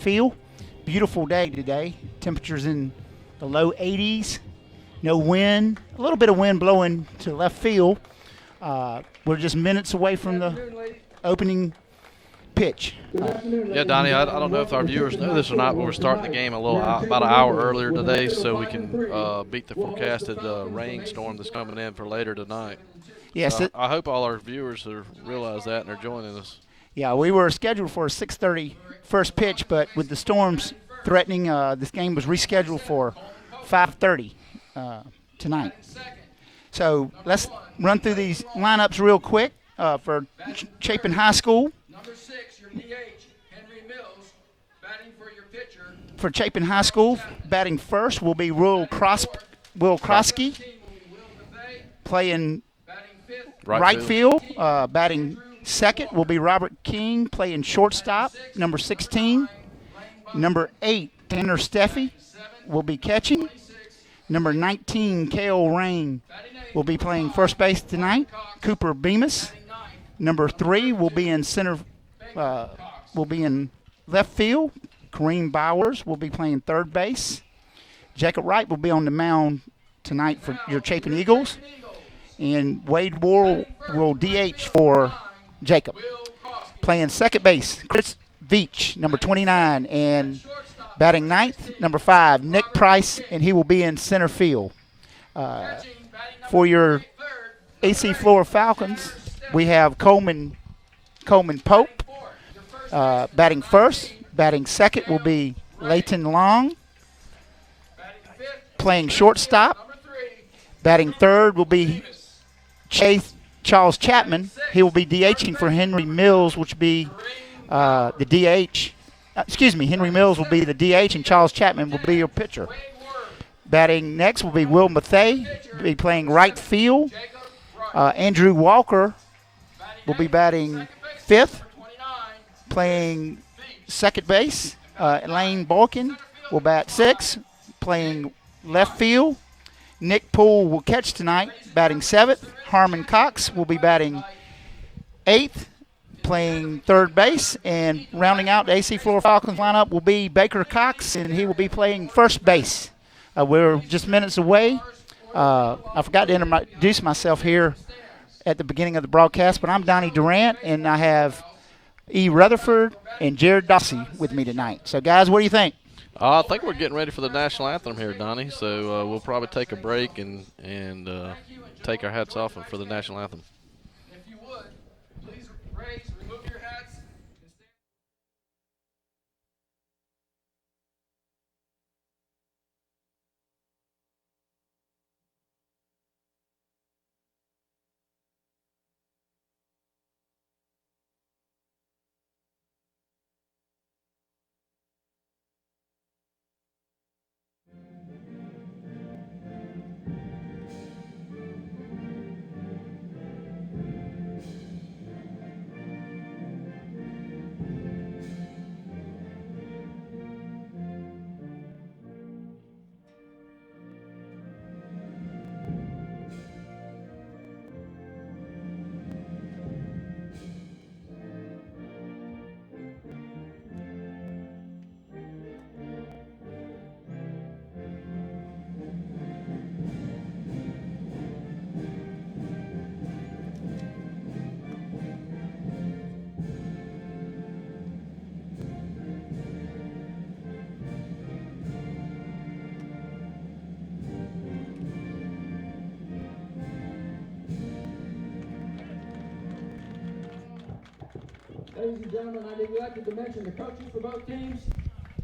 field. Beautiful day today. Temperatures in the low 80s. No wind. A little bit of wind blowing to left field. We're just minutes away from the opening pitch. Yeah, Donnie, I don't know if our viewers know this or not, but we're starting the game about an hour earlier today so we can beat the forecasted rainstorm that's coming in for later tonight. Yes, So I hope all our viewers realize that and are joining us. Yeah, we were scheduled for a 6:30 first pitch, but with the storms threatening, this game was rescheduled for 5:30 tonight. So let's run through these lineups real quick for Chapin High School. Number 6, your DH, Henry Mills, batting for your pitcher. For Chapin High School, batting first will be Will Krosky, playing Batting 5th, right field. Batting second will be Robert King, playing shortstop, number 16. Number 8, Tanner Steffi, will be catching. Number 19, Kale Rain, will be playing first base tonight. Cooper Bemis. Number 3 will be in left field. Kareem Bowers will be playing third base. Jacob Wright will be on the mound tonight for your Chapin Eagles. And Wade Worrell will DH for Jacob. Playing second base, Chris Veach, number 29. And batting ninth, number 5, Nick Price, and he will be in center field. For your AC Flora Falcons, we have Coleman Pope batting first. Batting second will be Leighton Long, playing shortstop. Batting third will be Charles Chapman. He will be DHing for Henry Mills, which will be the DH. Henry Mills will be the DH, and Charles Chapman will be your pitcher. Batting next will be Will Mathey, be playing right field. Andrew Walker will be batting fifth, playing second base. Lane Borkin will bat sixth, playing left field. Nick Poole will catch tonight, batting seventh. Harmon Cox will be batting eighth, playing third base. And rounding out the AC Flora Falcons lineup will be Baker Cox, and he will be playing first base. We're just minutes away. I forgot to introduce myself here at the beginning of the broadcast, but I'm Donnie Durant, and I have E. Rutherford and Jared Dossie with me tonight. So, guys, what do you think? I think we're getting ready for the national anthem here, Donnie, so we'll probably take a break and take our hats off for the national anthem. if you would, please remove your hats. Ladies and gentlemen, I neglected to mention the coaches for both teams.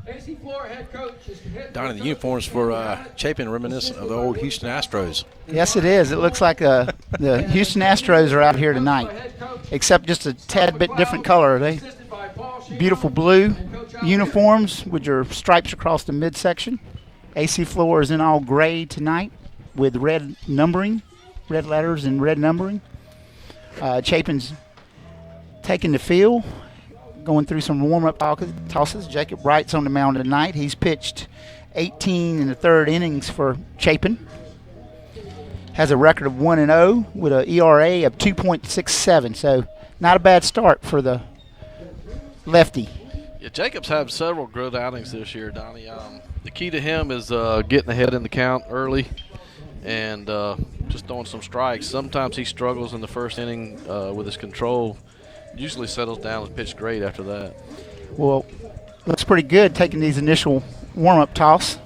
AC Flora head coach is Donnie, the uniforms for Chapin reminiscent of the old Houston Astros. Yes, it is. It looks like the Houston Astros are out here tonight, except just a tad bit different color. They beautiful blue uniforms with your stripes across the midsection. AC Flora is in all gray tonight with red numbering, red letters and red numbering. Chapin's taking the field, going through some warm-up tosses. Jacob Wright's on the mound tonight. He's pitched 18 in the third innings for Chapin. Has a record of 1-0 with an ERA of 2.67. So not a bad start for the lefty. Yeah, Jacob's had several good outings this year, Donnie. The key to him is getting ahead in the count early and just throwing some strikes. Sometimes he struggles in the first inning with his control. Usually settles down and pitches great after that. Well, looks pretty good taking these initial warm-up toss.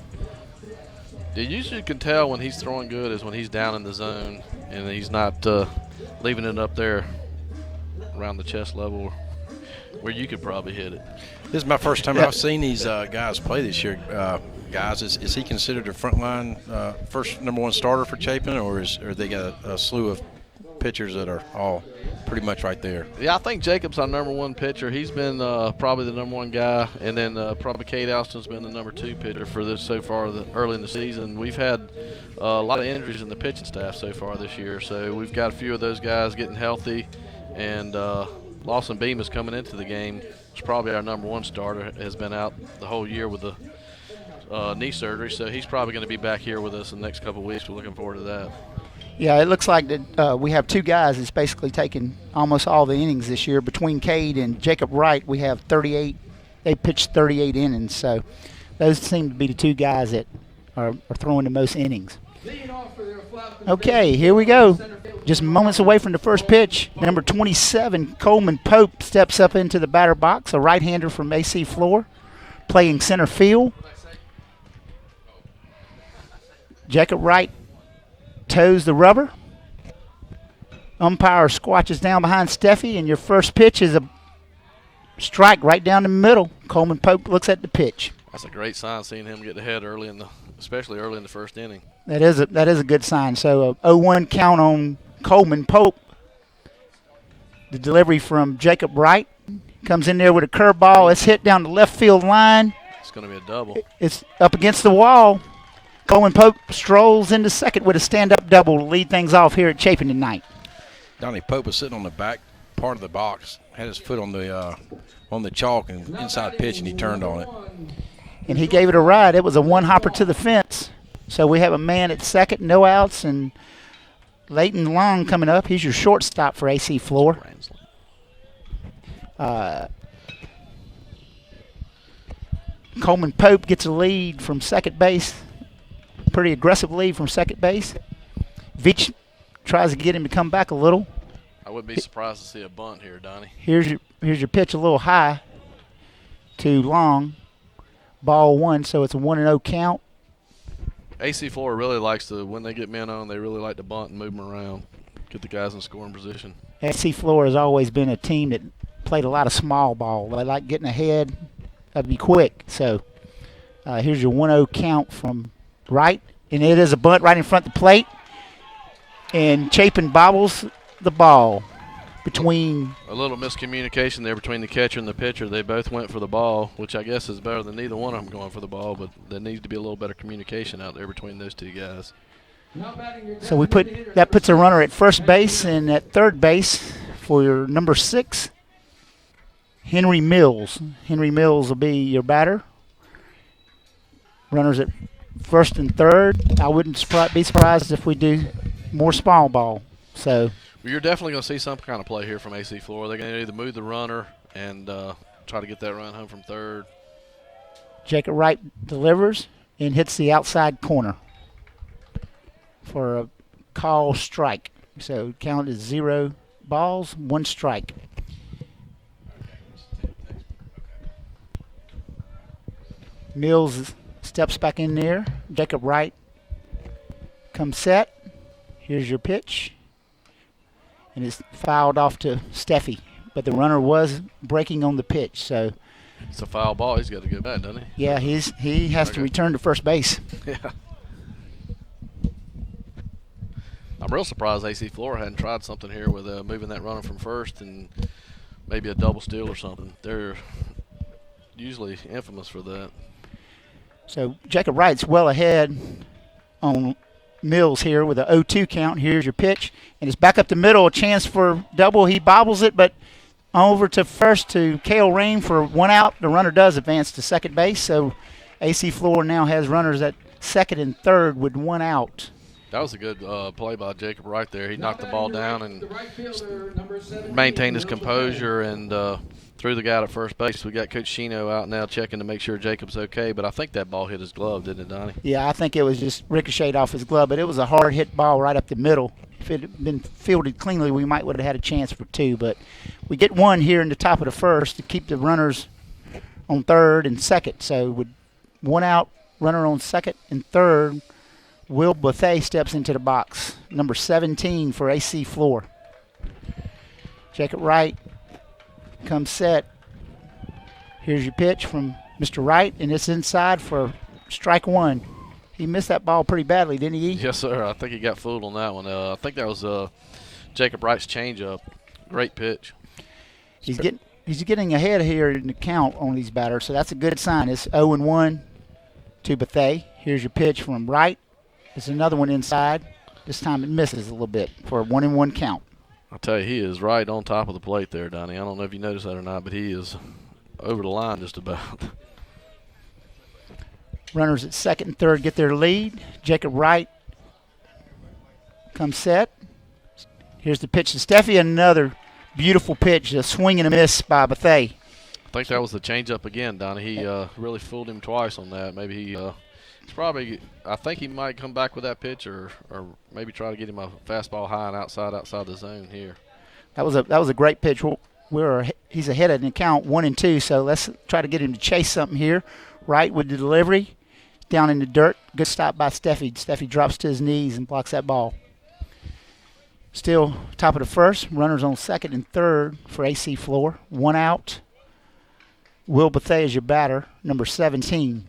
You usually can tell when he's throwing good is when he's down in the zone and he's not leaving it up there around the chest level where you could probably hit it. This is my first time I've seen these guys play this year. Guys, is he considered a frontline first number one starter for Chapin, or they got a slew of pitchers that are all pretty much right there? Yeah, I think Jacob's our number one pitcher. He's been probably the number one guy, and then probably Cade Alston's been the number two pitcher for this so far early in the season. We've had a lot of injuries in the pitching staff so far this year, so we've got a few of those guys getting healthy, and Lawson Beam is coming into the game. He's probably our number one starter, has been out the whole year with the knee surgery, so he's probably going to be back here with us in the next couple of weeks. We're looking forward to that. Yeah, it looks like that we have two guys that's basically taken almost all the innings this year. Between Cade and Jacob Wright, we have 38. They pitched 38 innings, so those seem to be the two guys that are throwing the most innings. Okay, here we go. Just moments away from the first pitch. Number 27, Coleman Pope, steps up into the batter box, a right-hander from AC Flora, playing center field. Jacob Wright toes the rubber. Umpire squatches down behind Steffi, and your first pitch is a strike right down the middle. Coleman Pope looks at the pitch. That's a great sign, seeing him get ahead especially early in the first inning. That is a good sign. So a 0-1 count on Coleman Pope. The delivery from Jacob Wright comes in there with a curveball. It's hit down the left field line. It's going to be a double. It's up against the wall. Coleman Pope strolls into second with a stand-up double to lead things off here at Chapin tonight. Donnie Pope was sitting on the back part of the box, had his foot on the chalk and inside pitch, and he turned on it. And he gave it a ride. It was a one-hopper to the fence. So we have a man at second, no outs, and Leighton Long coming up. He's your shortstop for AC Flora. Coleman Pope gets a lead from second base. Pretty aggressive lead from second base. Veach tries to get him to come back a little. I wouldn't be surprised to see a bunt here, Donnie. Here's your pitch a little high to Long. Ball one, so it's a 1-0 count. AC Flora really likes to, when they get men on, they really like to bunt and move them around, get the guys in scoring position. AC Flora has always been a team that played a lot of small ball. They like getting ahead. That'd be quick. So here's your 1-0 count from Wright, and it is a bunt right in front of the plate. And Chapin bobbles the ball between. A little miscommunication there between the catcher and the pitcher. They both went for the ball, which I guess is better than neither one of them going for the ball, but there needs to be a little better communication out there between those two guys. So that puts a runner at first base, and at third base for your number 6, Henry Mills. Henry Mills will be your batter. Runners at first and third. I wouldn't be surprised if we do more small ball. So well, you're definitely going to see some kind of play here from AC Flora. They're going to either move the runner and try to get that run home from third. Jacob Wright delivers and hits the outside corner for a call strike. So count is 0 balls, 1 strike. Mills steps back in there. Jacob Wright comes set. Here's your pitch. And it's fouled off to Steffi. But the runner was breaking on the pitch. So it's a foul ball. He's got to go back, doesn't he? Yeah, he has to return to first base. Yeah. I'm real surprised AC Flora hadn't tried something here with moving that runner from first and maybe a double steal or something. They're usually infamous for that. So Jacob Wright's well ahead on Mills here with a 0-2 count. Here's your pitch, and it's back up the middle, a chance for double. He bobbles it, but over to first to Cale Rain for 1 out. The runner does advance to second base, so AC Flora now has runners at second and third with 1 out. That was a good play by Jacob Wright there. He knocked the ball down and maintained his composure and threw the guy at first base. We got Coach Chino out now checking to make sure Jacob's okay, but I think that ball hit his glove, didn't it, Donnie? Yeah, I think it was just ricocheted off his glove, but it was a hard hit ball right up the middle. If it had been fielded cleanly, we might would have had a chance for 2, but we get 1 here in the top of the first to keep the runners on third and second. So with 1 out, runner on second and third, Will Bethea steps into the box, number 17 for AC Flora. Jacob Wright comes set. Here's your pitch from Mr. Wright, and it's inside for strike 1. He missed that ball pretty badly, didn't he? Yes, sir. I think he got fooled on that one. I think that was Jacob Wright's changeup. Great pitch. He's getting ahead here in the count on these batters, so that's a good sign. It's 0-1 to Bethea. Here's your pitch from Wright. It's another one inside. This time it misses a little bit for a 1-1 count. I'll tell you, he is right on top of the plate there, Donnie. I don't know if you noticed that or not, but he is over the line just about. Runners at second and third get their lead. Jacob Wright comes set. Here's the pitch to Steffi. Another beautiful pitch, a swing and a miss by Bethea. I think that was the changeup again, Donnie. He really fooled him twice on that. Maybe he's probably. I think he might come back with that pitch, or maybe try to get him a fastball high and outside the zone here. That was a great pitch. He's ahead of the count 1-2, so let's try to get him to chase something here. Wright with the delivery down in the dirt. Good stop by Steffi. Steffi drops to his knees and blocks that ball. Still top of the first. Runners on second and third for AC Flora. 1 out. Will Bethea is your batter, number 17.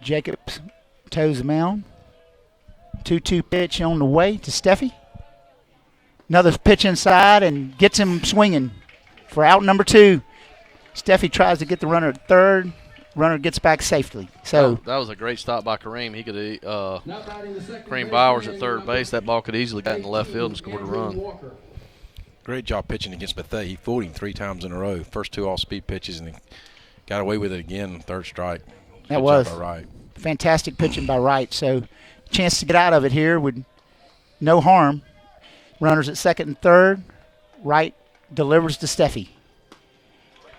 Jacobs toes the mound. 2-2 pitch on the way to Steffi. Another pitch inside and gets him swinging for out number 2. Steffi tries to get the runner at third. Runner gets back safely. So that was a great stop by Kareem. He could Kareem Bowers at third base. That ball could easily got in the left field and scored a run. Great job pitching against Bethea. He fooled him 3 times in a row. First 2 all-speed pitches, and he got away with it again. Third strike. That was Wright. Fantastic pitching by Wright. So chance to get out of it here with no harm. Runners at second and third. Wright delivers to Steffi.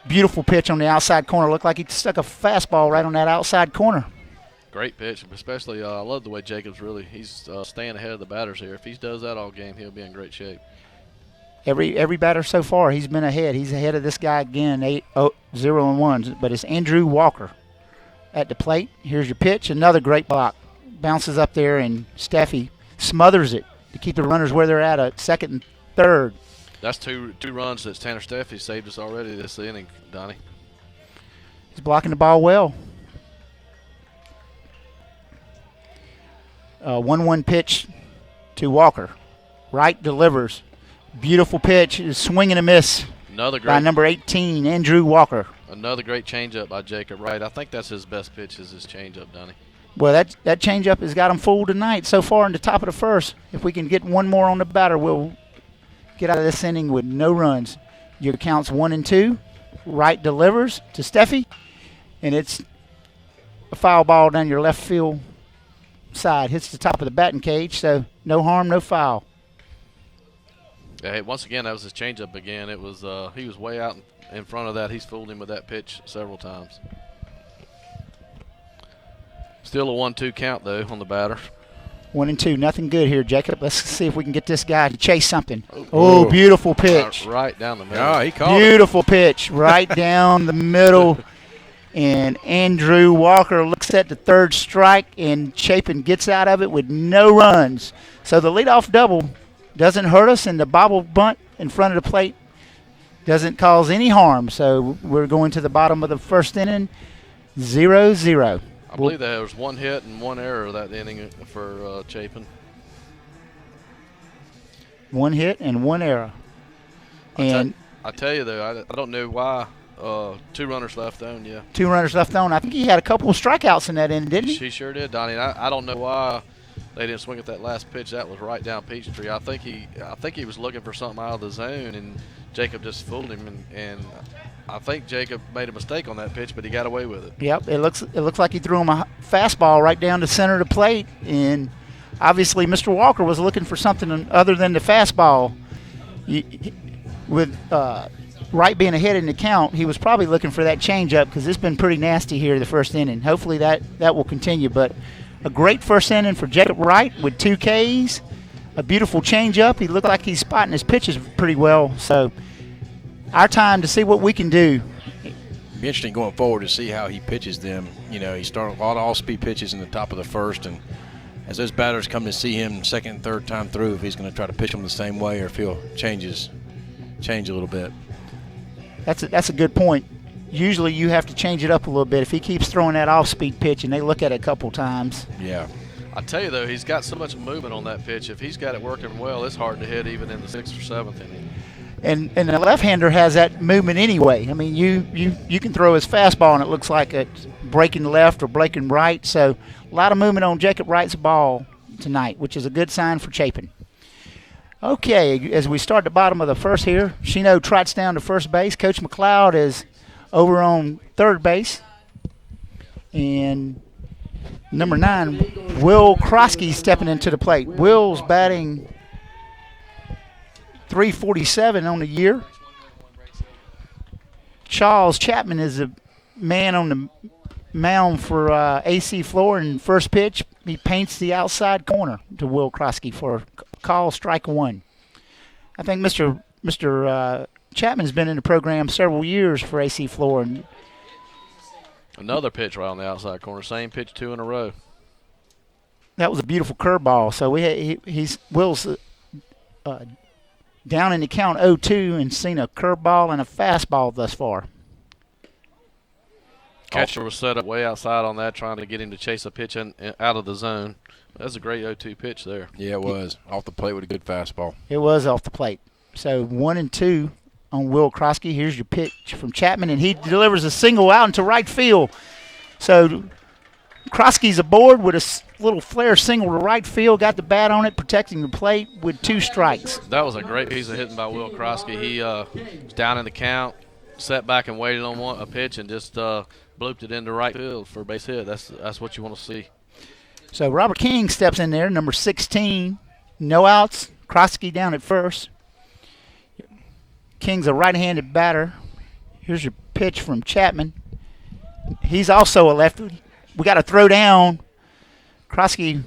Beautiful pitch on the outside corner. Looked like he stuck a fastball right on that outside corner. Great pitch, especially I love the way Jacobs he's staying ahead of the batters here. If he does that all game, he'll be in great shape. Every batter so far, he's been ahead. He's ahead of this guy again, 0-1. But it's Andrew Walker at the plate. Here's your pitch. Another great block. Bounces up there, and Steffi smothers it to keep the runners where they're at second and third. That's two runs that Tanner Steffi saved us already this inning, Donnie. He's blocking the ball well. 1-1 pitch to Walker. Wright delivers. Beautiful pitch. Swing and a miss by number 18, Andrew Walker. Another great changeup by Jacob Wright. I think that's his best pitch is his changeup, Donnie. Well, that changeup has got him fooled tonight so far in the top of the first. If we can get one more on the batter, we'll get out of this inning with no runs. Your count's 1-2. Wright delivers to Steffi, and it's a foul ball down your left field side. Hits the top of the batting cage, so no harm, no foul. Hey, once again, that was his changeup again. It was he was way out in front of that. He's fooled him with that pitch several times. Still a 1-2 count, though, on the batter. 1-2, nothing good here, Jacob. Let's see if we can get this guy to chase something. Oh, beautiful pitch. Right down the middle. Oh, he called beautiful pitch, right down the middle. And Andrew Walker looks at the third strike, and Chapin gets out of it with no runs. So the leadoff double doesn't hurt us, and the bobble bunt in front of the plate doesn't cause any harm. So we're going to the bottom of the first inning, 0-0. I believe there was 1 hit and 1 error that inning for Chapin. 1 hit and 1 error. And I tell you, though, I don't know why 2 runners left on, yeah. 2 runners left on. I think he had a couple of strikeouts in that inning, didn't he? He sure did, Donnie. I don't know why they didn't swing at that last pitch. That was right down Peachtree. I think he was looking for something out of the zone, and Jacob just fooled him, and I think Jacob made a mistake on that pitch, but he got away with it. Yep, it looks like he threw him a fastball right down the center of the plate, and obviously Mr. Walker was looking for something other than the fastball. with Wright being ahead in the count, he was probably looking for that changeup because it's been pretty nasty here the first inning. Hopefully that will continue. But a great first inning for Jacob Wright with 2 Ks, a beautiful changeup. He looked like he's spotting his pitches pretty well. So our time to see what we can do. Be interesting going forward to see how he pitches them. You know, he started a lot of all-speed pitches in the top of the first, and as those batters come to see him second and third time through, if he's going to try to pitch them the same way or if he'll change a little bit. That's a good point. Usually you have to change it up a little bit. If he keeps throwing that off-speed pitch and they look at it a couple times. Yeah. I tell you, though, he's got so much movement on that pitch. If he's got it working well, it's hard to hit even in the 6th or 7th inning. And the left-hander has that movement anyway. I mean, you can throw his fastball and it looks like it's breaking left or breaking right. So a lot of movement on Jacob Wright's ball tonight, which is a good sign for Chapin. Okay, as we start the bottom of the first here, Shino trots down to first base. Coach McLeod is over on third base. And number 9, Will Krosky stepping into the plate. Will's batting .347 on the year. Charles Chapman is a man on the mound for AC Flora, and first pitch, he paints the outside corner to Will Krosky for a call, strike 1. I think Mr. Chapman's been in the program several years for AC Flora. And another pitch right on the outside corner, same pitch 2 in a row. that was a beautiful curveball. So Will's down in the count 0-2 and seen a curveball and a fastball thus far. Catcher was set up way outside on that, trying to get him to chase a pitch out of the zone. That's a great 0-2 pitch there. Yeah, it was. Off the plate with a good fastball. It was off the plate. So 1-2 on Will Krosky. Here's your pitch from Chapman, and he delivers a single out into right field. So Krosky's aboard with a little flare single to right field, got the bat on it, protecting the plate with 2 strikes. That was a great piece of hitting by Will Krosky. He was down in the count, sat back and waited on a pitch, and just blooped it into right field for a base hit. That's what you want to see. So Robert King steps in there, number 16. No outs. Krosky down at first. King's a right-handed batter. Here's your pitch from Chapman. He's also a lefty. We got to throw down. Krosky,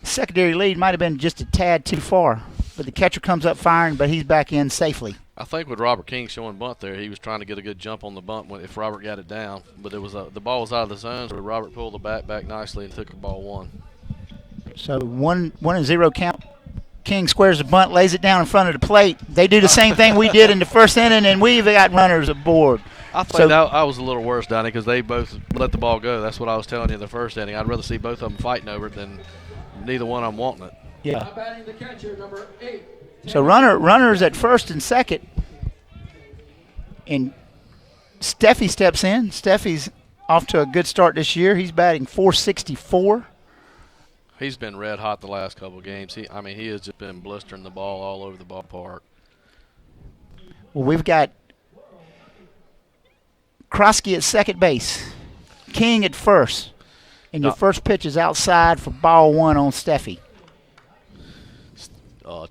secondary lead might have been just a tad too far, but the catcher comes up firing, but he's back in safely. I think with Robert King showing bunt there, he was trying to get a good jump on the bunt if Robert got it down. But it was the ball was out of the zone, so Robert pulled the bat back nicely and took the ball 1. So 1-0 count. King squares the bunt, lays it down in front of the plate. They do the same thing we did in the first inning, and we've got runners aboard. I think I was a little worse, Donnie, because they both let the ball go. That's what I was telling you in the first inning. I'd rather see both of them fighting over it than neither one of them wanting it. Yeah. Batting the catcher, number 8. So runners at first and second. And Steffi steps in. Steffi's off to a good start this year. He's batting .464. He's been red hot the last couple of games. He has just been blistering the ball all over the ballpark. Well, we've got Krosky at second base, King at first, and your first pitch is outside for ball 1 on Steffi.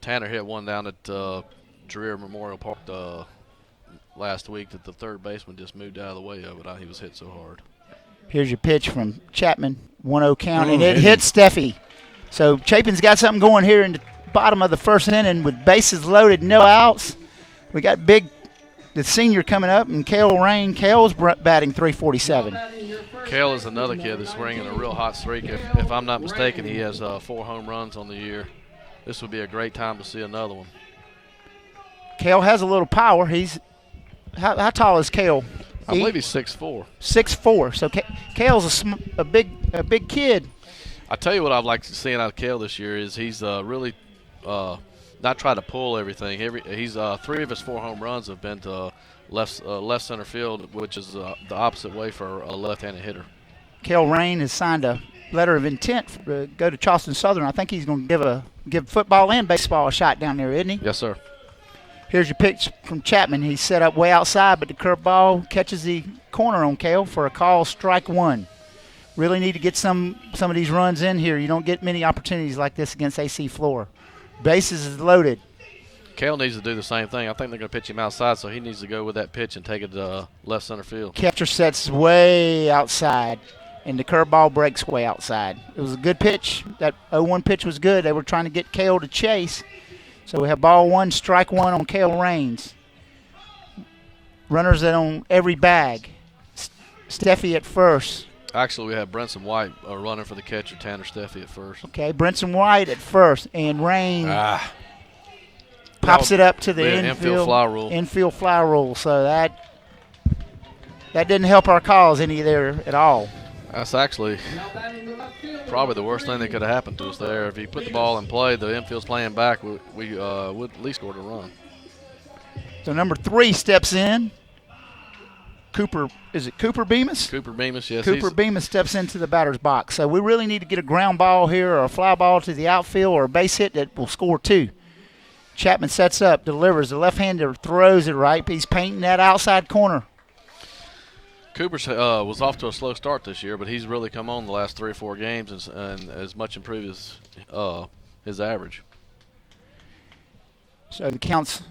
Tanner hit one down at Dreer Memorial Park last week that the third baseman just moved out of the way of it. He was hit so hard. Here's your pitch from Chapman, 1-0 count, and it hits Steffi. So Chapin's got something going here in the bottom of the first inning with bases loaded, no outs. We got the senior coming up, and Cale Rain. Cale's batting .347. Cale is another kid that's bringing a real hot streak. If I'm not mistaken, he has 4 home runs on the year. This would be a great time to see another one. Cale has a little power. How tall is Cale? I believe he's 6'4". 6'4". So Cale's a big kid. I tell you what I'd like to see out of Cale this year is he's really not trying to pull everything. He's 3 of his 4 home runs have been to left center field, which is the opposite way for a left-handed hitter. Cale Rain has signed a letter of intent to go to Charleston Southern. I think he's going to give football and baseball a shot down there, isn't he? Yes, sir. Here's your pitch from Chapman. He's set up way outside, but the curveball catches the corner on Cale for a call, strike 1. Really need to get some of these runs in here. You don't get many opportunities like this against AC Flora. Bases is loaded. Cale needs to do the same thing. I think they're going to pitch him outside, so he needs to go with that pitch and take it to left center field. Catcher sets way outside, and the curveball breaks way outside. It was a good pitch. That 0-1 pitch was good. They were trying to get Cale to chase. So we have ball one, strike one on Cale Raines. Runners on every bag. Steffi at first. Actually, we have Brenson White running for the catcher, Tanner Steffi at first. Okay, Brenson White at first, and Rain pops it up to the infield fly rule. Infield fly rule. So that didn't help our cause any there at all. That's actually probably the worst thing that could have happened to us there. If he put the ball in play, the infield's playing back, we would at least scored a run. So number 3 steps in. Cooper, is it Cooper Bemis? Cooper Bemis, yes. Cooper Bemis steps into the batter's box. So we really need to get a ground ball here or a fly ball to the outfield or a base hit that will score 2. Chapman sets up, delivers. The left-hander throws it right. He's painting that outside corner. Cooper was off to a slow start this year, but he's really come on the last 3 or 4 games and as much improved as his average. So the count's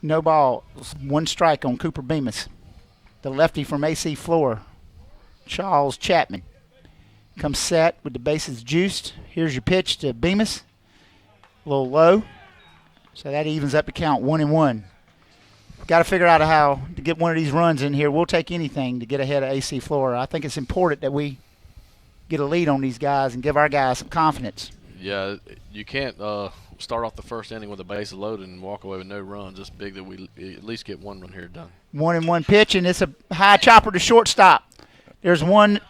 no ball, 1 strike on Cooper Bemis. The lefty from AC Flora, Charles Chapman, comes set with the bases juiced. Here's your pitch to Bemis. A little low. So that evens up the count 1-1. Got to figure out how to get one of these runs in here. We'll take anything to get ahead of AC Flora. I think it's important that we get a lead on these guys and give our guys some confidence. Yeah, you can't start off the first inning with the bases loaded and walk away with no runs. It's big that we at least get 1 run here done. 1-1 pitch, and it's a high chopper to shortstop. There's one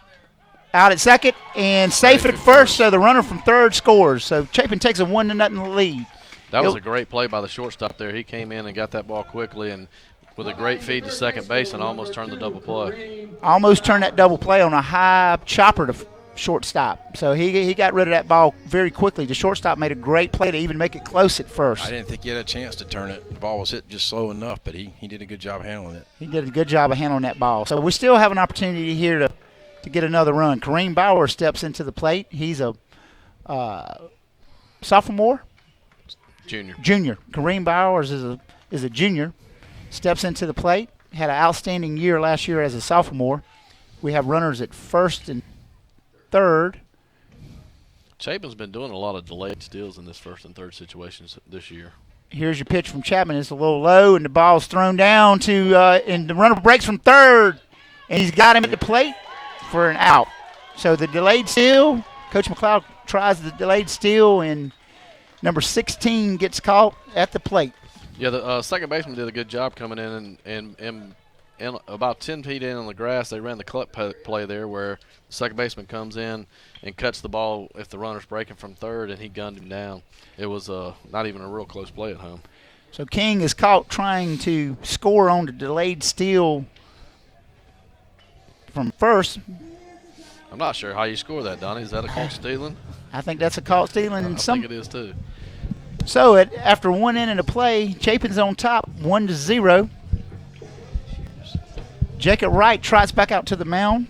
out at second and safe at first, so the runner from third scores. So Chapin takes a 1-0 lead. That was a great play by the shortstop there. He came in and got that ball quickly and with a great feed to second base and almost turned the double play. Almost turned that double play on a high chopper to shortstop. So he got rid of that ball very quickly. The shortstop made a great play to even make it close at first. I didn't think he had a chance to turn it. The ball was hit just slow enough, but he did a good job handling it. He did a good job of handling that ball. So we still have an opportunity here to get another run. Kareem Bauer steps into the plate. He's a sophomore? Junior. Kareem Bowers is a junior. Steps into the plate. Had an outstanding year last year as a sophomore. We have runners at first and third. Chapin's been doing a lot of delayed steals in this first and third situations this year. Here's your pitch from Chapman. It's a little low, and the ball's thrown down to and the runner breaks from third, and he's got him at the plate for an out. So the delayed steal, Coach McLeod tries the delayed steal, and number 16 gets caught at the plate. Yeah, the second baseman did a good job coming in and about 10 feet in on the grass, they ran the cut play there where the second baseman comes in and cuts the ball if the runner's breaking from third, and he gunned him down. It was not even a real close play at home. So King is caught trying to score on the delayed steal from first. I'm not sure how you score that, Donnie. Is that a caught stealing? I think that's a caught stealing. I think it is too. So after 1 inning of play, Chapin's on top, 1-0. Jacob Wright trots back out to the mound.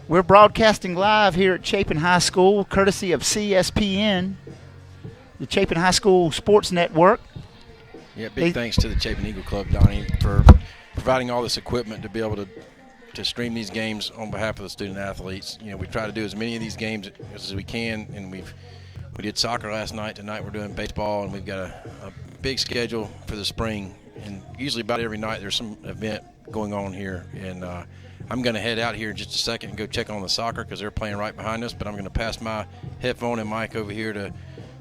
We're broadcasting live here at Chapin High School, courtesy of CSPN, the Chapin High School Sports Network. Yeah, big thanks to the Chapin Eagle Club, Donnie, for providing all this equipment to be able to stream these games on behalf of the student athletes. You know, we try to do as many of these games as we can, and we did soccer last night. Tonight we're doing baseball, and we've got a big schedule for the spring. And usually about every night there's some event going on here. And I'm going to head out here in just a second and go check on the soccer because they're playing right behind us. But I'm going to pass my headphone and mic over here to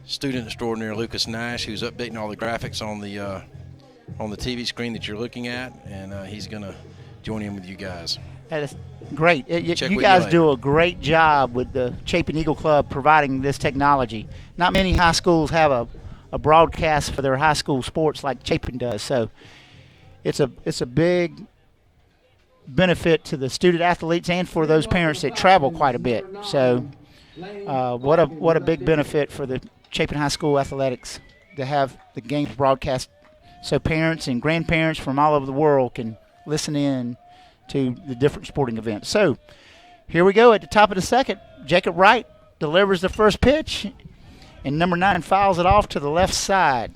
student extraordinaire Lucas Nash, who's updating all the graphics on the TV screen that you're looking at. And he's going to join in with you guys. That is great. You guys do a great job with the Chapin Eagle Club providing this technology. Not many high schools have a broadcast for their high school sports like Chapin does. So it's a big benefit to the student athletes and for those parents that travel quite a bit. So what a big benefit for the Chapin High School athletics to have the games broadcast so parents and grandparents from all over the world can listen in to the different sporting events. So here we go at the top of the second. Jacob Wright delivers the first pitch, and number 9 fouls it off to the left side.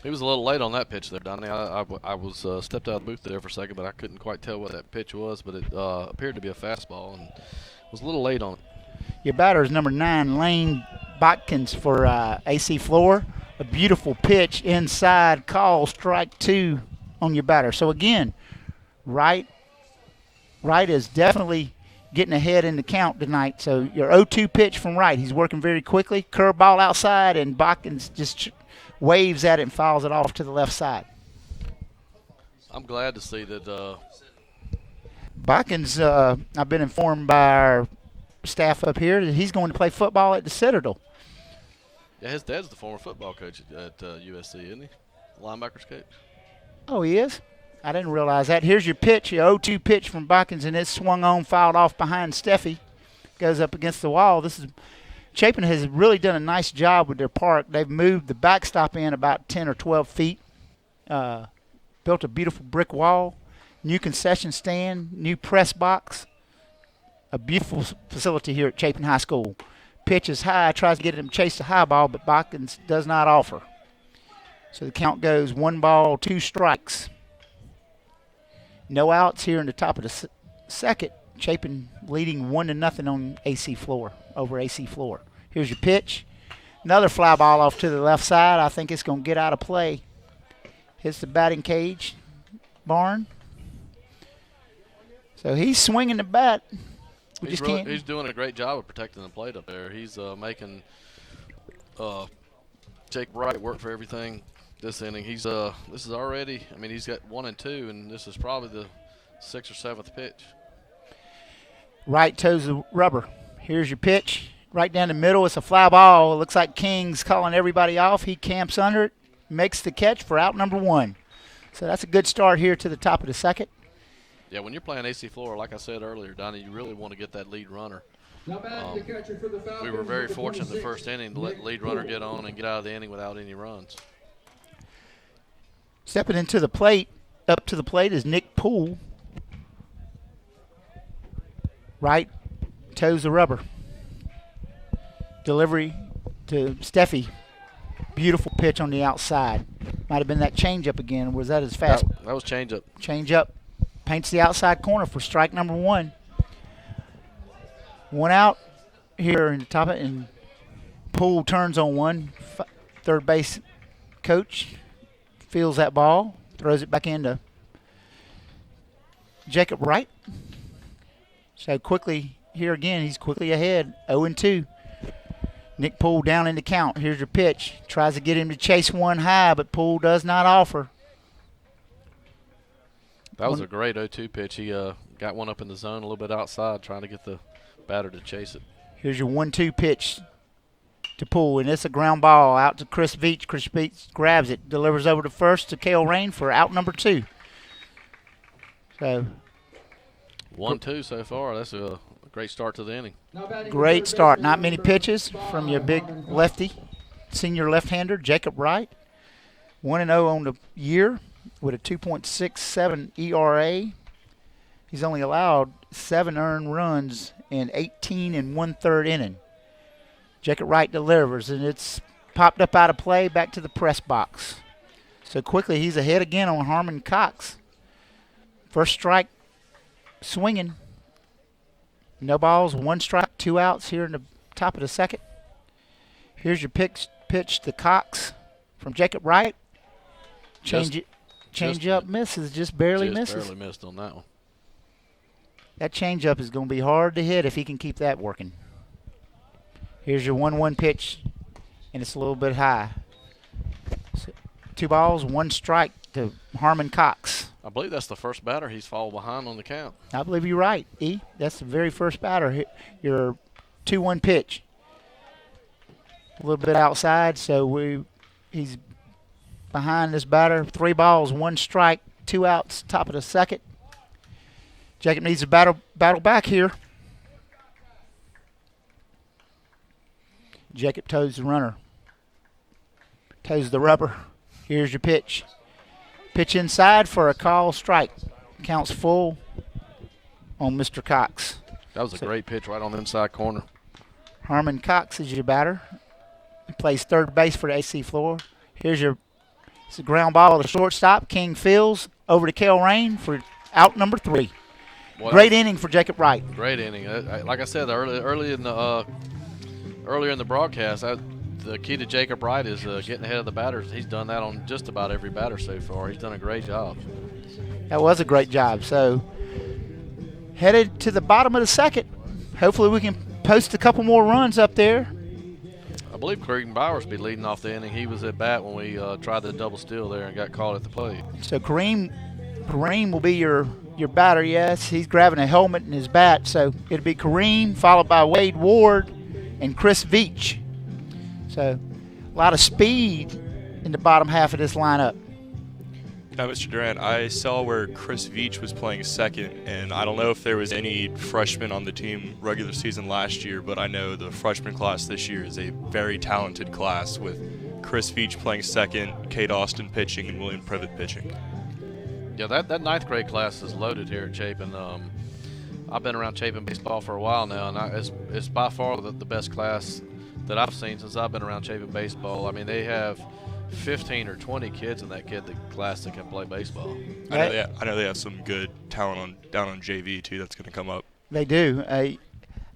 He was a little late on that pitch there, Donnie. I was stepped out of the booth there for a second, but I couldn't quite tell what that pitch was. But it appeared to be a fastball, and was a little late on it. Your batter is number 9, Lane Botkins for AC Flora. A beautiful pitch inside, call, strike 2 on your batter. So again, Wright is definitely getting ahead in the count tonight. So your 0-2 pitch from Wright. He's working very quickly. Curveball outside, and Botkins just waves at it and fouls it off to the left side. I'm glad to see that. Botkins, I've been informed by our staff up here that he's going to play football at the Citadel. Yeah, his dad's the former football coach at USC, isn't he? Linebackers coach. Oh, he is? I didn't realize that. Here's your pitch, your 0-2 pitch from Botkins, and it's swung on, fouled off behind Steffi. Goes up against the wall. Chapin has really done a nice job with their park. They've moved the backstop in about 10 or 12 feet, built a beautiful brick wall, new concession stand, new press box, a beautiful facility here at Chapin High School. Pitch is high, tries to get him to chase the high ball, but Botkins does not offer. So the count goes 1 ball, 2 strikes. No outs here in the top of the second. Chapin leading 1-0 on AC Flora, over AC Flora. Here's your pitch. Another fly ball off to the left side. I think it's going to get out of play. Hits the batting cage, Barn. So he's swinging the bat. He's doing a great job of protecting the plate up there. He's making Jake Wright work for everything this inning. This is already, he's got 1 and 2, and this is probably the 6th or 7th pitch. Wright toes the rubber. Here's your pitch. Right down the middle. It's a fly ball. It looks like King's calling everybody off. He camps under it, makes the catch for out number 1. So that's a good start here to the top of the second. Yeah, when you're playing AC Flora, like I said earlier, Donnie, you really want to get that lead runner. We were very fortunate in the first inning to let the lead runner get on and get out of the inning without any runs. Stepping into the plate, up to the plate is Nick Poole. Right toes the rubber. Delivery to Steffi. Beautiful pitch on the outside. Might have been that changeup again. Was that his fast? That was changeup. Changeup. Paints the outside corner for strike number 1. 1 out here in the top of it, and Poole turns on one. Third base coach feels that ball, throws it back into Jacob Wright. So quickly, here again, he's quickly ahead, 0-2. Nick Poole down in the count. Here's your pitch. Tries to get him to chase one high, but Poole does not offer. That was a great 0-2 pitch. He got one up in the zone a little bit outside, trying to get the batter to chase it. Here's your 1-2 pitch to Poole, and it's a ground ball out to Chris Veach. Chris Veach grabs it, delivers over to first to Cale Rain for out number 2. So 1-2 so far. That's a great start to the inning. Great start. Not many pitches from your big lefty, senior left-hander, Jacob Wright. 1-0 on the year with a 2.67 ERA. He's only allowed 7 earned runs in 18 1/3 inning. Jacob Wright delivers, and it's popped up out of play back to the press box. So quickly he's ahead again on Harmon Cox. First strike swinging. No balls, 1 strike, 2 outs here in the top of the second. Here's your pitch to Cox from Jacob Wright. Change up misses, just barely misses. Barely missed on that one. That changeup is going to be hard to hit if he can keep that working. Here's your 1-1 pitch, and it's a little bit high. So 2 balls, 1 strike to Harmon Cox. I believe that's the first batter he's fallen behind on the count. I believe you're right, E. That's the very first batter. Your 2-1 pitch. A little bit outside, so he's behind this batter. 3 balls, 1 strike, 2 outs, top of the second. Jacob needs to battle back here. Jacob toes the runner. Toes the rubber. Here's your pitch. Pitch inside for a call strike. Counts full on Mr. Cox. That was a great pitch right on the inside corner. Harmon Cox is your batter. He plays third base for the AC Flora. Here's your It's a ground ball to shortstop. King fields over to Kel Rain for out number 3. Great inning for Jacob Wright. Great inning. Like I said earlier in the broadcast, the key to Jacob Wright is getting ahead of the batters. He's done that on just about every batter so far. He's done a great job. That was a great job. So headed to the bottom of the second. Hopefully we can post a couple more runs up there. I believe Cregan Bowers will be leading off the inning. He was at bat when we tried the double steal there and got called at the plate. So Kareem will be your batter, yes. He's grabbing a helmet in his bat. So it'll be Kareem followed by Wade Ward and Chris Veach. So a lot of speed in the bottom half of this lineup. Now, Mr. Durant, I saw where Chris Veach was playing second, and I don't know if there was any freshmen on the team regular season last year, but I know the freshman class this year is a very talented class with Chris Veach playing second, Kate Austin pitching, and William Privet pitching. Yeah, that ninth grade class is loaded here at Chapin. I've been around Chapin baseball for a while now, and it's by far the best class that I've seen since I've been around Chapin baseball. I mean, they have 15 or 20 kids in that class that can play baseball. I know they have some good talent down on JV too. That's going to come up. They do.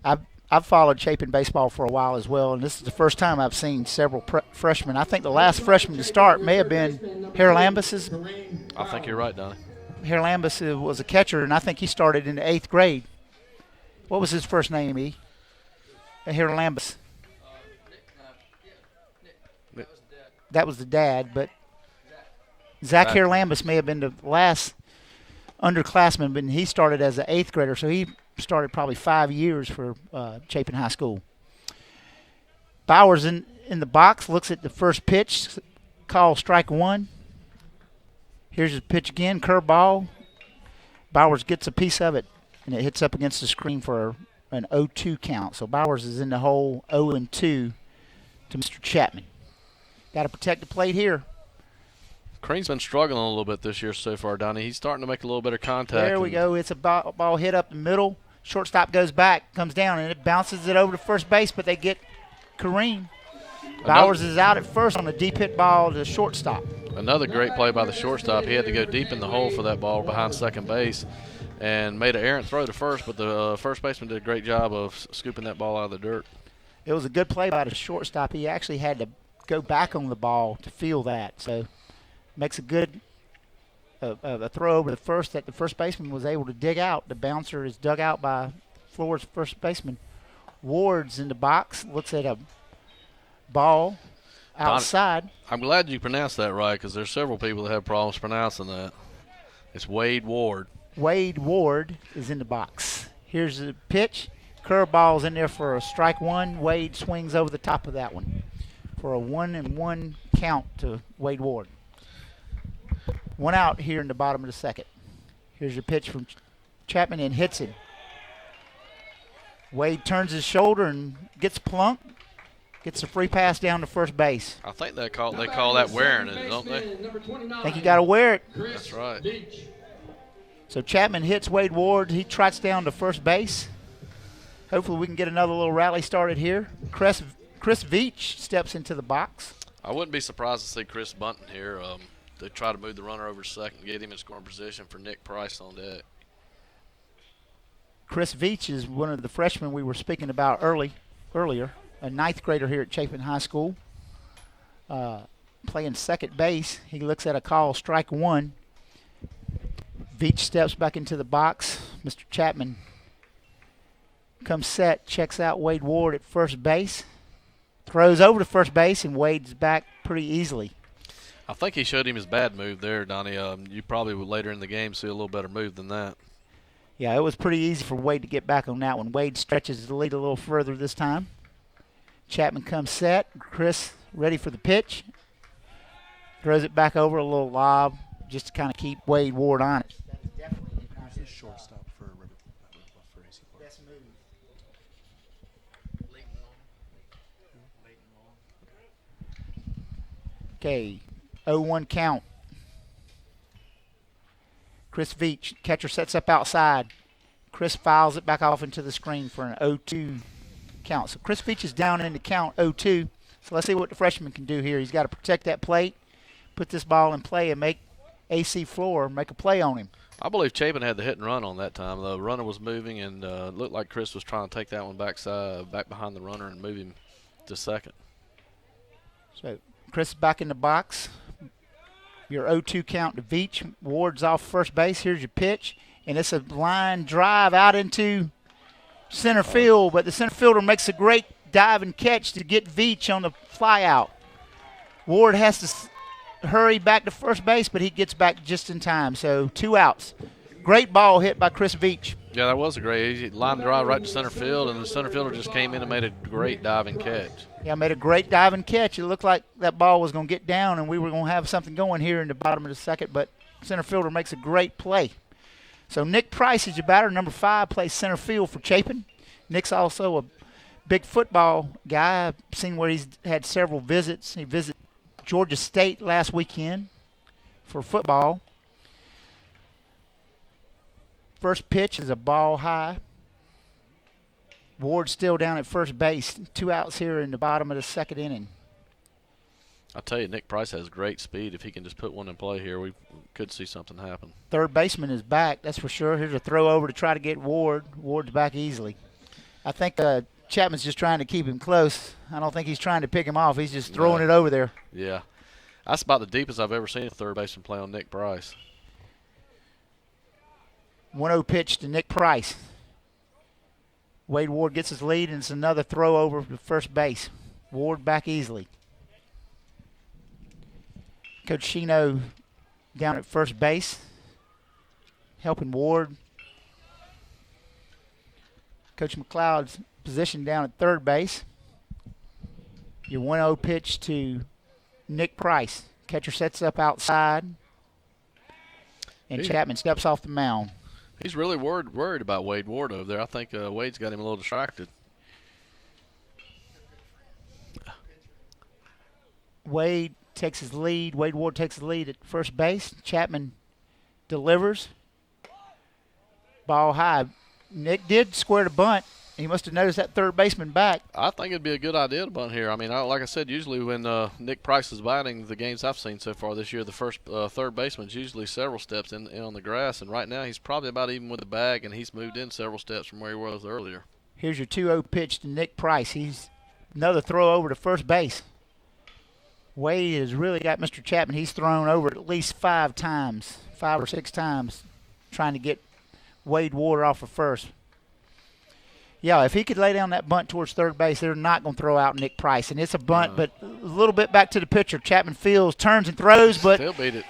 I've followed Chapin baseball for a while as well, and this is the first time I've seen several freshmen. I think the last freshman to start may have been Harold Lambus. I think you're right, Donnie. Harold Lambus was a catcher, and I think he started in the 8th grade. What was his first name, E? Harold Lambus. That was the dad, but Zach Lambus may have been the last underclassman, but he started as an 8th grader, so he started probably 5 years for Chapin High School. Bowers in the box, looks at the first pitch, call strike 1. Here's his pitch again, curveball. Bowers gets a piece of it, and it hits up against the screen for an 0-2 count. So Bowers is in the hole 0-2 to Mr. Chapman. Got to protect the plate here. Crean's been struggling a little bit this year so far, Donnie. He's starting to make a little bit of contact. There we go. It's a ball hit up the middle. Shortstop goes back, comes down, and it bounces it over to first base, but they get Kareem. Bowers is out at first on a deep hit ball to shortstop. Another great play by the shortstop. He had to go deep in the hole for that ball behind second base and made an errant throw to first, but the first baseman did a great job of scooping that ball out of the dirt. It was a good play by the shortstop. He actually had to go back on the ball to feel that. So makes a good a throw over the first that the first baseman was able to dig out. The bouncer is dug out by Flora's first baseman. Ward's in the box, looks at a ball outside. I'm glad you pronounced that right because there's several people that have problems pronouncing that. It's Wade Ward. Wade Ward is in the box. Here's the pitch. Curveball's in there for a strike 1. Wade swings over the top of that one for a 1-1 count to Wade Ward. 1 out here in the bottom of the second. Here's your pitch from Chapman and hits him. Wade turns his shoulder and gets plunked. Gets a free pass down to first base. I think they call that wearing it, don't they? I think you got to wear it. That's right. So Chapman hits Wade Ward. He trots down to first base. Hopefully we can get another little rally started here. Chris Veach steps into the box. I wouldn't be surprised to see Chris Bunton here. They try to move the runner over to second, get him in scoring position for Nick Price on deck. Chris Veach is one of the freshmen we were speaking about earlier, a 9th grader here at Chapin High School, playing second base. He looks at a call, strike 1. Veach steps back into the box. Mr. Chapman comes set, checks out Wade Ward at first base, throws over to first base, and Wade's back pretty easily. I think he showed him his bad move there, Donnie. You probably would later in the game see a little better move than that. Yeah, it was pretty easy for Wade to get back on that one. Wade stretches the lead a little further this time. Chapman comes set. Chris ready for the pitch. Throws it back over, a little lob, just to kind of keep Wade Ward on it. That's Shortstop for AC. best move. Okay, 0-1 count. Chris Veach, catcher sets up outside. Chris fouls it back off into the screen for an 0-2 count. So Chris Veach is down in the count 0-2. So let's see what the freshman can do here. He's got to protect that plate, put this ball in play and make AC Flora make a play on him. I believe Chapin had the hit and run on that time. The runner was moving, and it looked like Chris was trying to take that one back behind the runner and move him to second. So Chris is back in the box. Your 0-2 count to Veach. Ward's off first base. Here's your pitch. And it's a line drive out into center field, but the center fielder makes a great dive and catch to get Veach on the fly out. Ward has to hurry back to first base, but he gets back just in time. So 2 outs. Great ball hit by Chris Veach. Yeah, that was a great line drive right to center field, and the center fielder just came in and made a great diving catch. Yeah, made a great diving catch. It looked like that ball was going to get down, and we were going to have something going here in the bottom of the second, but center fielder makes a great play. So Nick Price is your batter, number 5, plays center field for Chapin. Nick's also a big football guy. I've seen where he's had several visits. He visited Georgia State last weekend for football. First pitch is a ball high. Ward's still down at first base. 2 outs here in the bottom of the second inning. I'll tell you, Nick Price has great speed. If he can just put one in play here, we could see something happen. Third baseman is back, that's for sure. Here's a throw over to try to get Ward. Ward's back easily. I think Chapman's just trying to keep him close. I don't think he's trying to pick him off. He's just throwing it over there. Yeah. That's about the deepest I've ever seen a third baseman play on Nick Price. 1-0 pitch to Nick Price. Wade Ward gets his lead, and it's another throw over to first base. Ward back easily. Coach Shino down at first base, helping Ward. Coach McLeod's position down at third base. Your 1-0 pitch to Nick Price. Catcher sets up outside, and Chapman steps off the mound. He's really worried about Wade Ward over there. I think Wade's got him a little distracted. Wade takes his lead. Wade Ward takes his lead at first base. Chapman delivers. Ball high. Nick did square the bunt. He must have noticed that third baseman back. I think it'd be a good idea to bunt here. I mean, like I said, usually when Nick Price is batting, the games I've seen so far this year, the first third baseman's usually several steps in on the grass, and right now he's probably about even with the bag, and he's moved in several steps from where he was earlier. Here's your 2-0 pitch to Nick Price. He's another throw over to first base. Wade has really got Mr. Chapman. He's thrown over at least 5 or 6 times, trying to get Wade Ward off of first. Yeah, if he could lay down that bunt towards third base, they're not going to throw out Nick Price. And it's a bunt, but a little bit back to the pitcher. Chapman fields, turns, and throws, but still beat it.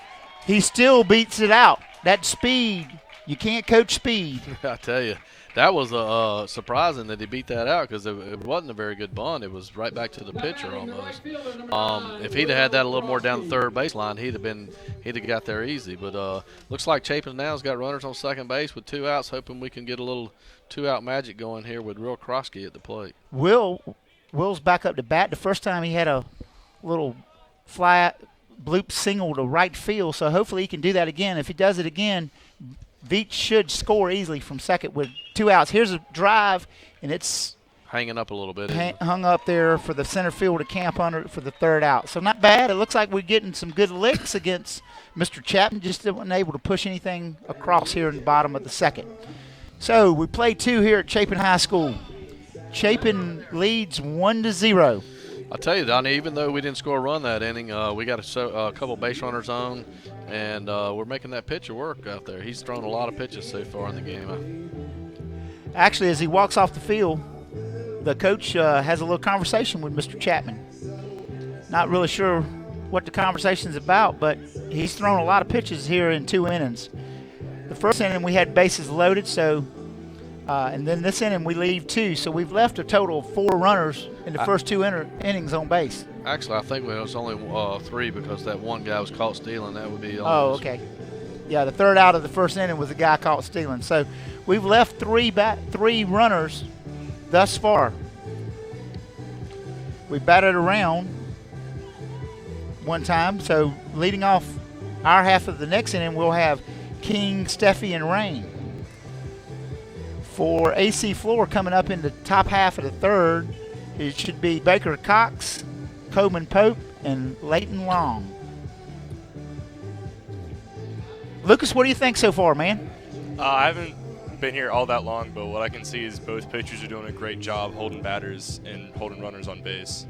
He still beats it out. That speed, you can't coach speed. I tell you, that was surprising that he beat that out because it wasn't a very good bunt. It was right back to the pitcher almost. If he'd have had that a little more down the third baseline, he'd have got there easy. But looks like Chapin now's got runners on second base with 2 outs, hoping we can get a little 2-out magic going here with Will Krosky at the plate. Will's back up to bat. The first time he had a little fly bloop single to right field, so hopefully he can do that again. If he does it again, Veach should score easily from second with 2 outs. Here's a drive, and it's hanging up a little bit. Hung up there for the center field to camp under for the 3rd out. So not bad. It looks like we're getting some good licks against Mr. Chapman. Just wasn't able to push anything across here in the bottom of the second. So we play 2 here at Chapin High School. Chapin leads 1-0. I'll tell you, Donnie, even though we didn't score a run that inning, we got a couple base runners on, and we're making that pitcher work out there. He's thrown a lot of pitches so far in the game. Actually, as he walks off the field, the coach has a little conversation with Mr. Chapman. Not really sure what the conversation's about, but he's thrown a lot of pitches here in 2 innings. The first inning we had bases loaded, so and then this inning we leave 2, so we've left a total of 4 runners in the first 2 innings on base. Actually, I think it was only 3 because that one guy was caught stealing. That would be almost. Oh, okay. Yeah, the 3rd out of the first inning was the guy caught stealing. So we've left 3 runners thus far. We batted around one time, so leading off our half of the next inning, we'll have King, Steffi, and Rain. For AC Flora coming up in the top half of the 3rd, it should be Baker Cox, Coleman Pope, and Leighton Long. Lucas, what do you think so far, man? I haven't been here all that long, but what I can see is both pitchers are doing a great job holding batters and holding runners on base.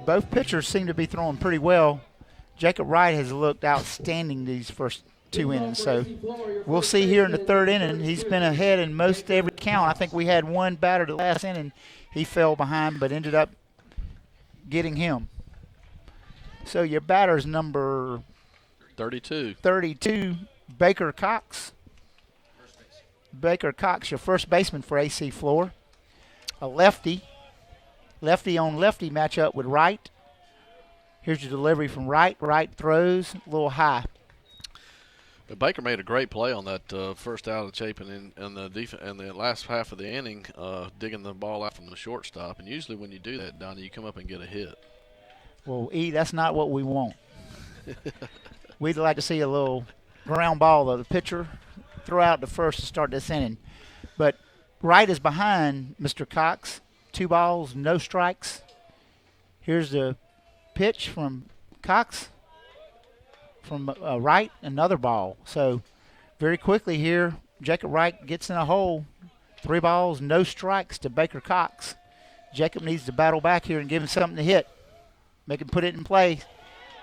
Both pitchers seem to be throwing pretty well. Jacob Wright has looked outstanding these first 2 innings. So we'll see here in the 3rd inning. He's been ahead in most every count. I think we had one batter the last inning. He fell behind but ended up getting him. So your batter's number 32. Baker Cox. Baker Cox, your first baseman for AC Flora. A lefty. Lefty on lefty matchup with Wright. Here's your delivery from Wright. Wright throws a little high. But Baker made a great play on that first out of Chapin in the last half of the inning, digging the ball out from the shortstop. And usually when you do that, Donnie, you come up and get a hit. Well, that's not what we want. We'd like to see a little ground ball of the pitcher throw out the first to start this inning. But Wright is behind Mr. Cox. 2 balls, no strikes. Here's the pitch from Cox. From Wright, another ball. So very quickly here, Jacob Wright gets in a hole. 3 balls, no strikes to Baker Cox. Jacob needs to battle back here and give him something to hit. Make him put it in play.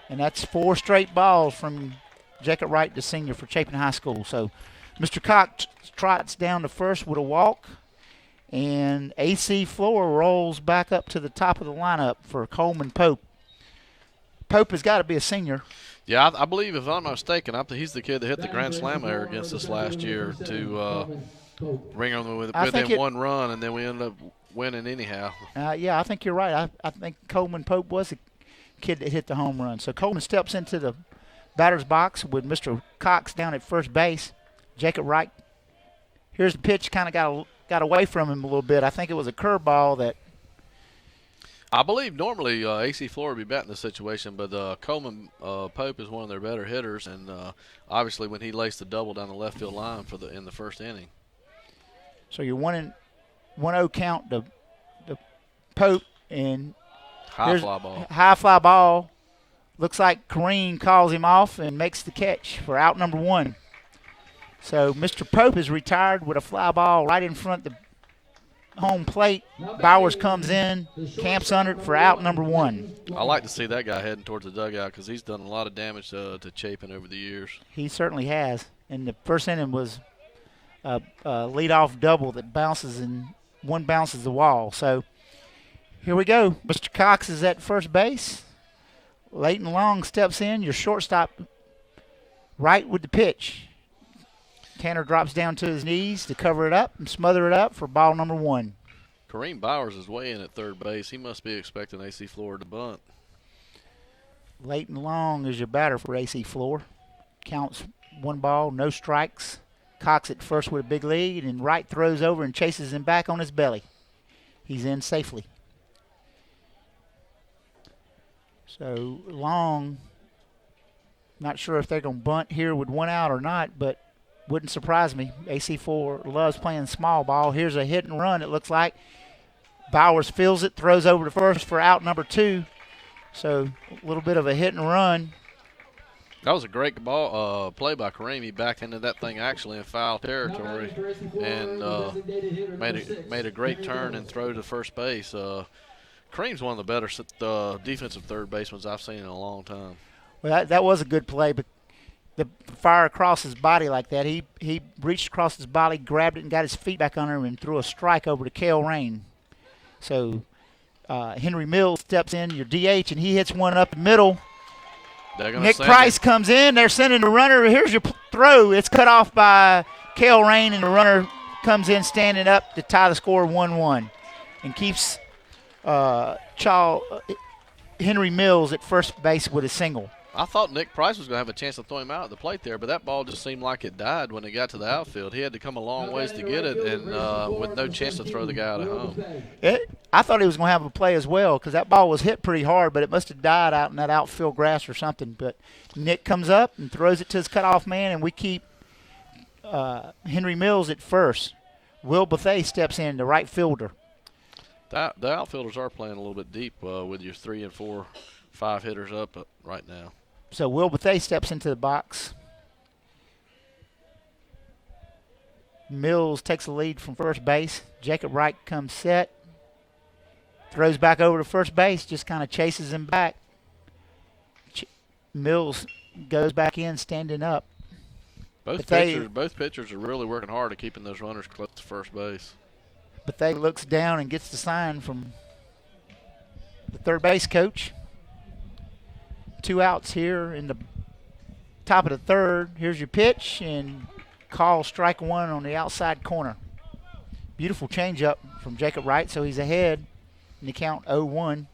And that's 4 straight balls from Jacob Wright, the senior for Chapin High School. So Mr. Cox trots down to first with a walk. And AC Flora rolls back up to the top of the lineup for Coleman Pope. Pope has got to be a senior. Yeah, I believe, if I'm not mistaken, he's the kid that hit the grand slam there against us last year to bring them within 1 run, and then we ended up winning anyhow. Yeah, I think you're right. I think Coleman Pope was the kid that hit the home run. So Coleman steps into the batter's box with Mr. Cox down at first base. Jacob Wright. Here's the pitch, kind of got away from him a little bit. I think it was a curveball that. I believe normally AC Flora would be batting this situation, but Coleman Pope is one of their better hitters, and obviously when he laced the double down the left field line in the first inning. So you're 1-0 count to Pope, and high fly ball. Looks like Kareem calls him off and makes the catch for out number 1. So Mr. Pope is retired with a fly ball right in front of the home plate. Bowers comes in, camps under it for out number 1. I like to see that guy heading towards the dugout because he's done a lot of damage to Chapin over the years. He certainly has. And the first inning was a leadoff double that bounces, and 1 bounces the wall. So here we go. Mr. Cox is at first base. Leighton Long steps in, your shortstop, right with the pitch. Tanner drops down to his knees to cover it up and smother it up for ball number 1. Kareem Bowers is way in at third base. He must be expecting AC Flora to bunt. Leighton Long is your batter for AC Flora. Counts 1 ball, no strikes. Cox at first with a big lead, and Wright throws over and chases him back on his belly. He's in safely. So Long, not sure if they're going to bunt here with 1 out or not, but wouldn't surprise me. AC4 loves playing small ball. Here's a hit and run, it looks like. Bowers feels it, throws over to first for out number 2. So a little bit of a hit and run. That was a great ball play by Kareem. He backed into that thing actually in foul territory and made a great turn and throw to first base. Kareem's one of the better defensive third basemen I've seen in a long time. Well, that was a good play, but the fire across his body like that, he reached across his body, grabbed it, and got his feet back under him and threw a strike over to Cale Rain. So Henry Mills steps in, your DH, and he hits one up the middle. Nick Price comes in. They're sending the runner. Here's your throw. It's cut off by Cale Rain, and the runner comes in standing up to tie the score 1-1 and keeps Henry Mills at first base with a single. I thought Nick Price was going to have a chance to throw him out at the plate there, but that ball just seemed like it died when it got to the outfield. He had to come a long ways to get it, and with no chance to throw the guy out at home. I thought he was going to have a play as well because that ball was hit pretty hard, but it must have died out in that outfield grass or something. But Nick comes up and throws it to his cutoff man, and we keep Henry Mills at first. Will Bethay steps in, the right fielder. The outfielders are playing a little bit deep with your 3 and 4, 5 hitters up right now. So Will Bethay steps into the box. Mills takes the lead from first base. Jacob Wright comes set. Throws back over to first base, just kind of chases him back. Mills goes back in, standing up. Both pitchers are really working hard at keeping those runners close to first base. Bethea looks down and gets the sign from the third base coach. 2 outs here in the top of the third. Here's your pitch, and call strike 1 on the outside corner. Beautiful changeup from Jacob Wright, so he's ahead in the count 0-1.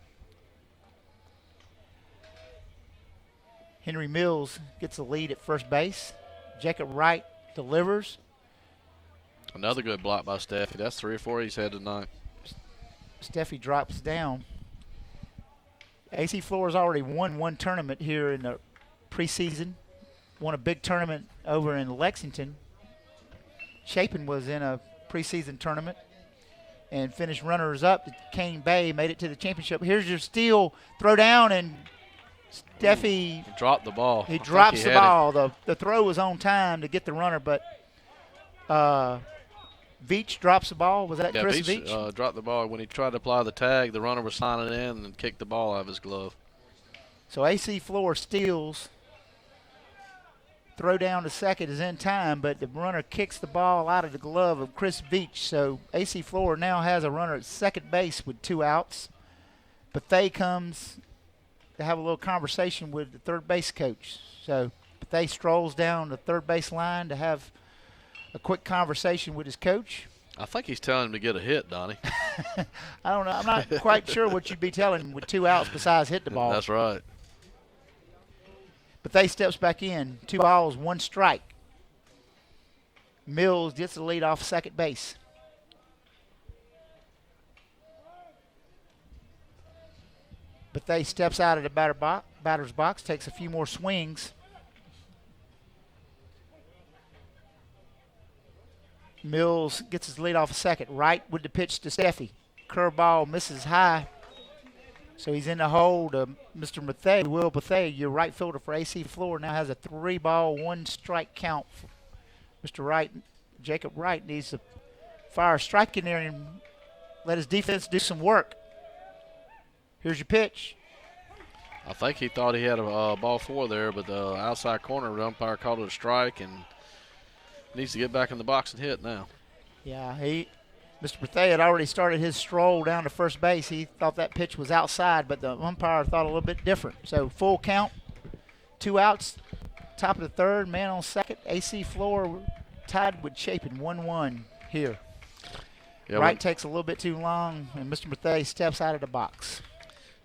Henry Mills gets the lead at first base. Jacob Wright delivers. Another good block by Steffi. That's 3 or 4 he's had tonight. Steffi drops down. AC Flora's already won 1 tournament here in the preseason. Won a big tournament over in Lexington. Chapin was in a preseason tournament and finished runners-up at Cane Bay, made it to the championship. Here's your steal, throw down, and Steffi dropped the ball. He drops the ball. The throw was on time to get the runner, but Veach drops the ball. Was that Chris Veach? Dropped the ball. When he tried to apply the tag, the runner was signing in and kicked the ball out of his glove. So AC Flora steals. Throw down to second is in time, but the runner kicks the ball out of the glove of Chris Veach. So AC Flora now has a runner at second base with 2 outs. Bethea comes to have a little conversation with the third base coach. So Bethea strolls down the third base line to have a quick conversation with his coach. I think he's telling him to get a hit, Donnie. I don't know. I'm not quite sure what you'd be telling him with 2 outs besides hit the ball. That's right. Bethea steps back in. 2 balls, 1 strike. Mills gets the lead off second base. Bethea steps out of the batter's box, takes a few more swings. Mills gets his lead off second. Right with the pitch to Steffi. Curveball misses high. So he's in the hole to Mr. Bethea. Will Bethea, your right fielder for AC Flora, now has a 3-ball, 1-strike count. Mr. Wright, Jacob Wright, needs to fire a strike in there and let his defense do some work. Here's your pitch. I think he thought he had a ball 4 there, but the outside corner, the umpire called it a strike and needs to get back in the box and hit now. Yeah, Mr. Bethea had already started his stroll down to first base. He thought that pitch was outside, but the umpire thought a little bit different. So full count, 2 outs, top of the third, man on second. AC Flora tied with Chapin, 1-1 here. Yeah, Wright takes a little bit too long, and Mr. Bethea steps out of the box.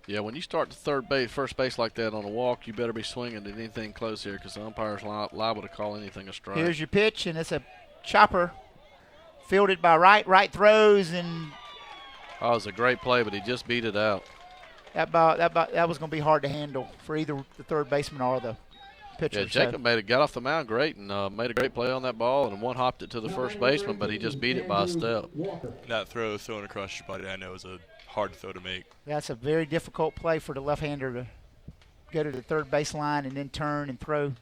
Yeah, when you start to first base like that on a walk, you better be swinging at anything close here because the umpire's liable to call anything a strike. Here's your pitch, and it's a chopper. Fielded by Wright. Wright throws, and it was a great play, but he just beat it out. That was going to be hard to handle for either the third baseman or the pitcher. Yeah, Jacob got off the mound great and made a great play on that ball and one-hopped it to the first baseman, but he just beat it by a step. That throw thrown across your body, I know, is a hard throw to make. That's a very difficult play for the left-hander to go to the third base line and then turn and throw.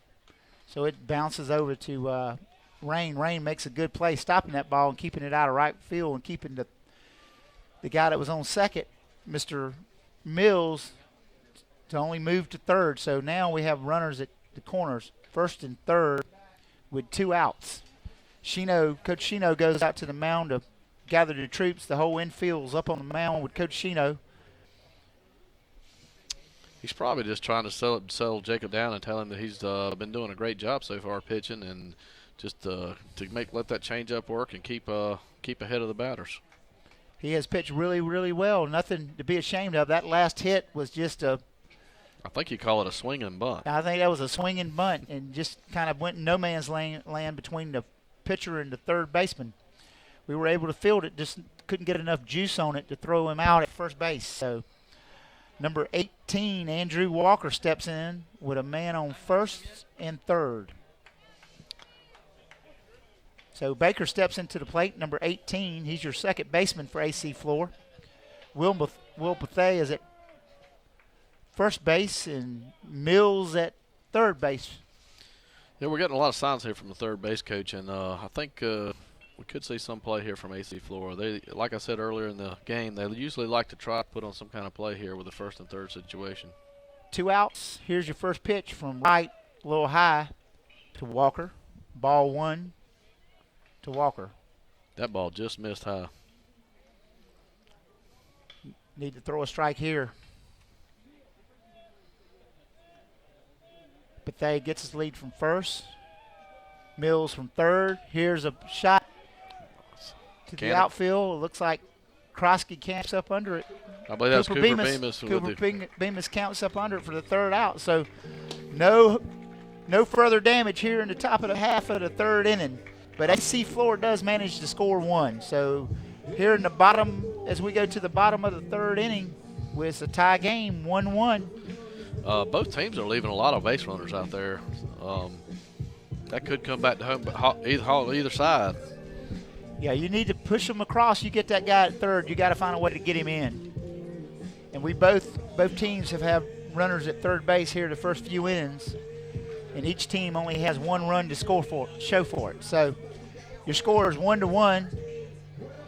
So it bounces over to Rain. Rain makes a good play stopping that ball and keeping it out of right field and keeping the guy that was on second, Mr. Mills, to only move to third. So now we have runners at the corners, first and third, with 2 outs. Coach Shino goes out to the mound to gather the troops. The whole infield's up on the mound with Coach Shino. He's probably just trying to settle Jacob down and tell him that he's been doing a great job so far pitching and just to let that changeup work and keep ahead of the batters. He has pitched really, really well. Nothing to be ashamed of. That last hit was just I think you call it a swinging bunt. I think that was a swinging bunt and just kind of went in no man's land between the pitcher and the third baseman. We were able to field it, just couldn't get enough juice on it to throw him out at first base. So number 18, Andrew Walker, steps in with a man on first and third. So Baker steps into the plate, number 18. He's your second baseman for AC Flora. Will Bethea is at first base and Mills at third base. Yeah, we're getting a lot of signs here from the third base coach, and I think We could see some play here from AC Flora. They, like I said earlier in the game, they usually like to try to put on some kind of play here with the first and third situation. 2 outs. Here's your first pitch from right, a little high to Walker. Ball 1 to Walker. That ball just missed high. Need to throw a strike here. Bethea gets his lead from first. Mills from third. Here's a shot to the outfield. It looks like Krosky camps up under it. I believe that's Cooper Bemis. Cooper Bemis counts up under it for the third out. So no further damage here in the top of the half of the third inning. But AC Flora does manage to score 1. So here in the bottom, as we go to the bottom of the third inning, with a tie game, 1-1. Both teams are leaving a lot of base runners out there. That could come back to home either side. Yeah, you need to push them across. You get that guy at third, you got to find a way to get him in. And we both teams have had runners at third base here the first few innings, and each team only has 1 run to show for it. So your score is 1-1.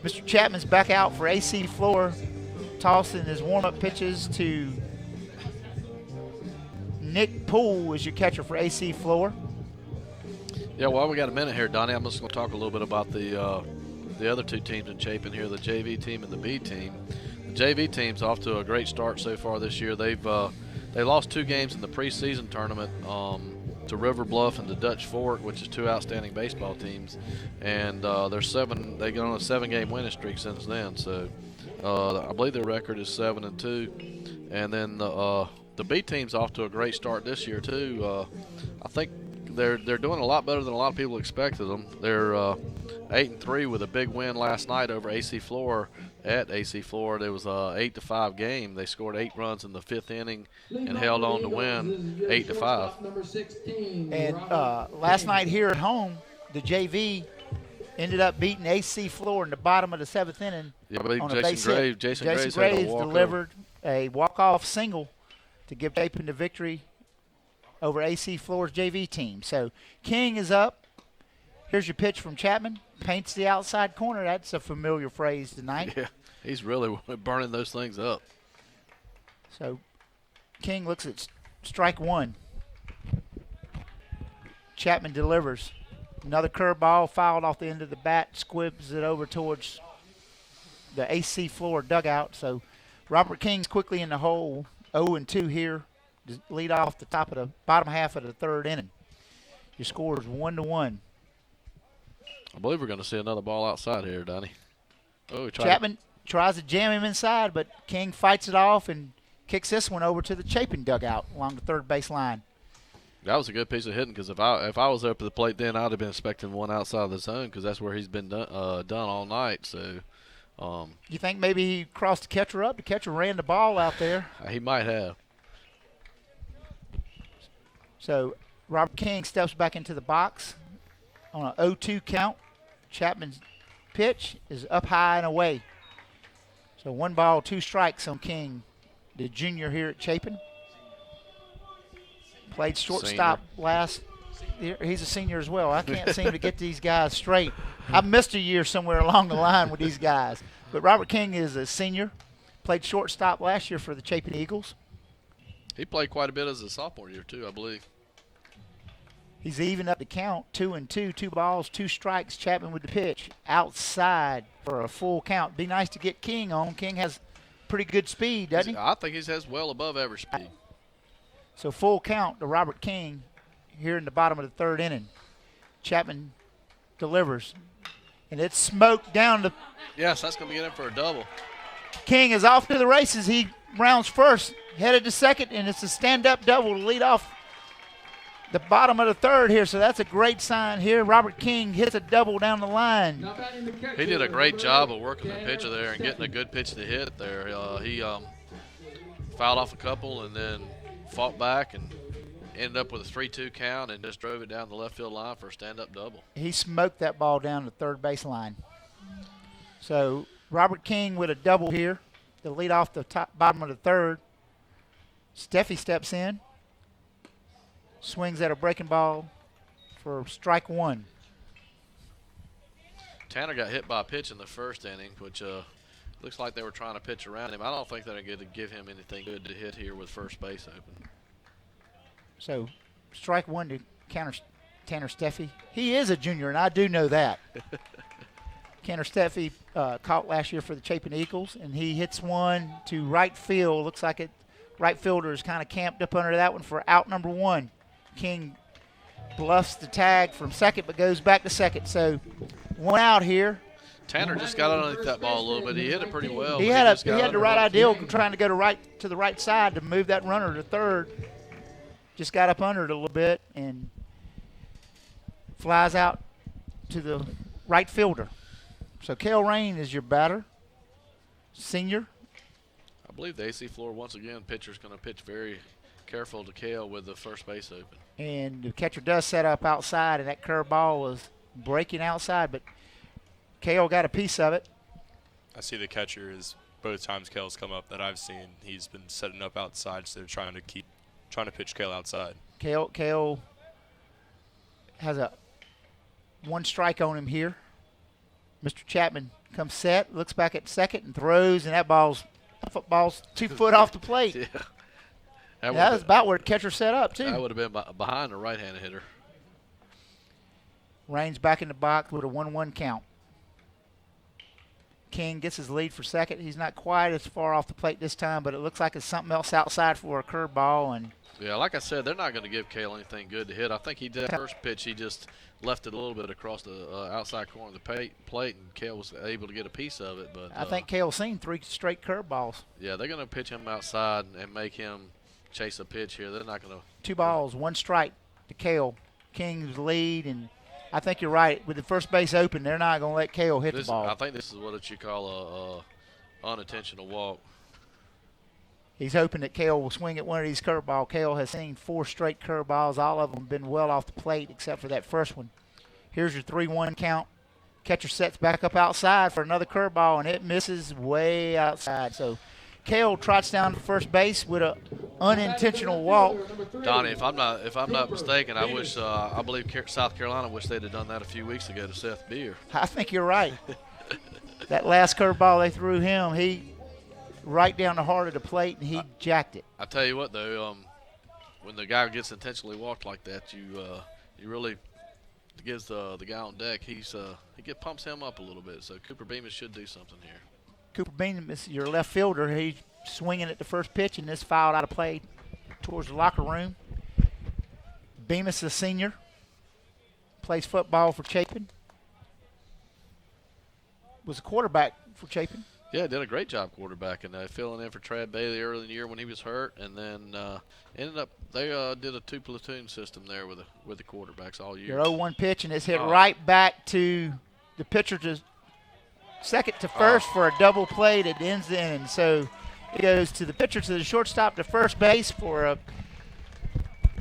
Mr. Chapman's back out for AC Flora, tossing his warm-up pitches to Nick Poole as your catcher for AC Flora. Yeah, well, we got a minute here, Donnie. I'm just going to talk a little bit about the other 2 teams in Chapin here, the JV team and the B team. The JV team's off to a great start so far this year. They lost 2 games in the preseason tournament to River Bluff and to Dutch Fork, which is 2 outstanding baseball teams, and they got on a 7-game winning streak since then. So I believe their record is 7-2, and then the B team's off to a great start this year too. I think they're doing a lot better than a lot of people expected them. They're 8-3 with a big win last night over AC Flora at AC Flora. It was a 8-5 game. They scored 8 runs in the 5th inning and held on to win 8-5. And last night here at home, the JV ended up beating AC Flora in the bottom of the 7th inning. Yeah, I believe on a base hit. Jason Graves had a walk delivered a walk-off single to give Chapin the victory over AC Flora's JV team. So King is up. Here's your pitch from Chapman. Paints the outside corner. That's a familiar phrase tonight. Yeah, he's really burning those things up. So King looks at strike 1. Chapman delivers. Another curveball fouled off the end of the bat, squibs it over towards the AC Flora dugout. So Robert King's quickly in the hole, 0-2 here to lead off the top of the bottom half of the third inning. Your score is 1-1. I believe we're going to see another ball outside here, Donnie. Oh, Chapman tries to jam him inside, but King fights it off and kicks this one over to the Chapin dugout along the third base line. That was a good piece of hitting, because if I was up at the plate then, I'd have been expecting one outside of the zone, because that's where he's been done all night. So, you think maybe he crossed the catcher up? The catcher ran the ball out there. He might have. So Robert King steps back into the box on an 0-2 count. Chapman's pitch is up high and away. So 1 ball, 2 strikes on King, the junior here at Chapin. Played shortstop last year. He's a senior as well. I can't seem to get these guys straight. I've missed a year somewhere along the line with these guys. But Robert King is a senior. Played shortstop last year for the Chapin Eagles. He played quite a bit as a sophomore year too, I believe. He's even up the count, 2-2, 2 balls, 2 strikes. Chapman with the pitch outside for a full count. Be nice to get King on. King has pretty good speed, doesn't he? I think he has well above average speed. So full count to Robert King here in the bottom of the third inning. Chapman delivers, and it's smoked down to. Yes, that's going to get him for a double. King is off to the races. He rounds first, headed to second, and it's a stand-up double to lead off the bottom of the third here. So that's a great sign here. Robert King hits a double down the line. He did a great job of working the pitcher there and getting a good pitch to hit there. He fouled off a couple and then fought back and ended up with a 3-2 count and just drove it down the left field line for a stand-up double. He smoked that ball down the third base line. So Robert King with a double here to lead off the bottom of the third. Steffi steps in, swings at a breaking ball for strike 1. Tanner got hit by a pitch in the first inning, which looks like they were trying to pitch around him. I don't think they're going to give him anything good to hit here with first base open. So, strike one to counter Tanner Steffi. He is a junior, and I do know that. Tanner Steffi caught last year for the Chapin Eagles, and he hits one to right field. Looks like right fielder is kind of camped up under that one for out number one. King bluffs the tag from second, but goes back to second. So, one out here. Tanner just got underneath that ball a little bit. He hit it pretty well. He had the right idea, trying to go to the right side to move that runner to third. Just got up under it a little bit and flies out to the right fielder. So Cale Rain is your batter, senior. I believe the AC Flora, once again, pitcher's going to pitch very careful to Cale with the first base open. And the catcher does set up outside, and that curveball was breaking outside, but Cale got a piece of it. I see the catcher is both times Cale's come up that I've seen, he's been setting up outside, so they're trying to pitch Cale outside. Cale has a one strike on him here. Mr. Chapman comes set, looks back at second and throws, and that football's 2 foot off the plate. Yeah. That was about where the catcher set up, too. That would have been behind the right-handed hitter. Rain's back in the box with a 1-1 count. King gets his lead for second. He's not quite as far off the plate this time, but it looks like it's something else outside for a curveball. And yeah, like I said, they're not going to give Cale anything good to hit. I think he did that first pitch. He just left it a little bit across the outside corner of the plate, and Cale was able to get a piece of it. But I think Cale's seen 3 straight curveballs. Yeah, they're going to pitch him outside and make him chase a pitch here. They're not going to. 2 balls, 1 strike to Cale. King's lead, and I think you're right. With the first base open, they're not going to let Cale hit the ball. I think this is what you call a unintentional walk. He's hoping that Cale will swing at one of these curveballs. Cale has seen 4 straight curveballs. All of them have been well off the plate except for that first one. Here's your 3-1 count. Catcher sets back up outside for another curveball, and it misses way outside. So Cale trots down to first base with an unintentional walk. Donnie, if I'm not mistaken, I believe South Carolina wish they'd have done that a few weeks ago to Seth Beer. I think you're right. That last curveball they threw him, he right down the heart of the plate, and he jacked it. I tell you what, though, when the guy gets intentionally walked like that, you really gives the guy on deck. He pumps him up a little bit. So Cooper Bemis should do something here. Cooper Bemis, your left fielder, he's swinging at the first pitch, and this fouled out of play towards the locker room. Bemis, a senior, plays football for Chapin. Was a quarterback for Chapin. Yeah, did a great job quarterbacking. Filling in for Trad Bailey early in the year when he was hurt, and then ended up they did a 2-platoon system there with the quarterbacks all year. Your 0-1 pitch, and it's hit right back to the pitcher to second to first for a double play that ends the inning. So it goes to the pitcher to the shortstop to first base for a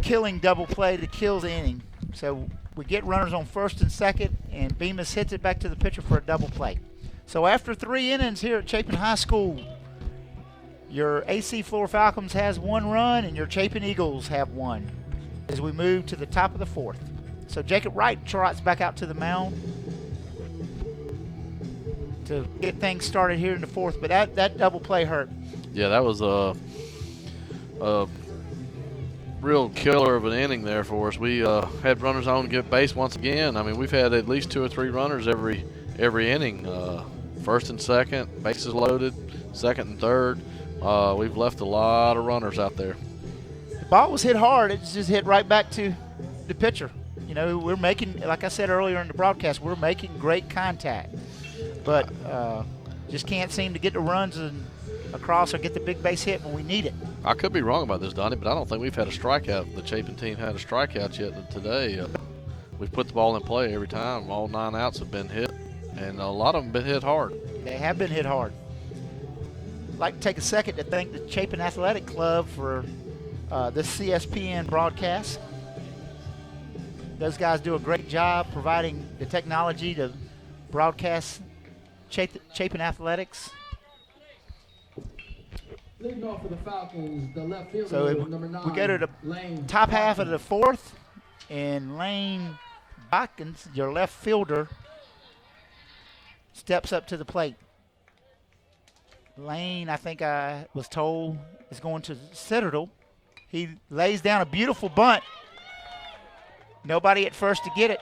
killing double play that kills the inning. So we get runners on first and second, and Bemis hits it back to the pitcher for a double play. So after 3 innings here at Chapin High School, your AC Flora Falcons has 1 run and your Chapin Eagles have 1 as we move to the top of the 4th. So Jacob Wright trots back out to the mound to get things started here in the 4th, but that double play hurt. Yeah, that was a real killer of an inning there for us. We had runners on to get base once again. I mean, we've had at least 2 or 3 runners every inning. First and second, bases loaded, second and third. We've left a lot of runners out there. The ball was hit hard. It just hit right back to the pitcher. You know, we're making, like I said earlier in the broadcast, we're making great contact. But just can't seem to get the runs across or get the big base hit when we need it. I could be wrong about this, Donnie, but I don't think we've had a strikeout. The Chapin team had a strikeout yet today. We've put the ball in play every time. All 9 outs have been hit, and a lot of them been hit hard. They have been hit hard. I'd like to take a second to thank the Chapin Athletic Club for this CSPN broadcast. Those guys do a great job providing the technology to broadcast Chapin Athletics. Leading off for the Falcons, the left fielder, So number 9, we go to the Lane top half of the 4th, and Lane Botkins, your left fielder, steps up to the plate. Lane, I think I was told, is going to Citadel. He lays down a beautiful bunt. Nobody at first to get it.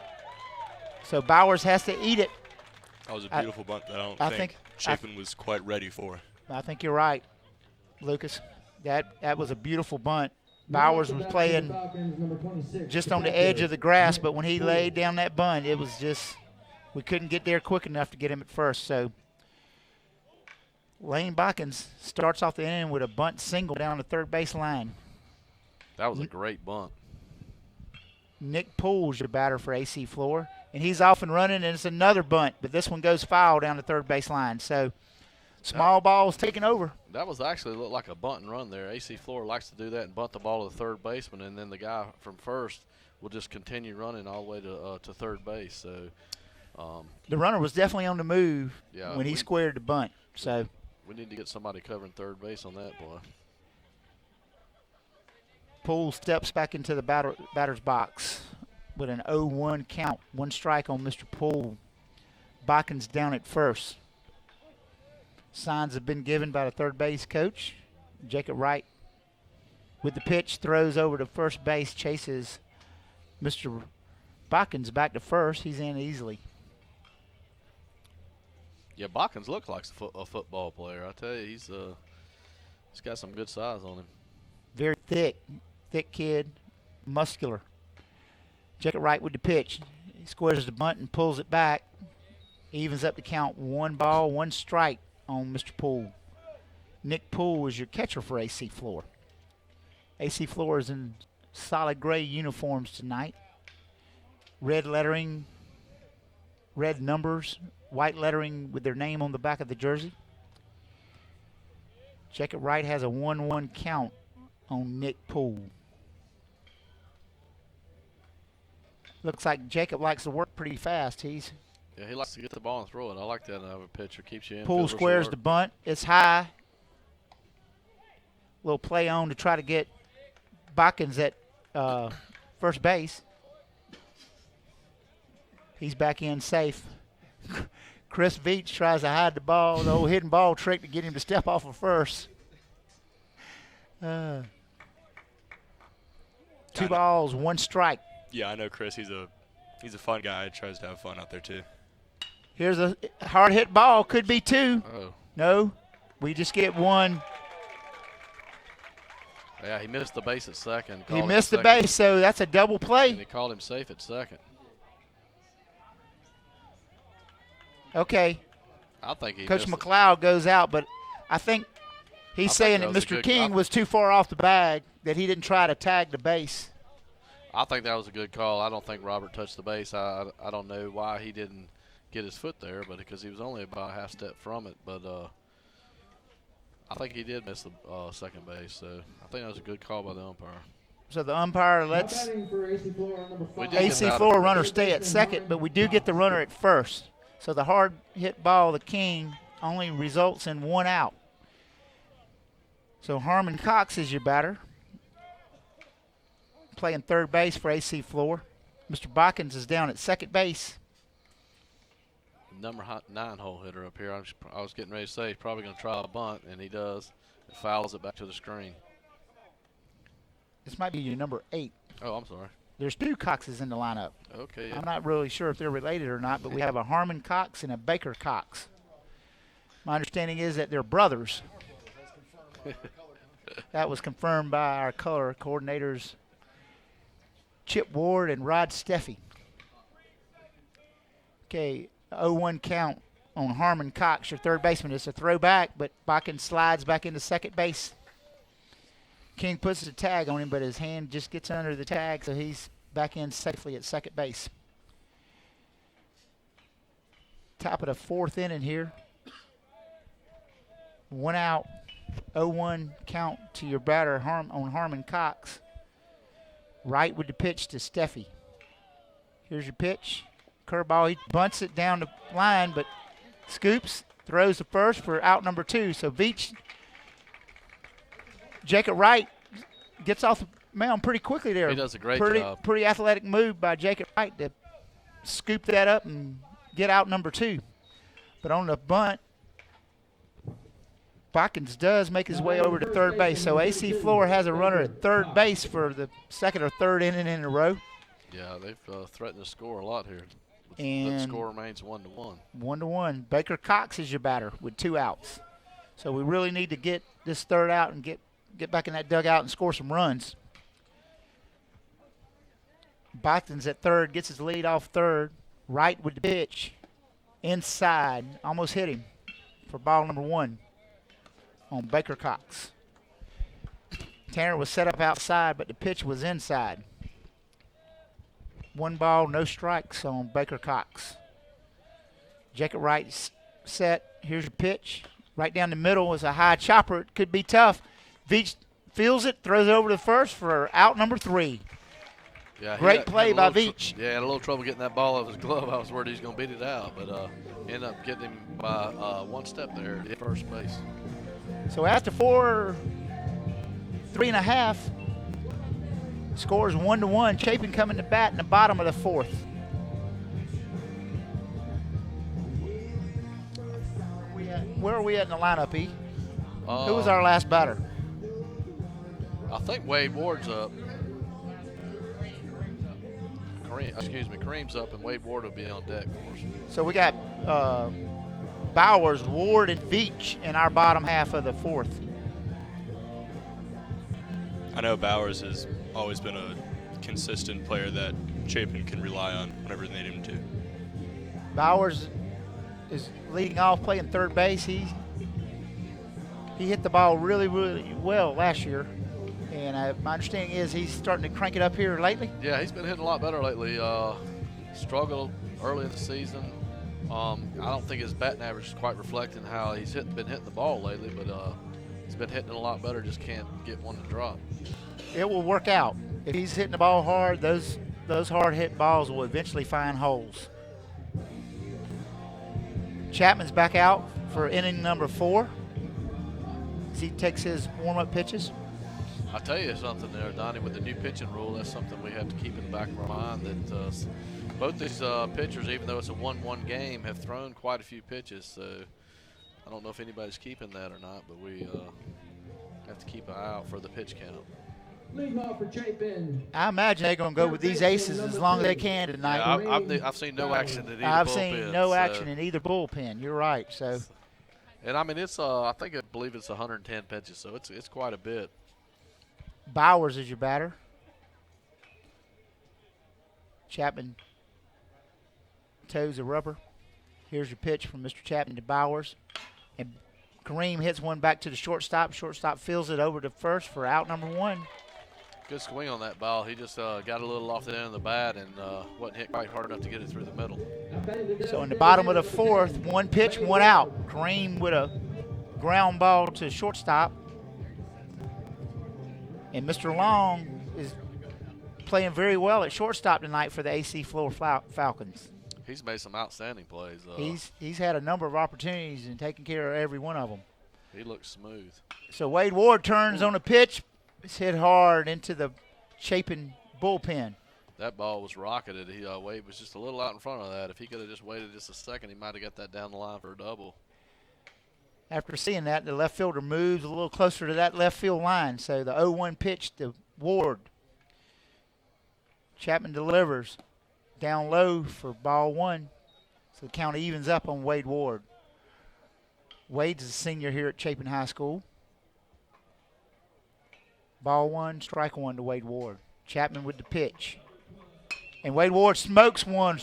So Bowers has to eat it. That was a beautiful bunt that I don't think Chapin was quite ready for. I think you're right, Lucas. That was a beautiful bunt. Bowers was playing just on the edge of the grass, but when he laid down that bunt, it was just, we couldn't get there quick enough to get him at first. So Lane Botkins starts off the inning with a bunt single down the third base line. That was a great bunt. Nick Poole's your batter for AC Flora, and he's off and running, and it's another bunt, but this one goes foul down the third base line. So small ball's taking over. That was actually looked like a bunt and run there. AC Flora likes to do that and bunt the ball to the third baseman, and then the guy from first will just continue running all the way to third base. So the runner was definitely on the move yeah, when he squared the bunt. So we need to get somebody covering third base on that, boy. Poole steps back into the batter's box with an 0-1 count. One strike on Mr. Poole. Botkins down at first. Signs have been given by the third base coach. Jacob Wright with the pitch, throws over to first base, chases Mr. Botkins back to first. He's in easily. Yeah, Botkins looks like a football player. I tell you, he's got some good size on him. Very thick kid, muscular. Jacob Wright with the pitch. He squares the bunt and pulls it back. Evens up the count. 1 ball, 1 strike on Mr. Poole. Nick Poole is your catcher for AC Flora. AC Flora is in solid gray uniforms tonight. Red lettering, red numbers, white lettering with their name on the back of the jersey. Jacob Wright has a 1-1 count on Nick Poole. Looks like Jacob likes to work pretty fast. Yeah, he likes to get the ball and throw it. I like that out of a pitcher. Keeps you in. Poole squares the bunt. It's high. Little play on to try to get Botkins at first base. He's back in safe. Chris Veach tries to hide the ball, the old hidden ball trick to get him to step off of first. 2 balls, 1 strike. Yeah, I know Chris. He's a fun guy. He tries to have fun out there too. Here's a hard hit ball. Could be 2. Oh. No, we just get 1. Yeah, he missed the base at second. He missed the base, so that's a double play. And he called him safe at second. Okay. I think he Coach missed McLeod goes out, but I think he's saying that was a Mr. good King call. was too far off the bag, that he didn't try to tag the base. I think that was a good call. I don't think Robert touched the base. I don't know why he didn't get his foot there, but because he was only about a half step from it. But I think he did miss the second base. So I think that was a good call by the umpire. So the umpire lets We did AC get Flora runner stay at second, but we do get the runner at first. So the hard hit ball, the King, only results in 1 out. So Harmon Cox is your batter, playing third base for AC Flora. Mr. Botkins is down at second base. Number 9 hole hitter up here. I was getting ready to say he's probably going to try a bunt, and he does. It fouls it back to the screen. This might be your number 8. Oh, I'm sorry. There's 2 Coxes in the lineup. Okay. I'm not really sure if they're related or not, but we have a Harmon Cox and a Baker Cox. My understanding is that they're brothers. That was confirmed by our color coordinators, Chip Ward and Rod Steffi. Okay, 0-1 count on Harmon Cox, your third baseman. It's a throwback, but Botkins slides back into second base. King puts a tag on him, but his hand just gets under the tag, so he's back in safely at second base. Top of the 4th inning here. 1 out, 0-1 count to your batter on Harmon Cox. Right with the pitch to Steffi. Here's your pitch. Curveball, he bunts it down the line, but scoops, throws to first for out number 2. So Veach, Jacob Wright gets off the mound pretty quickly there. He does a great job. Pretty athletic move by Jacob Wright to scoop that up and get out number 2. But on the bunt, Botkins does make his way over to third base. So AC Flora has a runner at third base for the second or third inning in a row. Yeah, they've threatened to score a lot here. And the score remains 1-1. 1-1. Baker Cox is your batter with 2 outs. So we really need to get this third out and get back in that dugout and score some runs. Botkins at third, gets his lead off third. Right with the pitch. Inside. Almost hit him for ball number 1 on Baker Cox. Tanner was set up outside, but the pitch was inside. 1 ball, no strikes on Baker Cox. Jacob Wright set. Here's your pitch. Right down the middle is a high chopper. It could be tough. Veach feels it, throws it over to first for out number 3. Yeah, great play by Veach. Yeah, had a little trouble getting that ball out of his glove. I was worried he was going to beat it out, but ended up getting him by 1 step there at first base. So after 3.5, scores 1-1. Chapin coming to bat in the bottom of the 4th. Where are we at in the lineup, E? Who was our last batter? I think Wade Ward's up. Kareem's up, and Wade Ward will be on deck for us. So we got Bowers, Ward, and Veach in our bottom half of the 4th. I know Bowers has always been a consistent player that Chapin can rely on whenever they need him to. Bowers is leading off, playing third base. He hit the ball really, really well last year. And my understanding is he's starting to crank it up here lately. Yeah, he's been hitting a lot better lately. Struggled early in the season. I don't think his batting average is quite reflecting how he's been hitting the ball lately, but he's been hitting it a lot better, just can't get one to drop. It will work out. If he's hitting the ball hard, those hard hit balls will eventually find holes. Chapman's back out for inning number 4 as he takes his warm-up pitches. I'll tell you something there, Donnie, with the new pitching rule, that's something we have to keep in the back of our mind, that both these pitchers, even though it's a 1-1 game, have thrown quite a few pitches. So I don't know if anybody's keeping that or not, but we have to keep an eye out for the pitch count. Leading off for Chapin. I imagine they're going to go with these aces as long as they can tonight. Yeah, I've seen no action in either bullpen. I've seen no action in either bullpen. You're right. So, and I mean, it's I believe it's 110 pitches, so it's quite a bit. Bowers is your batter. Chapman toes the rubber. Here's your pitch from Mr. Chapman to Bowers. And Kareem hits one back to the shortstop. Shortstop fields it over to first for out number 1. Good swing on that ball. He just got a little off the end of the bat and wasn't hit quite hard enough to get it through the middle. So in the bottom of the 4th, 1 pitch, 1 out. Kareem with a ground ball to shortstop. And Mr. Long is playing very well at shortstop tonight for the AC Flora Falcons. He's made some outstanding plays. He's had a number of opportunities and taken care of every one of them. He looks smooth. So Wade Ward turns on a pitch. It's hit hard into the Chapin bullpen. That ball was rocketed. Wade was just a little out in front of that. If he could have just waited just a second, he might have got that down the line for a double. After seeing that, the left fielder moves a little closer to that left field line. So the 0-1 pitch to Ward. Chapman delivers down low for ball 1. So the count evens up on Wade Ward. Wade's a senior here at Chapin High School. Ball 1, strike 1 to Wade Ward. Chapman with the pitch. And Wade Ward smokes one.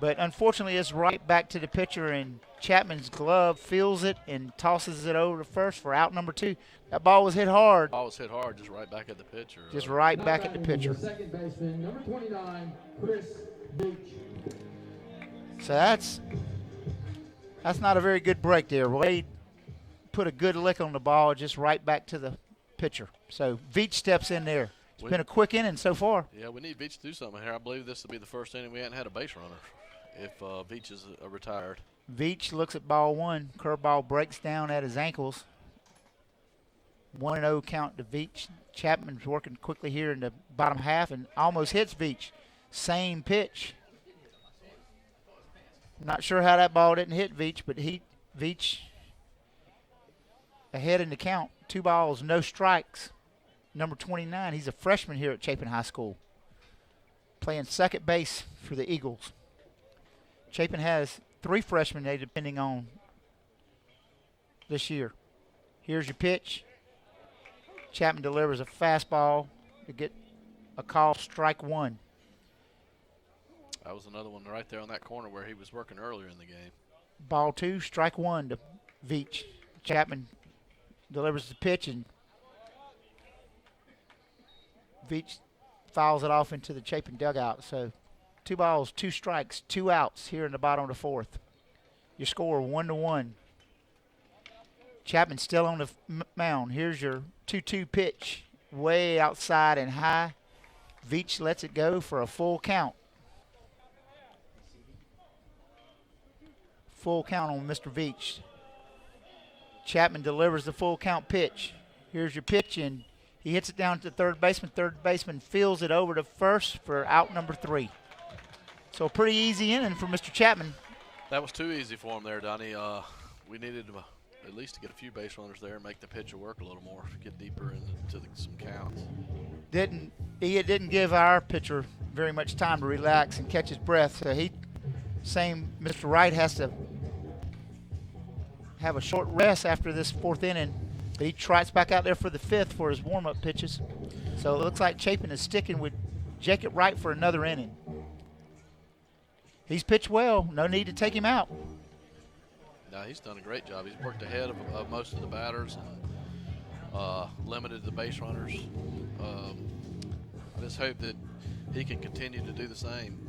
But unfortunately, it's right back to the pitcher, and Chapman's glove feels it and tosses it over to first for out number 2. That ball was hit hard. Ball was hit hard, just right back at the pitcher. Just right back at the pitcher. Second baseman, number 29, Chris Veach. So that's not a very good break there. Wade put a good lick on the ball, just right back to the pitcher. So Veach steps in there. It's been a quick inning so far. Yeah, we need Veach to do something here. I believe this will be the first inning we hadn't had a base runner if Veach is retired. Veach looks at ball 1. Curveball breaks down at his ankles. 1-0 count to Veach. Chapman's working quickly here in the bottom half and almost hits Veach. Same pitch. Not sure how that ball didn't hit Veach, but Veach ahead in the count. 2 balls, no strikes. Number 29, he's a freshman here at Chapin High School, playing second base for the Eagles. Chapin has 3 freshmen they're depending on this year. Here's your pitch. Chapman delivers a fastball to get a call, strike 1. That was another one right there on that corner where he was working earlier in the game. Ball 2, strike 1 to Veach. Chapman delivers the pitch, and Veach fouls it off into the Chapin dugout. So 2 balls, 2 strikes, 2 outs here in the bottom of the 4th. Your score 1-1. Chapman still on the mound. Here's your 2-2 pitch, way outside and high. Veach lets it go for a full count. Full count on Mr. Veach. Chapman delivers the full count pitch. Here's your pitch, and he hits it down to third baseman. Third baseman fields it over to first for out number 3. So a pretty easy inning for Mr. Chapman. That was too easy for him there, Donnie. We needed at least to get a few base runners there and make the pitcher work a little more, get deeper into some counts. He didn't give our pitcher very much time to relax and catch his breath. So Mr. Wright has to have a short rest after this 4th inning. But he trots back out there for the 5th for his warm-up pitches. So it looks like Chapin is sticking with Jacob Wright for another inning. He's pitched well. No need to take him out. No, he's done a great job. He's worked ahead of most of the batters and limited the base runners. I just hope that he can continue to do the same.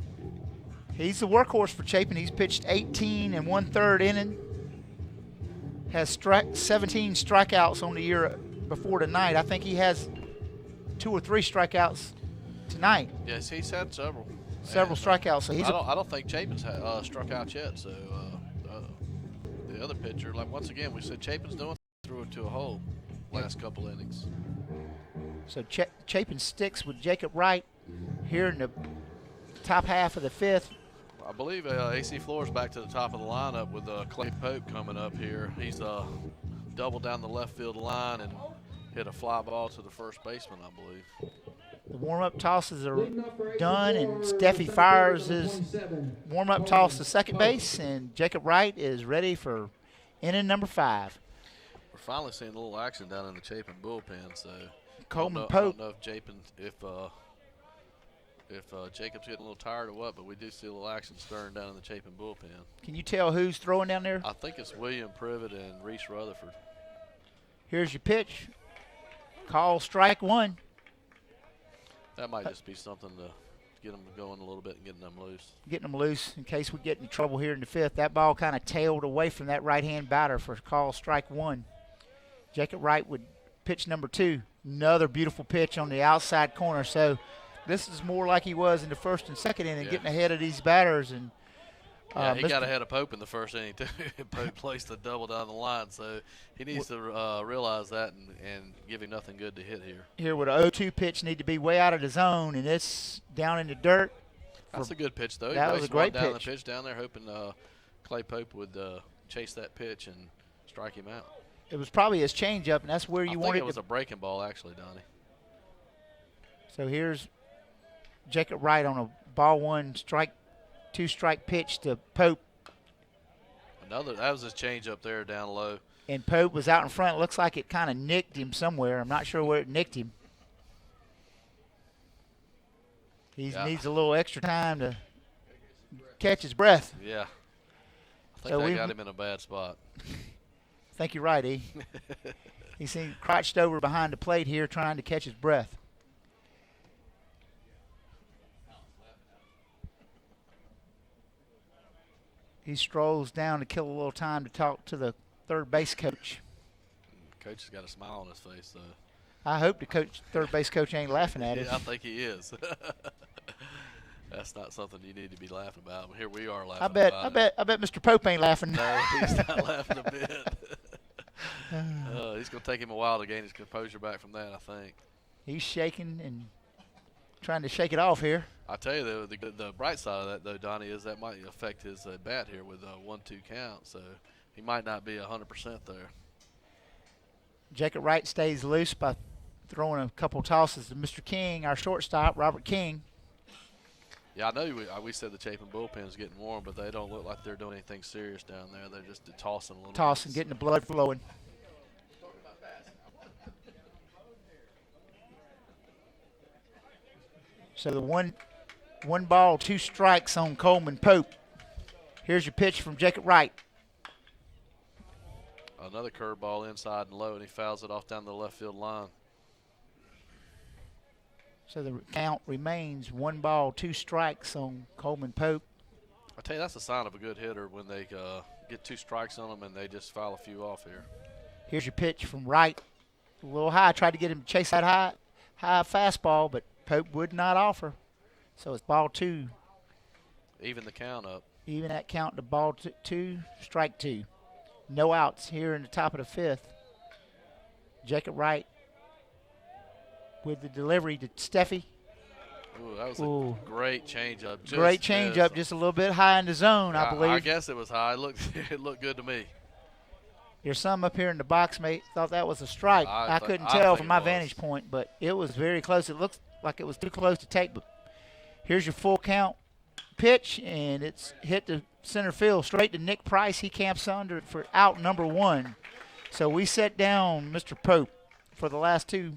He's the workhorse for Chapin. He's pitched 18 1/3 inning. Has 17 strikeouts on the year before tonight. I think he has 2 or 3 strikeouts tonight. Yes, he's had several. Several strikeouts. So I don't think Chapin's struck out yet. So the other pitcher, like once again, we said Chapin's threw it to a hole last couple innings. So Chapin sticks with Jacob Wright here in the top half of the 5th. I believe AC Flora's back to the top of the lineup with Clay Pope coming up here. He's doubled down the left field line and hit a fly ball to the first baseman, I believe. The warm-up tosses are done, and Steffi fires his warm-up toss to second base, and Jacob Wright is ready for inning number 5. We're finally seeing a little action down in the Chapin bullpen. So Coleman Pope. I don't know if Jacob's getting a little tired or what, but we do see a little action stirring down in the Chapin bullpen. Can you tell who's throwing down there? I think it's William Privet and Reese Rutherford. Here's your pitch. Call strike 1. That might just be something to get them going a little bit and getting them loose. Getting them loose in case we get in trouble here in the 5th. That ball kind of tailed away from that right-hand batter for call strike 1. Jacob Wright would pitch number 2. Another beautiful pitch on the outside corner. So this is more like he was in the 1st and 2nd inning, getting ahead of these batters. And he got ahead of Pope in the 1st inning, too. Pope placed a double down the line. So he needs to realize that and give him nothing good to hit here. Here would an 0-2 pitch need to be way out of the zone, and it's down in the dirt. That's a good pitch, though. That was a great down pitch. The pitch down there, hoping Clay Pope would chase that pitch and strike him out. It was probably his changeup, and that's where you wanted it was a breaking ball, actually, Donnie. So here's Jacob Wright on a ball 1, strike 2 strike pitch to Pope. That was his changeup there down low. And Pope was out in front. Looks like it kind of nicked him somewhere. I'm not sure where it nicked him. He needs a little extra time to catch his breath. Yeah. I think they got him in a bad spot. I think you're right, E. He seemed crouched over behind the plate here trying to catch his breath. He strolls down to kill a little time to talk to the third base coach. Coach has got a smile on his face, though. I hope the third base coach ain't laughing at us. Yeah, I think he is. That's not something you need to be laughing about. But here we are laughing about it. I bet Mr. Pope ain't laughing. No, he's not laughing a bit. He's going to take him a while to gain his composure back from that, I think. He's shaking, and trying to shake it off here. I tell you, the bright side of that, though, Donnie, is that might affect his bat here with a 1-2 count. So he might not be 100% there. Jacob Wright stays loose by throwing a couple tosses to Mr. King, our shortstop, Robert King. Yeah, I know we said the Chapin bullpen is getting warm, but they don't look like they're doing anything serious down there. They're just tossing a little. Tossing, getting the blood flowing. So the one ball, 2 strikes on Coleman Pope. Here's your pitch from Jacob Wright. Another curveball inside and low, and he fouls it off down the left field line. So the count remains 1 ball, 2 strikes on Coleman Pope. I tell you, that's a sign of a good hitter when they get 2 strikes on them and they just foul a few off here. Here's your pitch from Wright. A little high. Tried to get him to chase that high fastball, but Pope would not offer. So it's ball 2. Even the count up. Even that count to ball 2, strike 2. No outs here in the top of the 5th. Jacob Wright with the delivery to Steffi. Ooh, that was a great changeup. Great changeup, just a little bit high in the zone, I believe. I guess it was high. It looked good to me. There's some up here in the box, mate. Thought that was a strike. I couldn't tell from my vantage point, but it was very close. It looks like it was too close to take. But here's your full count pitch, and it's hit the center field straight to Nick Price. He camps under for out number 1. So we set down Mr. Pope for the last 2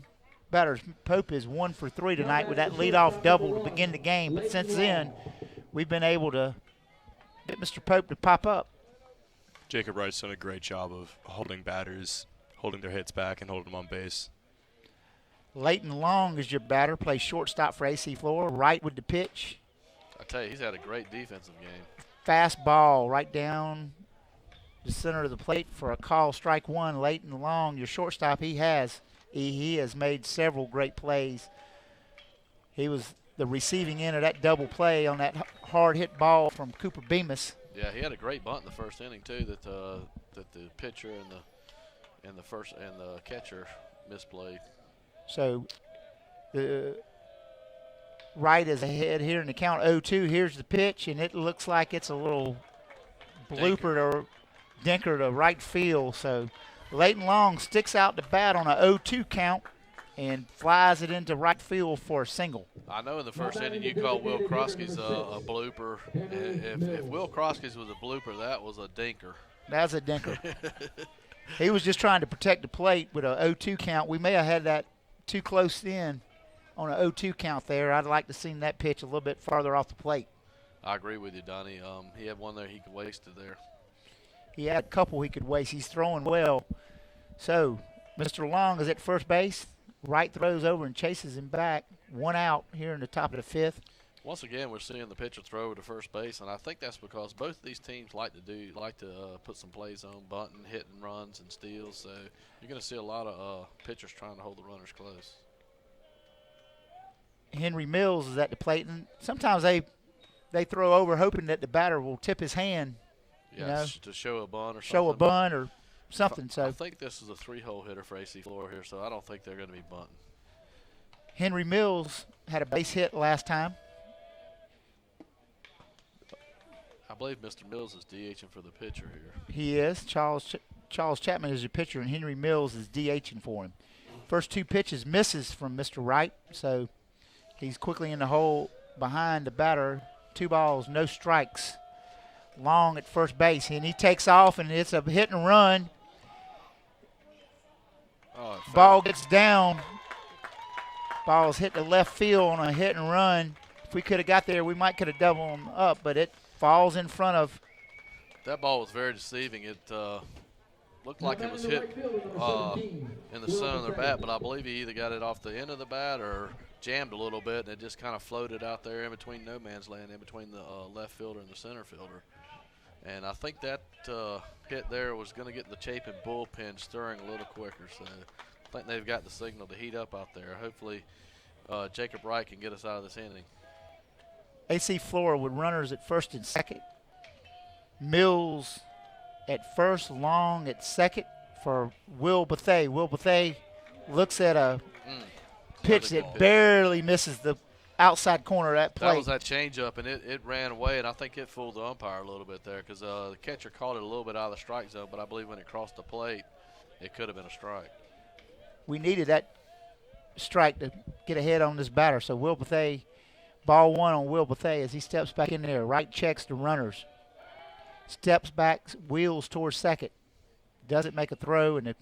batters. Pope is 1 for 3 tonight with that leadoff double to begin the game. But since then, we've been able to get Mr. Pope to pop up. Jacob Wright's done a great job of holding batters, holding their hits back, and holding them on base. Leighton Long is your batter, plays shortstop for AC Flora. Wright with the pitch. I tell you, he's had a great defensive game. Fastball right down the center of the plate for a call, strike 1. Leighton Long, your shortstop, he has made several great plays. He was the receiving end of that double play on that hard hit ball from Cooper Bemis. Yeah, he had a great bunt in the first inning too. That the pitcher and the catcher misplayed. So the Wright is ahead here in the count 0-2. Here's the pitch, and it looks like it's a little blooper or dinker to right field. So Leighton Long sticks out the bat on a 0-2 count and flies it into right field for a single. I know in the first inning you called Will Krosky's a blooper. If Will Krosky's was a blooper, that was a dinker. That's a dinker. He was just trying to protect the plate with a 0-2 count. We may have had that too close in on a 0-2 count there. I'd like to see that pitch a little bit farther off the plate. I agree with you, Donnie. He had one there he could waste it there. He had a couple he could waste. He's throwing well. So Mr. Long is at first base. Wright throws over and chases him back. 1 out here in the top of the 5th. Once again, we're seeing the pitcher throw over to first base, and I think that's because both of these teams like to put some plays on, bunting, hitting runs, and steals. So you're going to see a lot of pitchers trying to hold the runners close. Henry Mills is at the plate, and sometimes they throw over hoping that the batter will tip his hand. Yeah, to show a bunt or something. Show a bunt or something. So I think this is a 3-hole hitter for AC Flora here, so I don't think they're going to be bunting. Henry Mills had a base hit last time. I believe Mr. Mills is DHing for the pitcher here. He is. Charles Chapman is your pitcher, and Henry Mills is DHing for him. First 2 pitches misses from Mr. Wright, so he's quickly in the hole behind the batter. 2 balls, no strikes. Long at first base, and he takes off, and it's a hit and run. Ball gets down. Ball's hit the left field on a hit and run. If we could have got there, we might could have doubled them up, but it falls in front of. That ball was very deceiving. It looked like it was hit in the center of their bat, but I believe he either got it off the end of the bat or jammed a little bit, and it just kind of floated out there in between no man's land, in between the left fielder and the center fielder. And I think that hit there was going to get the Chapin bullpen stirring a little quicker. So I think they've got the signal to heat up out there. Hopefully Jacob Wright can get us out of this inning. AC Flora with runners at first and second. Mills at first, Long at second for Will Bethea. Will Bethea looks at a pitch that barely misses the outside corner of that plate. That was that changeup, and it ran away, and I think it fooled the umpire a little bit there because the catcher caught it a little bit out of the strike zone, but I believe when it crossed the plate, it could have been a strike. We needed that strike to get ahead on this batter. So Will Bethea, ball one on Will Bethea as he steps back in there. Right checks the runners. Steps back, wheels towards second. Doesn't make a throw, and it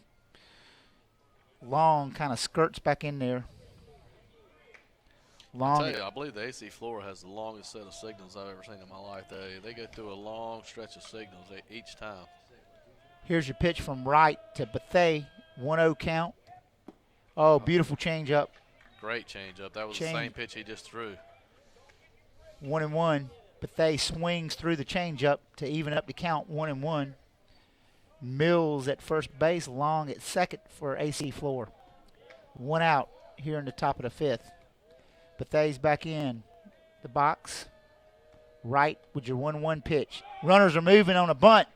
long kind of skirts back in there. Long. I believe the AC Flora has the longest set of signals I've ever seen in my life. They go through a long stretch of signals each time. Here's your pitch from right to Bethea. 1-0 count. Oh, beautiful changeup. Great changeup. That was the same pitch he just threw. 1-1. Bethea swings through the changeup to even up the count. 1-1. Mills at first base, Long at second for AC Flora. 1 out here in the top of the fifth. Bethea's back in the box. Right with your 1-1 pitch. Runners are moving on a bunt.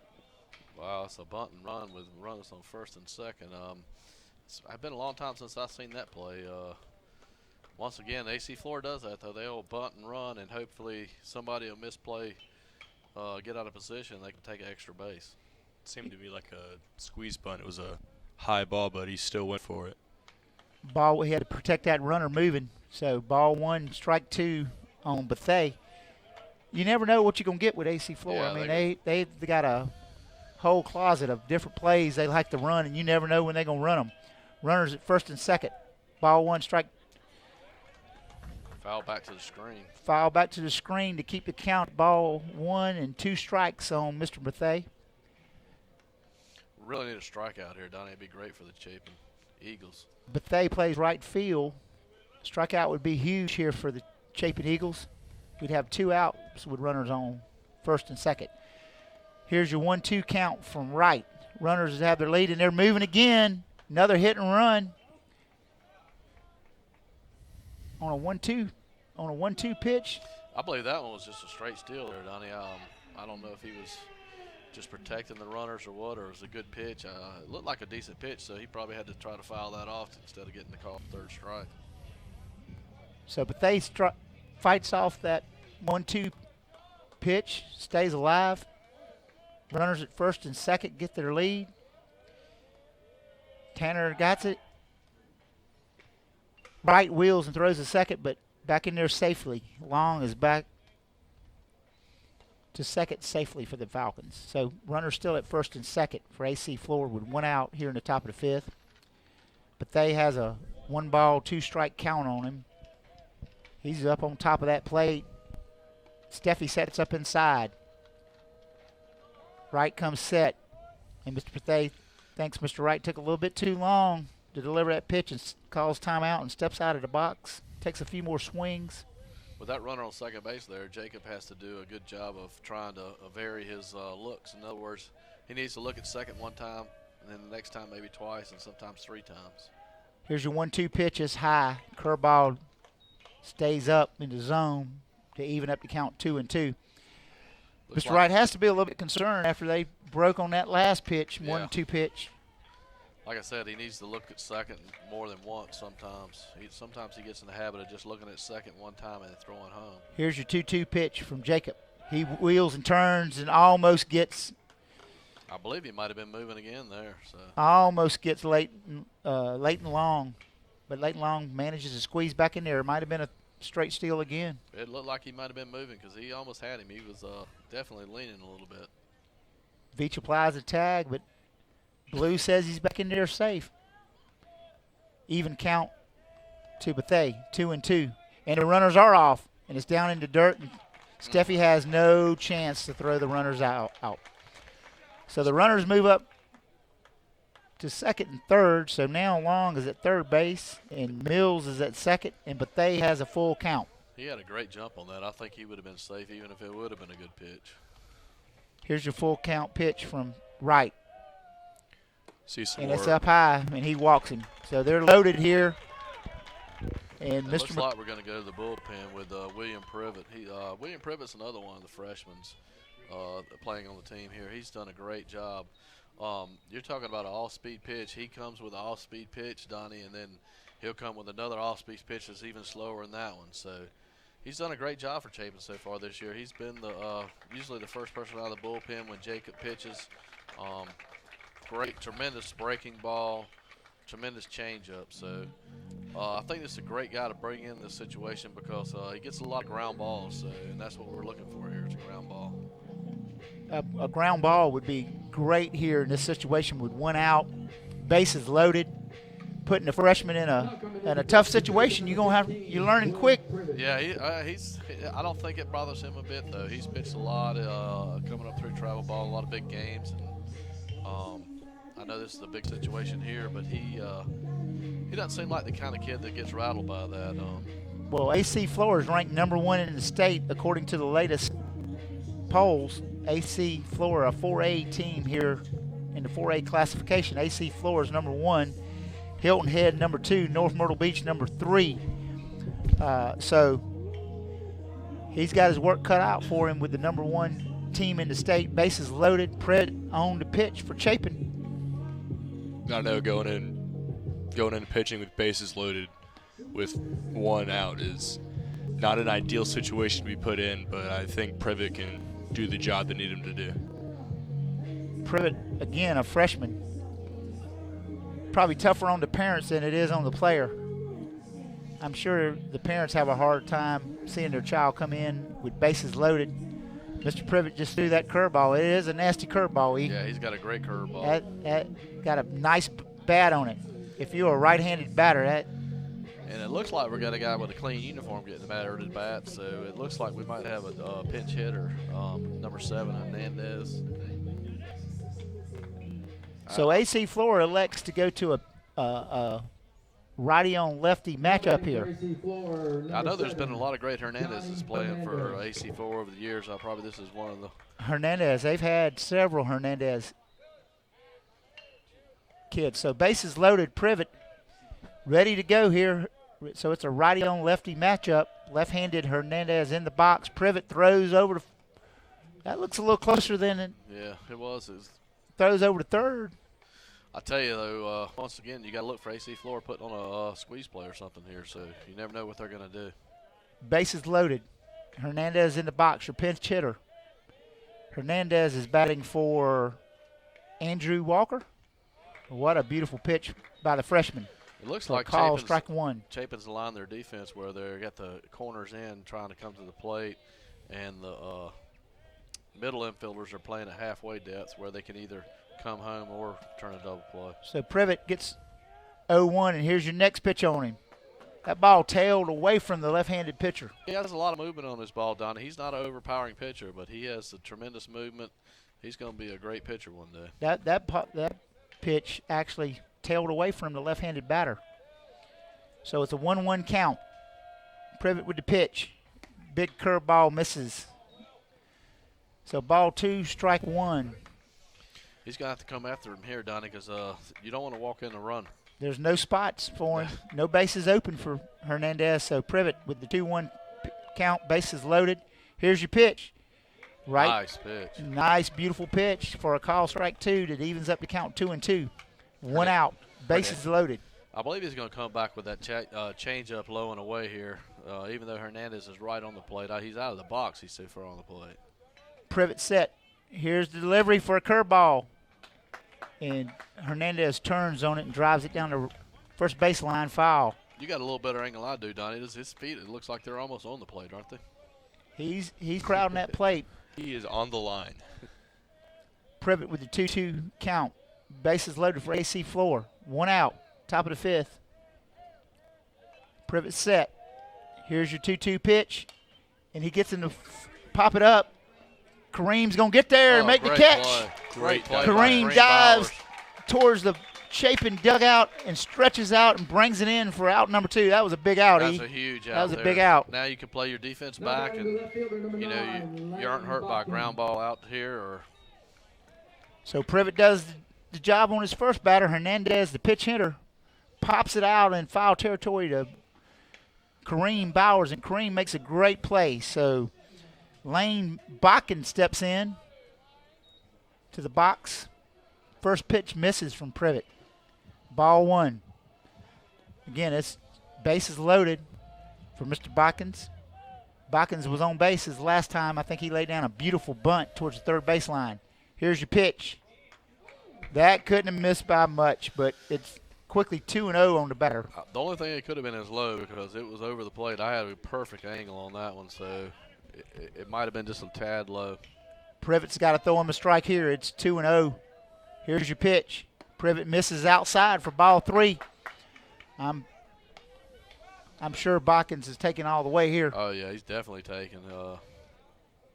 Wow, it's a bunt and run with runners on first and second. It's been a long time since I've seen that play. Once again, AC Flora does that, though. They'll bunt and run, and hopefully somebody will misplay, get out of position, they can take an extra base. It seemed to be like a squeeze bunt. It was a high ball, but he still went for it. Ball, he had to protect that runner moving. So ball one, strike two on Bethea. You never know what you're going to get with AC Flora. Yeah, I mean, they've got a whole closet of different plays they like to run, and you never know when they're going to run them. Runners at first and second. Ball one, strike. Foul back to the screen. Foul back to the screen to keep the count. Ball one and 2 strikes on Mr. Bethea. Really need a strikeout here, Donnie. It'd be great for the Chapin Eagles. Bethea plays right field. Strikeout would be huge here for the Chapin Eagles. We'd have 2 outs with runners on first and second. Here's your 1-2 count from right. Runners have their lead, and they're moving again. Another hit and run on a 1-2 pitch. I believe that one was just a straight steal there, Donnie. I don't know if he was just protecting the runners or what, or it was a good pitch. It looked like a decent pitch, so he probably had to try to foul that off instead of getting the call third strike. So Bethea fights off that 1-2 pitch, stays alive. Runners at first and second get their lead. Tanner got it. Bright wheels and throws a second, but back in there safely. Long is back to second safely for the Falcons. So runners still at first and second for AC Flora with 1 out here in the top of the fifth. Bethea has a 1-ball, 2-strike count on him. He's up on top of that plate. Steffi sets up inside. Wright comes set. And Mr. Bethea thinks Mr. Wright took a little bit too long to deliver that pitch and calls timeout and steps out of the box. Takes a few more swings. With that runner on second base there, Jacob has to do a good job of trying to vary his looks. In other words, he needs to look at second one time, and then the next time maybe twice, and sometimes 3 times. Here's your 1-2 pitch. Is high. Curveball stays up in the zone to even up the count 2-2. Mr. Wright has to be a little bit concerned after they broke on that last pitch, 1-2 pitch. Like I said, he needs to look at second more than once sometimes. Sometimes he gets in the habit of just looking at second one time and then throwing home. Here's your 2-2 pitch from Jacob. He wheels and turns and almost gets. I believe he might have been moving again there. So almost gets Leighton Long. But Leighton Long manages to squeeze back in there. It might have been a straight steal again. It looked like he might have been moving because he almost had him. He was definitely leaning a little bit. Veach applies a tag, but Blue says he's back in there safe. Even count to Bethea, 2-2. And the runners are off, and it's down into dirt. And Steffi has no chance to throw the runners out. So the runners move up to second and third. So now Long is at third base, and Mills is at second, and Bethea has a full count. He had a great jump on that. I think he would have been safe even if it would have been a good pitch. Here's your full count pitch from Wright. And it's up high, and he walks him. So they're loaded here. And looks like we're going to go to the bullpen with William Privet. William Privet's another one of the freshmen playing on the team here. He's done a great job. You're talking about an off-speed pitch. He comes with an off-speed pitch, Donnie, and then he'll come with another off-speed pitch that's even slower than that one. So He's done a great job for Chapin so far this year. He's been usually the first person out of the bullpen when Jacob pitches. Great, tremendous breaking ball, tremendous changeup. So I think this is a great guy to bring in this situation because he gets a lot of ground balls, and that's what we're looking for here, is a ground ball. A ground ball would be great here in this situation with 1 out, bases loaded, putting the freshman in a tough situation. You're learning quick. Yeah, I don't think it bothers him a bit though. He's pitched a lot coming up through travel ball, a lot of big games, and I know this is a big situation here, but he doesn't seem like the kind of kid that gets rattled by that. Well, AC Flora is ranked number 1 in the state according to the latest polls. AC Flora, a 4A team here in the 4A classification. AC Flora is number 1. Hilton Head number 2. North Myrtle Beach number 3. So he's got his work cut out for him with the number 1 team in the state. Bases loaded. Pred on the pitch for Chapin. I know going in pitching with bases loaded with 1 out is not an ideal situation to be put in, but I think Privet can do the job they need him to do. Privet, again, a freshman. Probably tougher on the parents than it is on the player. I'm sure the parents have a hard time seeing their child come in with bases loaded. Mr. Privet just threw that curveball. It is a nasty curveball. Yeah, he's got a great curveball. That got a nice bat on it. If you're a right-handed batter, and it looks like we're got a guy with a clean uniform getting the batter at bat, so it looks like we might have a pinch hitter, number 7, Hernandez. So AC Flora elects to go to a righty-on-lefty matchup here. I know there's been a lot of great Hernandezes playing for AC Flora over the years. Probably this is one of the. Hernandez, they've had several Hernandez kids. So bases loaded, Privet ready to go here. So it's a righty-on-lefty matchup. Left-handed Hernandez in the box. Privet throws over to. That looks a little closer than it. Yeah, it was. Throws over to third. I tell you, though, once again, you got to look for AC Flora putting on a squeeze play or something here, so you never know what they're going to do. Bases loaded. Hernandez in the box, your pinch hitter. Hernandez is batting for Andrew Walker. What a beautiful pitch by the freshman. It looks like call strike 1. Chapin's aligned their defense where they got the corners in trying to come to the plate, and the middle infielders are playing at halfway depth where they can either come home or turn a double play. So Privet gets 0-1, and here's your next pitch on him. That ball tailed away from the left-handed pitcher. He has a lot of movement on his ball, Donnie. He's not an overpowering pitcher, but he has a tremendous movement. He's going to be a great pitcher one day. That pitch actually tailed away from the left-handed batter. So it's a 1-1 count. Privet with the pitch. Big curveball misses. So ball 2, strike 1. He's going to have to come after him here, Donnie, because you don't want to walk in the run. There's no spots for him. No bases open for Hernandez. So Privet with the 2-1 count, bases loaded. Here's your pitch. Right. Nice pitch. Nice, beautiful pitch for a call strike 2 that evens up the count 2-2. 1 out, bases loaded. I believe he's going to come back with that change up low and away here. Even though Hernandez is right on the plate, he's out of the box. He's so far on the plate. Privet set. Here's the delivery for a curveball. And Hernandez turns on it and drives it down the first baseline, foul. You got a little better angle than I do, Donnie. His feet, it looks like they're almost on the plate, aren't they? He's crowding that plate. He is on the line. Privet with the 2-2 count. Bases loaded for AC Flora. 1 out, top of the 5th. Privet set. Here's your 2-2 pitch. And he gets in to pop it up. Kareem's going to get there and make the catch. Great play. Kareem dives towards the Chapin dugout and stretches out and brings it in for out number 2. That was a big out. That's a huge out. That was a big out. Now you can play your defense back, and you aren't hurt by a ground ball out here. So Privet does the job on his first batter. Hernandez, the pitch hitter, pops it out in foul territory to Kareem Bowers, and Kareem makes a great play. So Lane Bakken steps in to the box. First pitch misses from Privet. Ball 1. Again, it's bases loaded for Mr. Bakkens. Botkins was on base his last time. I think he laid down a beautiful bunt towards the third baseline. Here's your pitch. That couldn't have missed by much, but it's quickly 2-0 on the batter. The only thing it could have been is low because it was over the plate. I had a perfect angle on that one, so it might have been just a tad low. Privet's got to throw him a strike here. It's 2-0. Here's your pitch. Privet misses outside for ball 3. I'm sure Botkins is taking all the way here. Oh, yeah, he's definitely taking.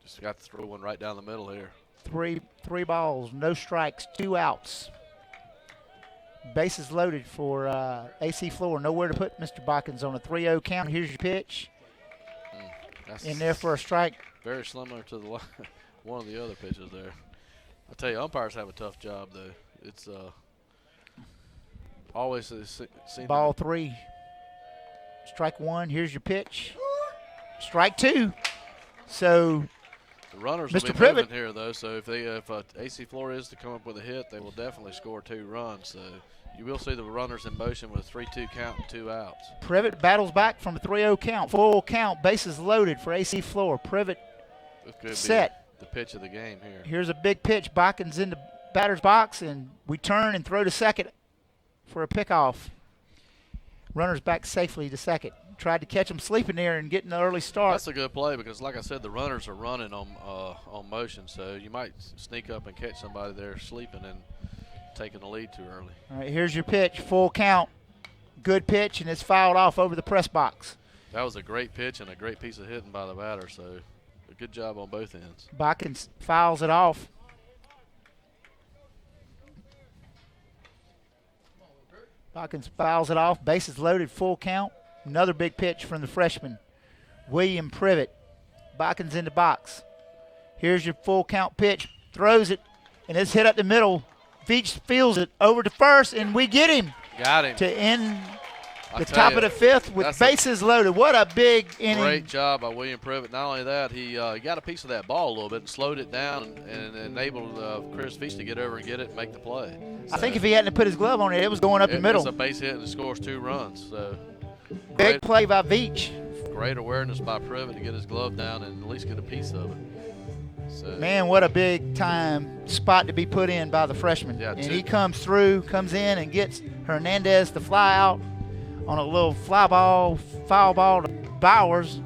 Just got to throw one right down the middle here. Three balls, no strikes, 2 outs. Bases loaded for AC Flora. Nowhere to put Mr. Botkins on a 3-0 count. Here's your pitch. That's In there for a strike. very similar to the one of the other pitches there. I tell you, umpires have a tough job, though. It's always seen Ball 3. Strike 1. Here's your pitch. Strike 2. So the runners Mr. will be Privet. moving here, though. So if AC Flora is to come up with a hit, they will definitely score 2 runs. So you will see the runners in motion with a 3-2 count and 2 outs. Privet battles back from a 3-0 count. Full count. Bases loaded for AC Flora. Privet This could set. be the pitch of the game here. Here's a big pitch. Botkins in the batter's box, and we turn and throw to second for a pickoff. Runners back safely to second. Tried to catch him sleeping there and getting an early start. That's a good play because, like I said, the runners are running on motion, so you might sneak up and catch somebody there sleeping and taking the lead too early. All right, here's your pitch. Full count. Good pitch, and it's fouled off over the press box. That was a great pitch and a great piece of hitting by the batter, so a good job on both ends. Botkins fouls it off. Botkins fouls it off. Bases loaded, full count. Another big pitch from the freshman, William Privet. Botkins in the box. Here's your full count pitch. Throws it, and it's hit up the middle. Veach fields it over to first, and we get him Got him. to end I the tell top you, of the 5th with that's bases loaded. What a big inning. Great job by William Privet. Not only that, he got a piece of that ball a little bit and slowed it down and enabled Chris Feast to get over and get it and make the play. I think if he hadn't put his glove on it, it was going up the middle. It's a base hit and it scores 2 runs. So Big play by Veach. great awareness by Privet to get his glove down and at least get a piece of it. So, Man, what a big time spot to be put in by the freshman. Yeah, and two- he comes in and gets Hernandez to fly out on a little foul ball to Bowers,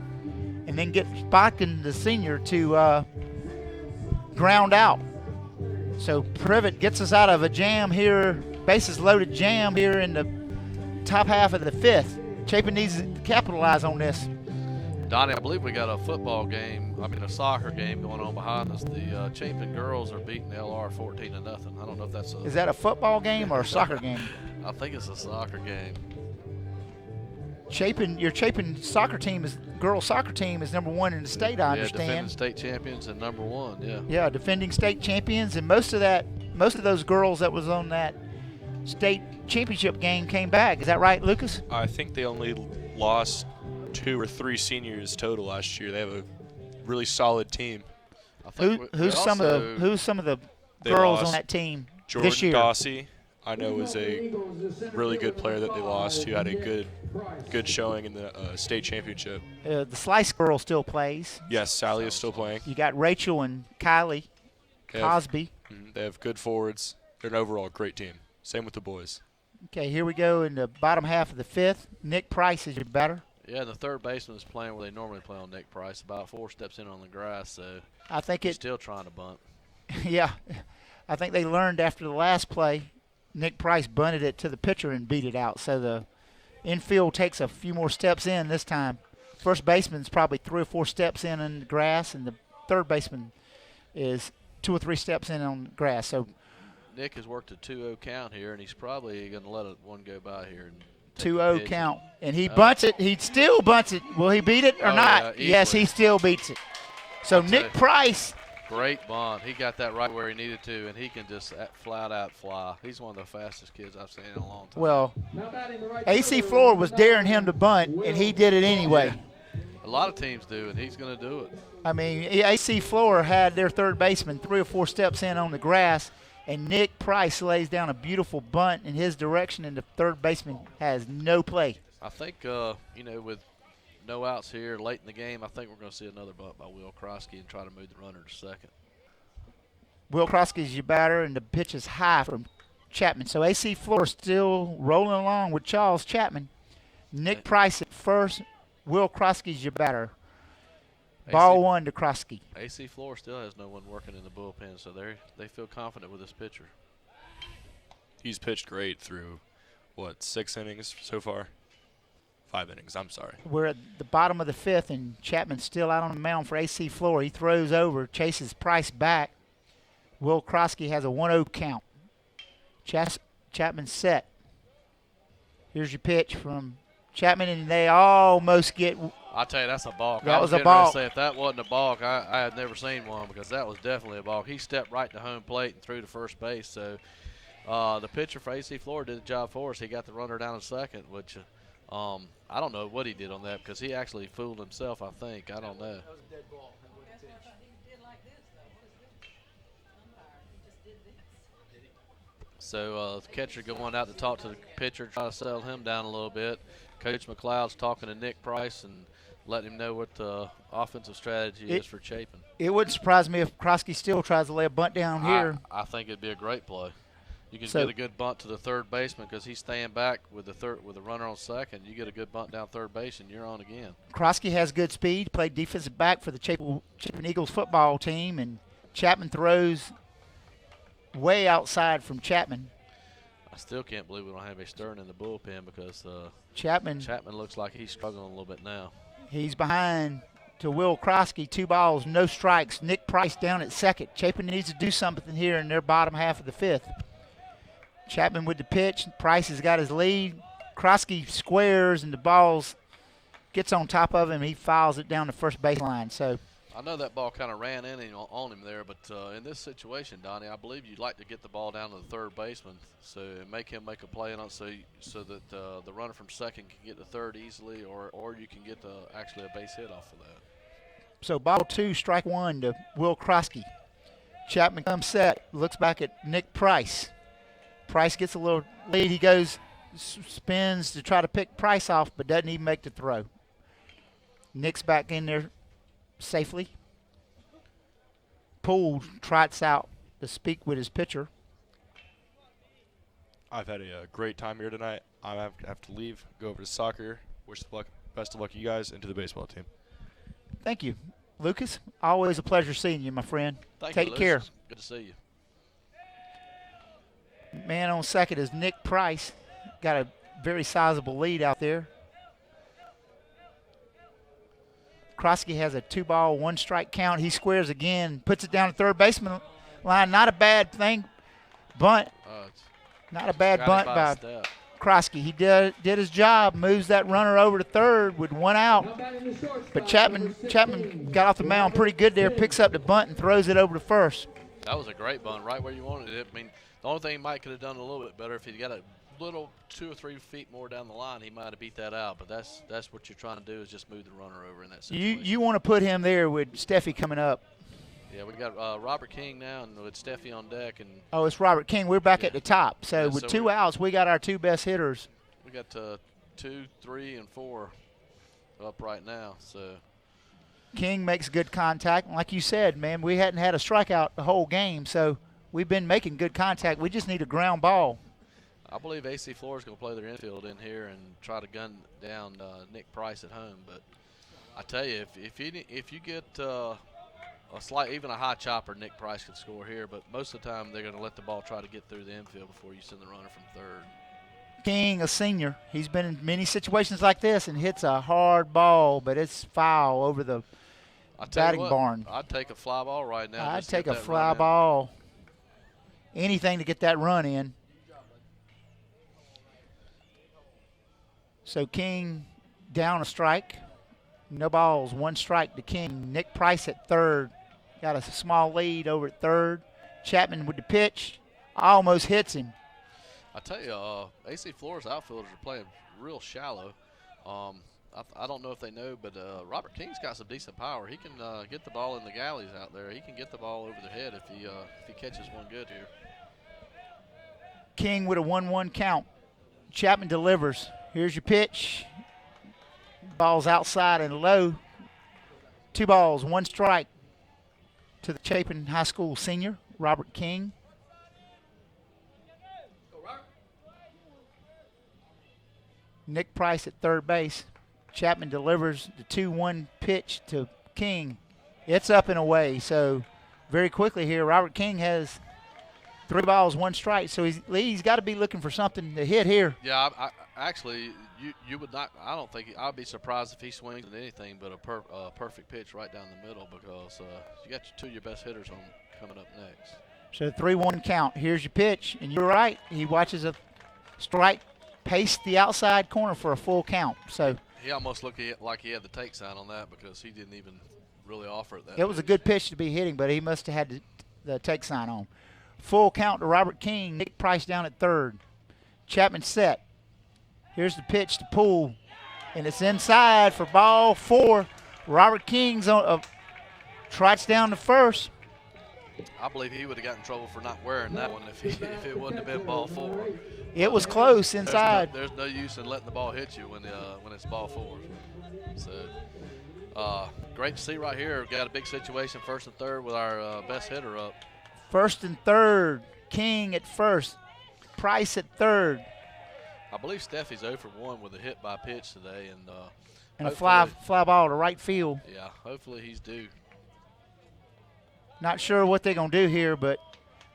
and then gets Botkins, the senior, to ground out. So Privet gets us out of a jam here, bases loaded jam here in the top half of the 5th. Chapin needs to capitalize on this. Donnie, I believe we got a soccer game going on behind us. The Chapin girls are beating LR 14-0. I don't know if that's Is that a football game or a soccer game? I think it's a soccer game. Your Chapin soccer team girls soccer team is number 1 in the state, I Yeah, defending understand. state champions and number 1, yeah. Yeah, defending state champions, and most of those girls that was on that state championship game came back. Is that right, Lucas? I think they only lost 2 or 3 seniors total last year. They have a really solid team. I think Who's some of the They girls on lost that team Jordan this year? Dossie, I know, was a really good player that they lost, who had a good showing in the state championship. The Slice girl still plays. Yes, Sally is still playing. You got Rachel and Kylie They have- Cosby. They have good forwards. They're an overall great team. Same with the boys. Okay, here we go in the bottom half of the 5th. Nick Price is your batter. Yeah, and the third baseman is playing where they normally play on Nick Price, about 4 steps in on the grass, so I think he's still trying to bunt. Yeah, I think they learned after the last play, Nick Price bunted it to the pitcher and beat it out. So the infield takes a few more steps in this time. First baseman's probably 3 or 4 steps in on the grass, and the third baseman is 2 or 3 steps in on the grass. So Nick has worked a 2-0 count here, and he's probably going to let one go by here. And take 2-0 the pitch. count, and he bunts it. He still bunts it. Will he beat it or Oh, not? yeah, Yes, easily. he still beats it. So I'll Nick tell you. Price. Great bunt. He got that right where he needed to, and he can just flat out fly. He's one of the fastest kids I've seen in a long time. Well, Now batting the right AC fielder, Flora was number daring him to bunt, and he did it anyway. A lot of teams do, and he's going to do it. I mean, AC Flora had their third baseman 3 or 4 steps in on the grass, and Nick Price lays down a beautiful bunt in his direction, and the third baseman has no play. I think, with no outs here late in the game, I think we're going to see another bunt by Will Krosky and try to move the runner to second. Will Krosky's your batter, and the pitch is high from Chapman. So AC Flora still rolling along with Charles Chapman. Nick Price at first. Will Krosky's your batter. Ball one to Krosky. AC Flora still has no one working in the bullpen, so they feel confident with this pitcher. He's pitched great through, 6 innings so far? 5 innings, I'm sorry. We're at the bottom of the 5th, and Chapman's still out on the mound for AC Flora. He throws over, chases Price back. Will Krosky has a 1-0 count. Chapman set. Here's your pitch from Chapman, and they almost get. I'll tell you, that's a balk. That was a balk. Say, if that wasn't a balk, I had never seen one, because that was definitely a balk. He stepped right to home plate and threw to first base. So the pitcher for AC Flora did the job for us. He got the runner down to second, which I don't know what he did on that, because he actually fooled himself, I think. I don't know. So the catcher going out to talk to the pitcher, try to settle him down a little bit. Coach McLeod's talking to Nick Price and letting him know what the offensive strategy is for Chapin. It wouldn't surprise me if Krosky still tries to lay a bunt down here. I think it'd be a great play. You can get a good bunt to the third baseman, because he's staying back with the runner on second. You get a good bunt down third base, and you're on again. Krosky has good speed, played defensive back for the Chapin Eagles football team, and Chapman throws way outside from Chapman. I still can't believe we don't have a Stern in the bullpen, because Chapman looks like he's struggling a little bit now. He's behind to Will Krosky. 2 balls, no strikes. Nick Price down at second. Chapin needs to do something here in their bottom half of the 5th. Chapman with the pitch. Price has got his lead. Krosky squares, and the balls gets on top of him. He fouls it down the first baseline. So I know that ball kind of ran in on him there, but in this situation, Donnie, I believe you'd like to get the ball down to the third baseman, so make him make a play on it, so that the runner from second can get to third easily, or you can get actually a base hit off of that. So ball 2, strike 1 to Will Krosky. Chapman comes set, looks back at Nick Price. Price gets a little lead. He goes, spins to try to pick Price off, but doesn't even make the throw. Nick's back in there safely. Poole trots out to speak with his pitcher. I've had a great time here tonight. I have to leave, go over to soccer. Wish the best of luck to you guys and to the baseball team. Thank you. Lucas, always a pleasure seeing you, my friend. Take care. Good to see you. Man on second is Nick Price. Got a very sizable lead out there. Krosky has a 2-ball, 1-strike count. He squares again, puts it down to third baseman line. Not a bad thing. Bunt. Not a bad bunt by Krosky. He did his job, moves that runner over to third with 1 out. But Chapman got off the mound pretty good there, picks up the bunt and throws it over to first. That was a great bunt, right where you wanted it. I mean, the only thing Mike could have done a little bit better, if he'd got a little 2 or 3 feet more down the line, he might have beat that out. But that's what you're trying to do, is just move the runner over in that situation. You want to put him there with Steffi coming up. Yeah, we got Robert King now, and with Steffi on deck. And oh, it's Robert King. We're back at the top. So with 2 outs, we got our 2 best hitters. We got 2, 3, and 4 up right now. So King makes good contact. Like you said, man, we hadn't had a strikeout the whole game, so we've been making good contact. We just need a ground ball. I believe AC Flora is going to play their infield in here and try to gun down Nick Price at home. But I tell you, if you get even a high chopper, Nick Price can score here. But most of the time, they're going to let the ball try to get through the infield before you send the runner from third. King, a senior, he's been in many situations like this and hits a hard ball, but it's foul over the batting barn. I'd take a fly ball right now. I'd take a fly ball. Anything to get that run in. So King down a strike. No balls, 1 strike to King. Nick Price at third. Got a small lead over at third. Chapman with the pitch. Almost hits him. I tell you, AC Flora's outfielders are playing real shallow. I don't know if they know, but Robert King's got some decent power. He can get the ball in the galleys out there. He can get the ball over the head if he catches one good here. King with a 1-1 count. Chapman delivers. Here's your pitch. Ball's outside and low. 2 balls, 1 strike to the Chapin High School senior, Robert King. Nick Price at third base. Chapman delivers the 2-1 pitch to King. It's up and away. So very quickly here, Robert King has 3 balls, 1 strike. So he's got to be looking for something to hit here. Yeah, I actually, you would not. I don't think I'd be surprised if he swings at anything but a perfect pitch right down the middle, because you got two of your best hitters on coming up next. So 3-1 count. Here's your pitch, and you're right. He watches a strike pace the outside corner for a full count. So he almost looked like he had the take sign on that, because he didn't even really offer it that. It was a good pitch to be hitting, but he must have had the take sign on. Full count to Robert King. Nick Price down at third. Chapman set. Here's the pitch to Poole, and it's inside for ball 4. Robert King's on trots down to first. I believe he would have gotten in trouble for not wearing that one if it wouldn't have been ball 4. It was close inside. There's no use in letting the ball hit you when it's ball 4. So great to see right here. We've got a big situation, first and third, with our best hitter up. First and third. King at first. Price at third. I believe Steffi's 0 for 1 with a hit by pitch today, and a fly ball to right field. Yeah, hopefully he's due. Not sure what they're going to do here, but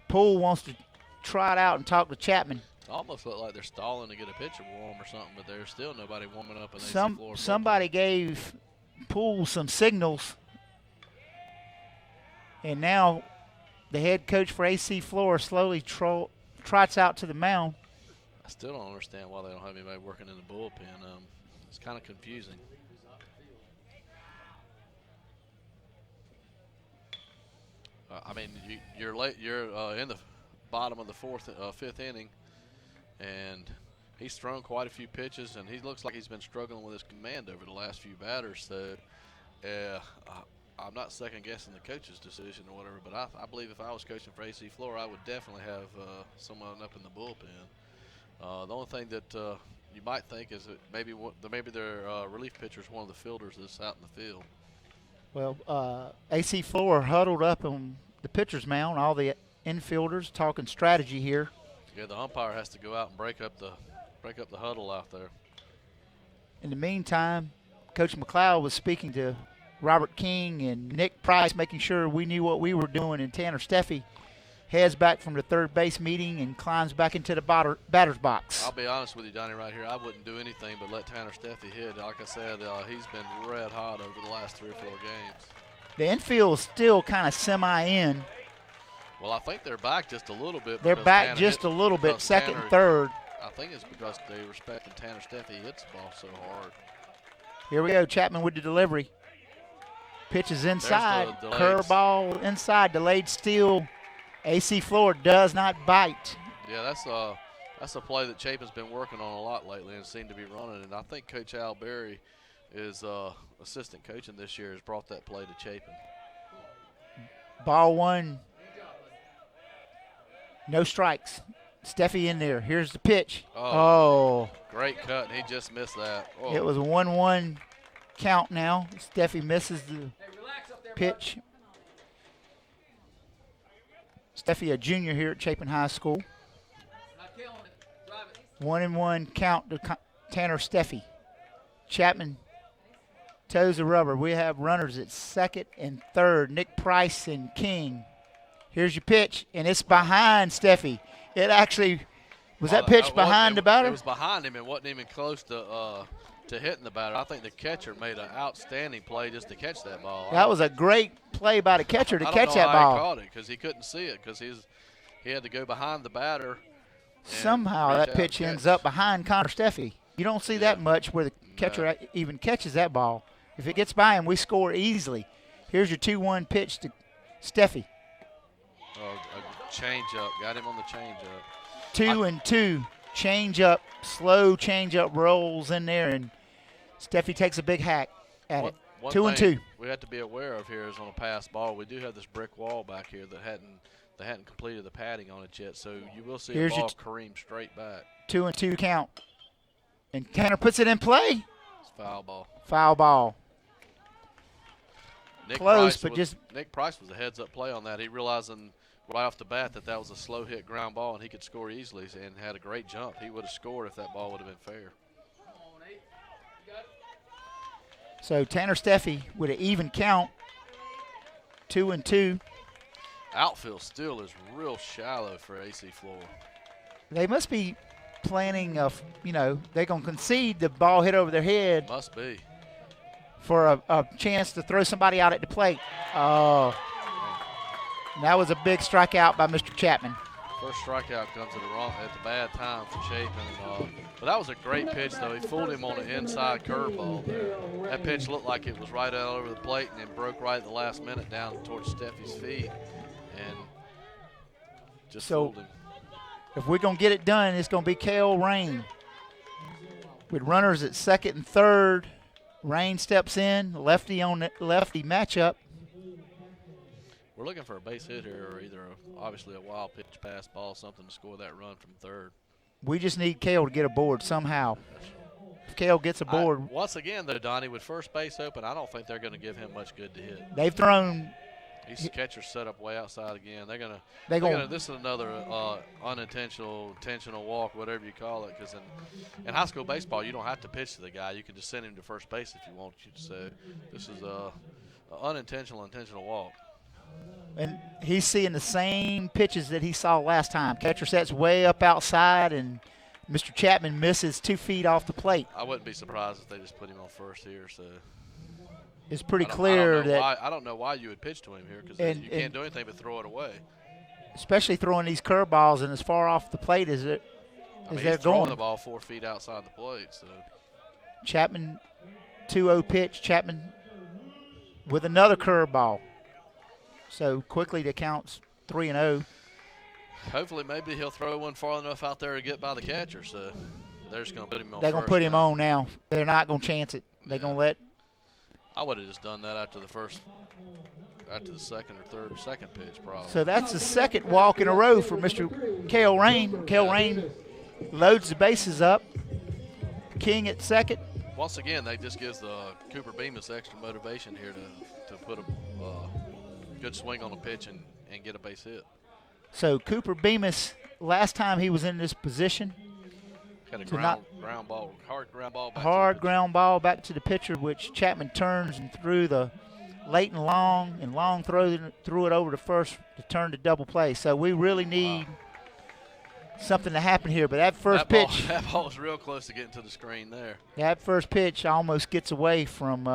Poole wants to try it out and talk to Chapman. It almost looked like they're stalling to get a pitcher warm or something, but there's still nobody warming up in AC Flora. Somebody gave Poole some signals, and now the head coach for AC Flora slowly trots out to the mound. I still don't understand why they don't have anybody working in the bullpen. It's kind of confusing. I mean, you're late. You're in the bottom of the fifth inning, and he's thrown quite a few pitches, and he looks like he's been struggling with his command over the last few batters. So, I'm not second guessing the coach's decision or whatever, but I believe if I was coaching for AC Flora, I would definitely have someone up in the bullpen. The only thing that you might think is that maybe their relief pitcher is one of the fielders that's out in the field. Well, AC Flora huddled up on the pitcher's mound, all the infielders talking strategy here. Yeah, the umpire has to go out and break up the huddle out there. In the meantime, Coach McLeod was speaking to Robert King and Nick Price, making sure we knew what we were doing, and Tanner Steffi heads back from the third base meeting and climbs back into the batter's box. I'll be honest with you, Johnny, right here. I wouldn't do anything but let Tanner Steffi hit. Like I said, he's been red hot over the last 3 or 4 games. The infield is still kind of semi-in. Well, I think they're back just a little bit. They're back just a little bit, second and third. I think it's because they respect that Tanner Steffi hits the ball so hard. Here we go, Chapman with the delivery. Pitch is inside, curveball inside, delayed steal. AC Flora does not bite. Yeah, that's a play that Chapin's been working on a lot lately and seemed to be running. And I think Coach Al Berry, is assistant coaching this year, has brought that play to Chapin. Ball 1. No strikes. Steffi in there. Here's the pitch. Oh. Great cut, and he just missed that. Oh. It was a 1-1 count now. Steffi misses the pitch. Steffi, a junior here at Chapin High School. 1-1 count to Tanner Steffi. Chapman toes the rubber. We have runners at second and third, Nick Price and King. Here's your pitch, and it's behind Steffi. It actually was that pitch behind the batter? It was behind him. It wasn't even close to hitting the batter. I think the catcher made an outstanding play just to catch that ball. That was a great play by the catcher to catch that ball. I don't know how he caught it, because he couldn't see it, because he had to go behind the batter. Somehow that pitch ends up behind Connor Steffi. You don't see that much where the catcher even catches that ball. If it gets by him, we score easily. Here's your 2-1 pitch to Steffi. A change-up. Got him on the change-up. 2-2. Change-up, slow change-up rolls in there, and Steffi takes a big hack at it. 2-2. We have to be aware of here is on a pass ball, we do have this brick wall back here that hadn't completed the padding on it yet, so you will see a ball careen straight back. 2-2 count. And Tanner puts it in play. Foul ball. Foul ball. Close, but Nick Price was a heads-up play on that. He realizing right off the bat that was a slow hit ground ball and he could score easily and had a great jump. He would have scored if that ball would have been fair. So Tanner Steffi with an even count, 2-2. Outfield still is real shallow for AC Flora. They must be planning of, they're going to concede the ball hit over their head. Must be. For a chance to throw somebody out at the plate. Oh, that was a big strikeout by Mr. Chapman. First strikeout comes at the bad time for Chapin. But that was a great pitch, though. He fooled him on an inside curveball there. That pitch looked like it was right out over the plate and then broke right at the last minute down towards Steffi's feet and just fooled him. If we're going to get it done, it's going to be Kale Rain. With runners at second and third, Rain steps in, lefty on the lefty matchup. We're looking for a base hit here or either obviously a wild pitch, pass ball, something to score that run from third. We just need Kale to get aboard somehow. If Kale gets aboard. Once again, though, Donnie, with first base open, I don't think they're going to give him much good to hit. They've thrown. These catchers set up way outside again. They're gonna. This is another unintentional, intentional walk, whatever you call it. Because in high school baseball, you don't have to pitch to the guy. You can just send him to first base if you want to. So this is a unintentional, intentional walk. And he's seeing the same pitches that he saw last time. Catcher sets way up outside, and Mr. Chapman misses 2 feet off the plate. I wouldn't be surprised if they just put him on first here. So it's pretty clear that I don't know why you would pitch to him here because you can't do anything but throw it away. Especially throwing these curveballs and as far off the plate as they're he's going. Throwing the ball 4 feet outside the plate. So Chapman, 2-0 pitch. Chapman with another curveball. So quickly the count's 3-0. Hopefully, maybe he'll throw one far enough out there to get by the catcher. So they're just going to put him on. They're going to put him on now. They're not going to chance it. They're going to let. I would have just done that after the second or second pitch, probably. So that's the second walk in a row for Mr. Kale Rain. Kale Rain loads the bases up. King at second. Once again, that just gives Cooper Bemis extra motivation here to put a good swing on the pitch and get a base hit. So Cooper Bemis, last time he was in this position, had a hard ground ball back to the pitcher, which Chapman turns and threw the late and long threw it over to first to turn to double play. So we really need something to happen here. But that pitch, that ball was real close to getting to the screen there. That first pitch almost gets away from.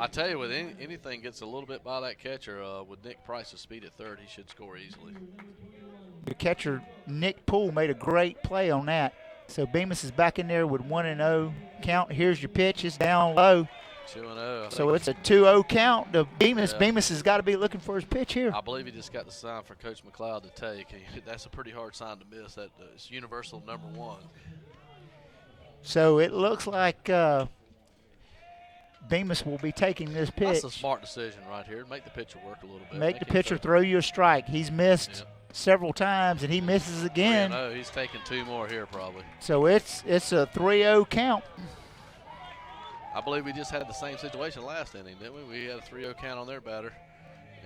I tell you, with anything gets a little bit by that catcher, with Nick Price's speed at third, he should score easily. The catcher, Nick Poole, made a great play on that. So Bemis is back in there with 1-0 count. Here's your pitch. It's down low. 2-0. So it's a 2-0 count to Bemis. Yeah. Bemis has got to be looking for his pitch here. I believe he just got the sign for Coach McLeod to take. That's a pretty hard sign to miss. It's universal #1. So it looks like Bemis will be taking this pitch. That's a smart decision right here. Make the pitcher work a little bit. Make the pitcher throw you a strike. He's missed several times, and he misses again. No, he's taking 2 more here probably. So it's a 3-0 count. I believe we just had the same situation last inning, didn't we? We had a 3-0 count on their batter,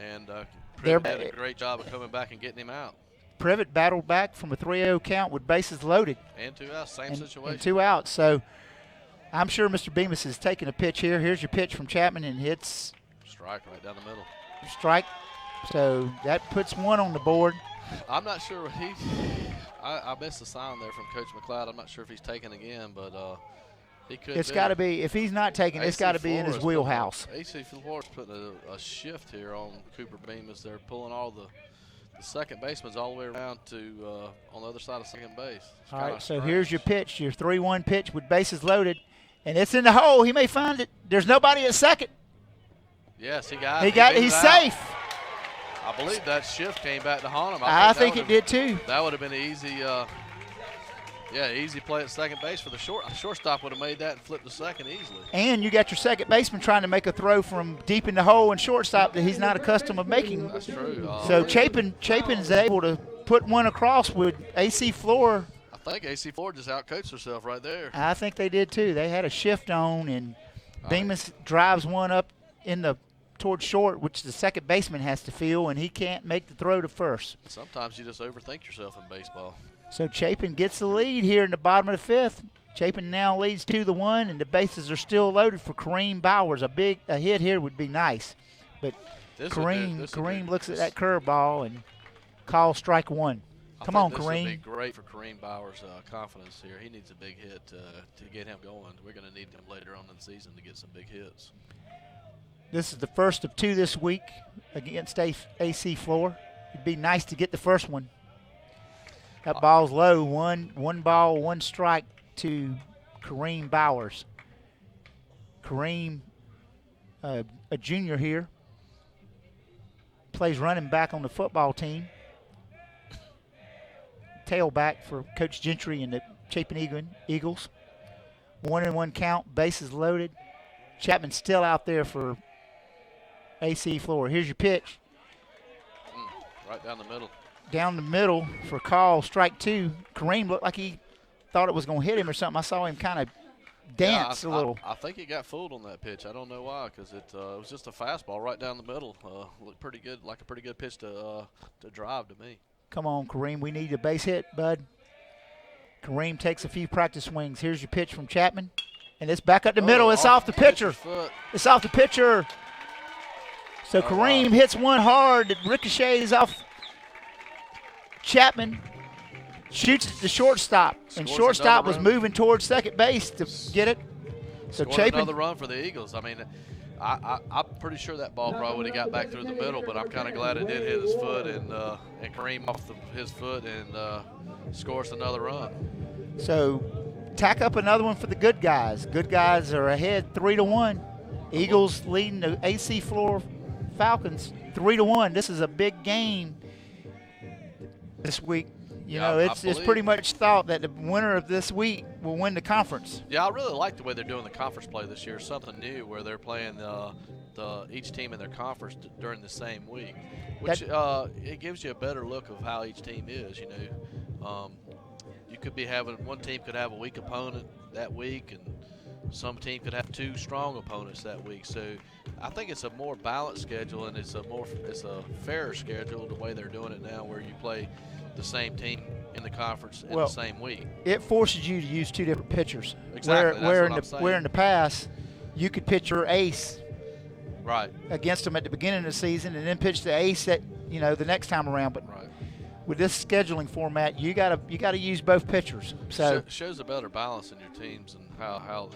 and Privet did a great job of coming back and getting him out. Privet battled back from a 3-0 count with bases loaded. And 2 outs, same situation. And 2 outs. So I'm sure Mr. Bemis is taking a pitch here. Here's your pitch from Chapman, and hits. Strike right down the middle. Strike. So that puts 1 on the board. I'm not sure what I missed the sign there from Coach McLeod. I'm not sure if he's taking again, but he could. It's got to be. If he's not taking, it's got to be in his wheelhouse. AC Flora's putting a shift here on Cooper Bemis. They're pulling all the second baseman's all the way around to on the other side of second base. All right, so here's your pitch, your 3-1 pitch with bases loaded, and it's in the hole. He may find it. There's nobody at second. Yes, he got it. He's safe. I believe that shift came back to haunt him. I think it did too. That would have been an easy, easy play at second base for the shortstop would have made that and flipped to second easily. And you got your second baseman trying to make a throw from deep in the hole and shortstop that he's not accustomed to making. That's true. So Chapin's able to put 1 across with AC Flora. think AC Flora just outcoached herself right there. I think they did too. They had a shift on, and Bemis drives one up towards short, which the second baseman has to feel, and he can't make the throw to first. Sometimes you just overthink yourself in baseball. So Chapin gets the lead here in the bottom of the fifth. Chapin now leads 2-1, and the bases are still loaded for Kareem Bowers. A hit here would be nice, but Kareem looks at that curveball and calls strike one. Come on, This Kareem. would be great for Kareem Bowers' confidence here. He needs a big hit to get him going. We're going to need him later on in the season to get some big hits. This is the first of two this week against AC Flora. It'd be nice to get the first one. That ball's low. One ball, one strike to Kareem Bowers. Kareem, a junior here, plays running back on the football team. Tailback for Coach Gentry and the Chapin Eagles. 1-1 count, bases loaded. Chapman still out there for AC Flora. Here's your pitch. Right down the middle. Down the middle for call, strike two. Kareem looked like he thought it was going to hit him or something. I saw him kind of dance a little. I think he got fooled on that pitch. I don't know why, because it was just a fastball right down the middle. Looked pretty good, like a pretty good pitch to drive to me. Come on, Kareem. We need a base hit, bud. Kareem takes a few practice swings. Here's your pitch from Chapman. And it's back up the middle. It's off the pitcher. It's off the pitcher. So Kareem hits one hard that ricochets off Chapman. Shoots at the shortstop. And shortstop was moving towards second base to get it. So Chapin. Another run for the Eagles. I mean, I'm pretty sure that ball probably would have got back through the middle, but I'm kind of glad it did hit his foot and Kareem off his foot and scores another run. So tack up another one for the good guys. Good guys are ahead 3-1. Eagles leading the AC Flora Falcons 3-1. This is a big game this week. You know, it's pretty much thought that the winner of this week will win the conference. Yeah, I really like the way they're doing the conference play this year. Something new where they're playing each team in their conference during the same week, which it gives you a better look of how each team is. You know, you could be having one team could have a weak opponent that week, and some team could have two strong opponents that week. So I think it's a more balanced schedule, and it's a fairer schedule the way they're doing it now, where you play the same team in the conference in the same week. It forces you to use two different pitchers. Exactly. Where in the past you could pitch your ace against them at the beginning of the season and then pitch the ace at the next time around. But with this scheduling format, you gotta use both pitchers. So shows a better balance in your teams and how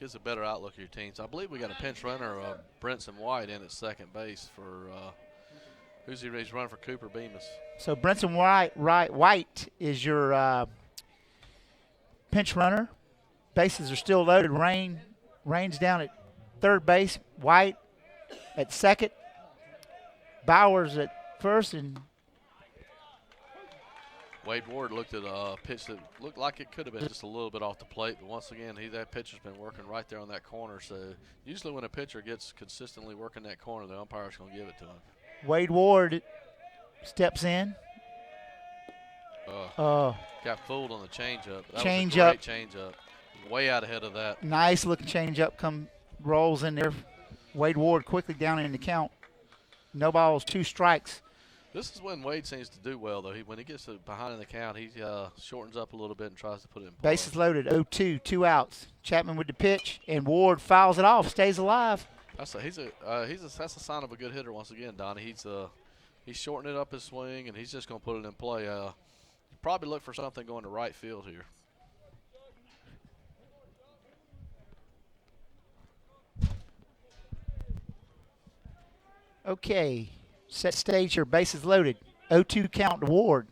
gives a better outlook of your teams. I believe we got a pinch runner, Brenson White, in at second base for. He's running for Cooper Bemis. So Brenson White is your pinch runner. Bases are still loaded. Rain's down at third base. White at second. Bowers at first. And Wade Ward looked at a pitch that looked like it could have been just a little bit off the plate. But once again, that pitcher's been working right there on that corner. So usually when a pitcher gets consistently working that corner, the umpire's going to give it to him. Wade Ward steps in. Got fooled on the changeup. That was a great changeup. Way out ahead of that. Nice looking changeup rolls in there. Wade Ward quickly down in the count. No balls, 2 strikes. This is when Wade seems to do well, though. When he gets behind in the count, he shortens up a little bit and tries to put it in play. Bases loaded, 0-2, 2 outs. Chapman with the pitch, and Ward fouls it off, stays alive. That's a sign of a good hitter once again, Donnie. He's shortening up his swing, and he's just going to put it in play. You probably look for something going to right field here. Okay, set stage here. Bases loaded. 0-2 count to Ward.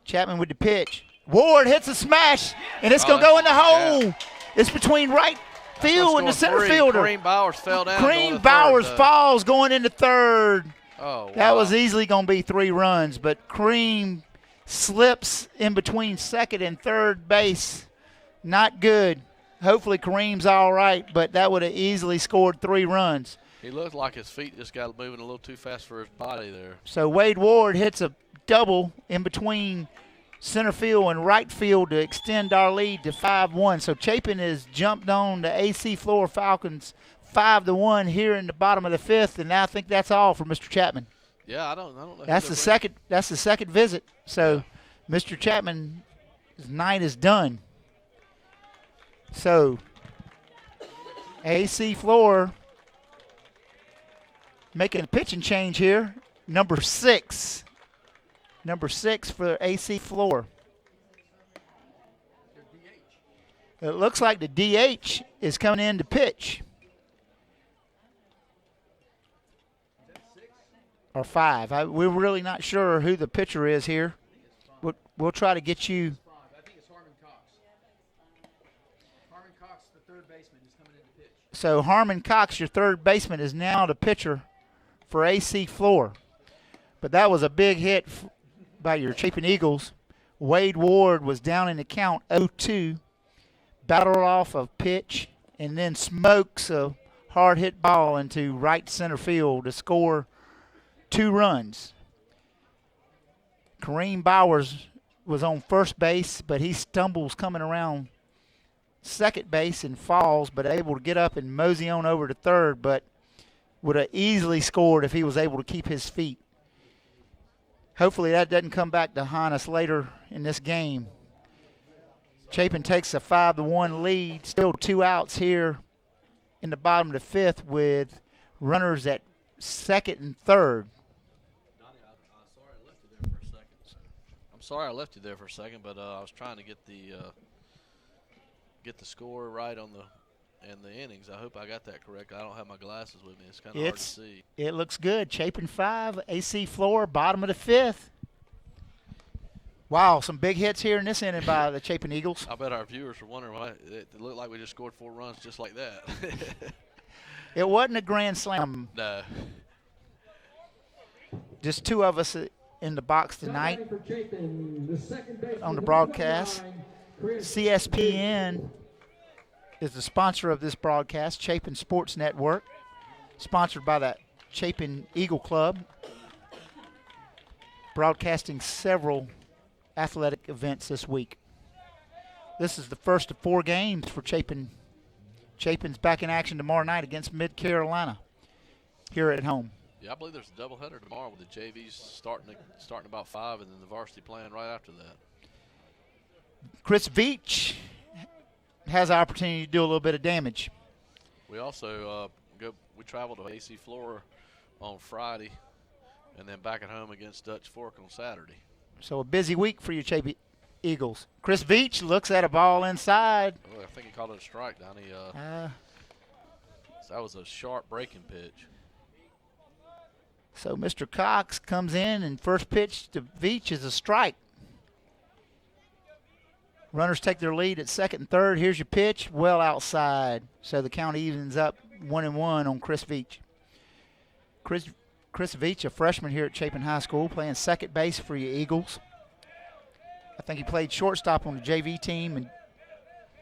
Chapman with the pitch. Ward hits a smash, and it's going to go in the hole. Yeah. It's between right field and the center fielder. Kareem Bowers fell down. Kareem Bowers falls going into third. Oh, wow. That was easily going to be 3 runs, but Kareem slips in between second and third base. Not good. Hopefully Kareem's all right, but that would have easily scored 3 runs. He looked like his feet just got moving a little too fast for his body there. So Wade Ward hits a double in between center field and right field to extend our lead to 5-1. So Chapin has jumped on the AC Flora Falcons 5-1 here in the bottom of the fifth, and I think that's all for Mr. Chapman. Yeah, I don't know. That's the second. That's the second visit. So Mr. Chapman's night is done. So AC Flora making a pitching change here. Number 6. Number 6 for AC Flora. It looks like the DH is coming in to pitch. Or 5. We're really not sure who the pitcher is here. We'll try to get you. I think it's Harmon Cox. Harmon Cox, the third baseman, is coming in to pitch. So Harmon Cox, your third baseman, is now the pitcher for AC Flora. But that was a big hit by your Chapin Eagles. Wade Ward was down in the count 0-2, battled off a pitch, and then smokes a hard hit ball into right center field to score 2 runs. Kareem Bowers was on first base, but he stumbles coming around second base and falls, but able to get up and mosey on over to third, but would have easily scored if he was able to keep his feet. Hopefully that doesn't come back to haunt us later in this game. Chapin takes a 5-1 lead, still 2 outs here in the bottom of the fifth with runners at second and third. Sorry I left you there for a second, but I was trying to get the score right on the innings. I hope I got that correct. I don't have my glasses with me. It's kind of hard to see. It looks good. Chapin 5, AC Flora, bottom of the fifth. Wow, some big hits here in this inning by the Chapin Eagles. I bet our viewers were wondering why it looked like we just scored 4 runs just like that. It wasn't a grand slam. No. Just 2 of us in the box tonight on the broadcast. CSPN is the sponsor of this broadcast, Chapin Sports Network, sponsored by the Chapin Eagle Club, broadcasting several athletic events this week. This is the first of 4 games for Chapin. Chapin's back in action tomorrow night against Mid-Carolina here at home. Yeah, I believe there's a doubleheader tomorrow with the JVs starting about 5 and then the varsity playing right after that. Chris Veach has the opportunity to do a little bit of damage. We also we traveled to AC Flora on Friday and then back at home against Dutch Fork on Saturday. So a busy week for your Chapin Eagles. Chris Veach looks at a ball inside. Oh, I think he called it a strike, Donnie. That was a sharp breaking pitch. So Mr. Cox comes in, and first pitch to Veach is a strike. Runners take their lead at second and third. Here's your pitch, well outside. So the count evens up 1-1 on Chris Veach. Chris Veach, a freshman here at Chapin High School, playing second base for your Eagles. I think he played shortstop on the JV team. And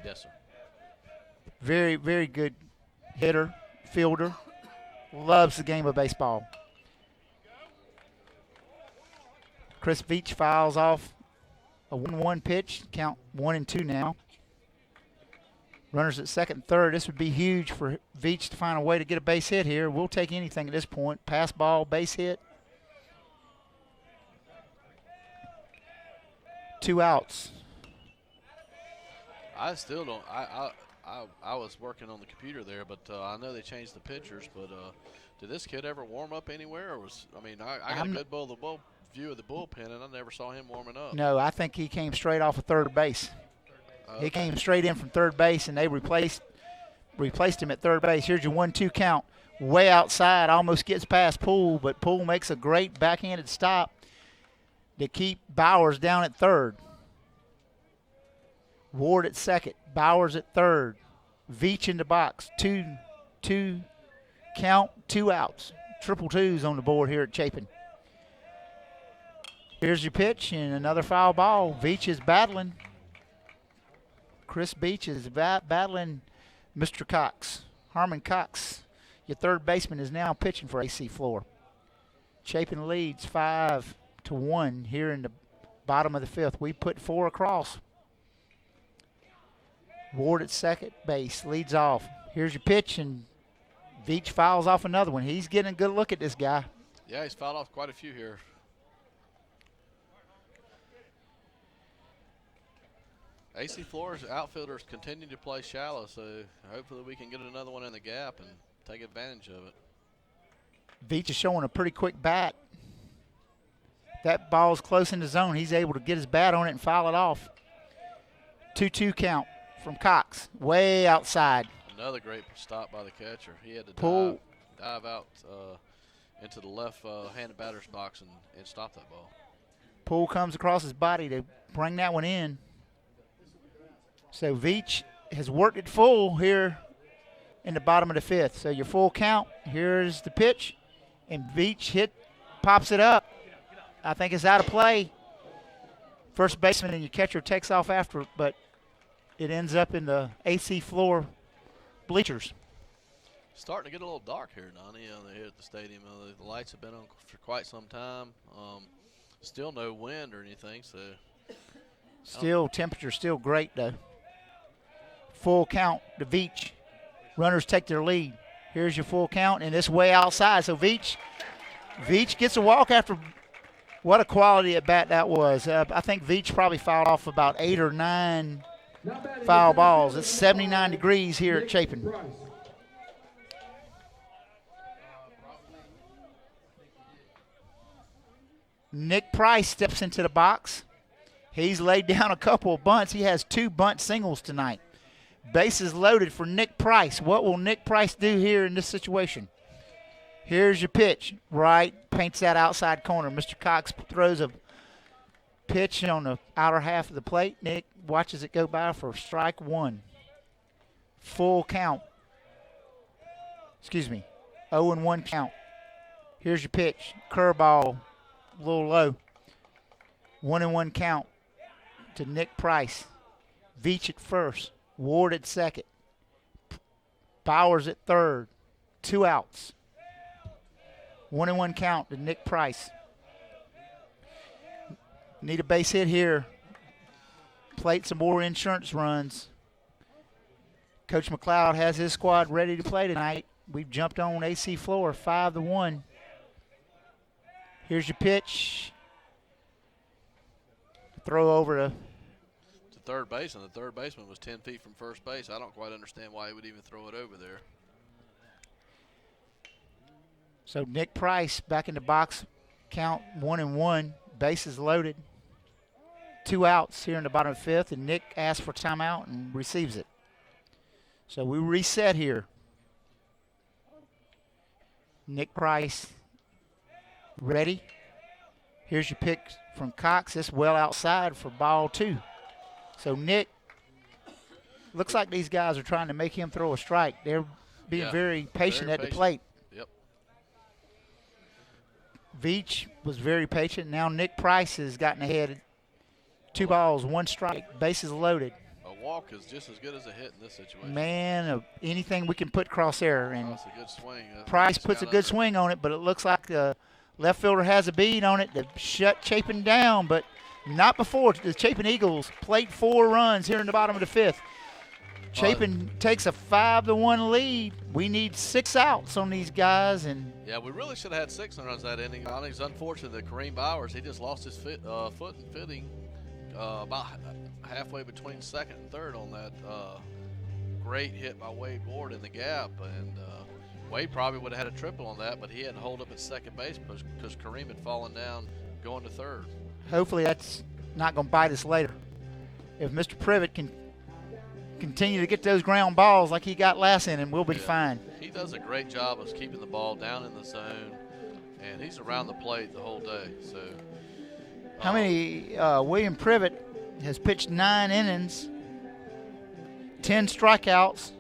yes, sir. Very, very good hitter, fielder. Loves the game of baseball. Chris Veach fouls off a 1-1 pitch, count 1-2 now. Runners at second and third. This would be huge for Veach to find a way to get a base hit here. We'll take anything at this point. Pass ball, base hit. 2 outs. I still don't. I was working on the computer there, but I know they changed the pitchers. But did this kid ever warm up anywhere? Or I got a good view of the bullpen, and I never saw him warming up. No, I think he came straight off of third base. He came straight in from third base, and they replaced him at third base. Here's your 1-2 count. Way outside, almost gets past Poole, but Poole makes a great backhanded stop to keep Bowers down at third. Ward at second, Bowers at third. Veach in the box. 2-2 count, 2 outs. Triple twos on the board here at Chapin. Here's your pitch and another foul ball. Veach is battling. Chris Veach is battling Mr. Cox. Harmon Cox, your third baseman, is now pitching for AC Flora. Chapin leads 5-1 here in the Bottom of the 5th. We put 4 across. Ward at second base leads off. Here's your pitch, and Veach fouls off another one. He's getting a good look at this guy. Yeah, he's fouled off quite a few here. AC Flora's outfielders continue to play shallow, so hopefully we can get another one in the gap and take advantage of it. Veach is showing a pretty quick bat. That ball's close in the zone. He's able to get his bat on it and foul it off. 2-2 count from Cox, way outside. Another great stop by the catcher. He had to dive out into the left-handed batter's box and stop that ball. Pull comes across his body to bring that one in. So Veach has worked it full here in the bottom of the 5th. So your full count, here's the pitch, and Veach pops it up. I think it's out of play. First baseman and your catcher takes off after it, but it ends up in the AC Flora bleachers. Starting to get a little dark here, Donnie, here at the stadium. The lights have been on for quite some time. Still no wind or anything, so. Still, temperature still great, though. Full count to Veach. Runners take their lead. Here's your full count, and it's way outside. So Veach gets a walk after what a quality at bat that was. I think Veach probably fouled off about 8 or 9 foul balls. It's 79 degrees here at Chapin. Nick Price steps into the box. He's laid down a couple of bunts. He has 2 bunt singles tonight. Bases loaded for Nick Price. What will Nick Price do here in this situation? Here's your pitch. Right, paints that outside corner. Mr. Cox throws a pitch on the outer half of the plate. Nick watches it go by for strike 1. Full count. 0-1 count. Here's your pitch. Curveball, a little low. 1-1 count to Nick Price. Veach at first. Ward at second. Bowers at third. 2 outs. 1-1 count to Nick Price. Need a base hit here. Plate some more insurance runs. Coach McLeod has his squad ready to play tonight. We've jumped on AC Flora 5-1. Here's your pitch. Throw over to third base, and the third baseman was 10 feet from first base. I don't quite understand why he would even throw it over there. So Nick Price back in the box, count 1-1, bases loaded. 2 outs here in the bottom of the 5th, and Nick asks for timeout and receives it. So we reset here. Nick Price ready. Here's your pick from Cox. It's well outside for ball 2. So Nick, looks like these guys are trying to make him throw a strike. They're being very patient at the plate. Yep. Veach was very patient. Now Nick Price has gotten ahead. 2 balls, 1 strike, bases loaded. A walk is just as good as a hit in this situation. Man, anything we can put crosshair. And that's a good swing. Price puts a good swing on it, but it looks like the left fielder has a bead on it to shut Chapin down, but not before. The Chapin Eagles plate 4 runs here in the bottom of the 5th. Chapin takes a 5-1 lead. We need 6 outs on these guys, and yeah, we really should have had 6 runs that inning. I think it's unfortunate that Kareem Bowers, he just lost his foot and footing about halfway between second and third on that great hit by Wade Ward in the gap, and Wade probably would have had a triple on that, but he had to hold up at second base because Kareem had fallen down going to third. Hopefully that's not going to bite us later. If Mr. Privet can continue to get those ground balls like he got last inning, we'll be fine. He does a great job of keeping the ball down in the zone, and he's around the plate the whole day. So, how many? William Privet has pitched 9 innings, 10 strikeouts,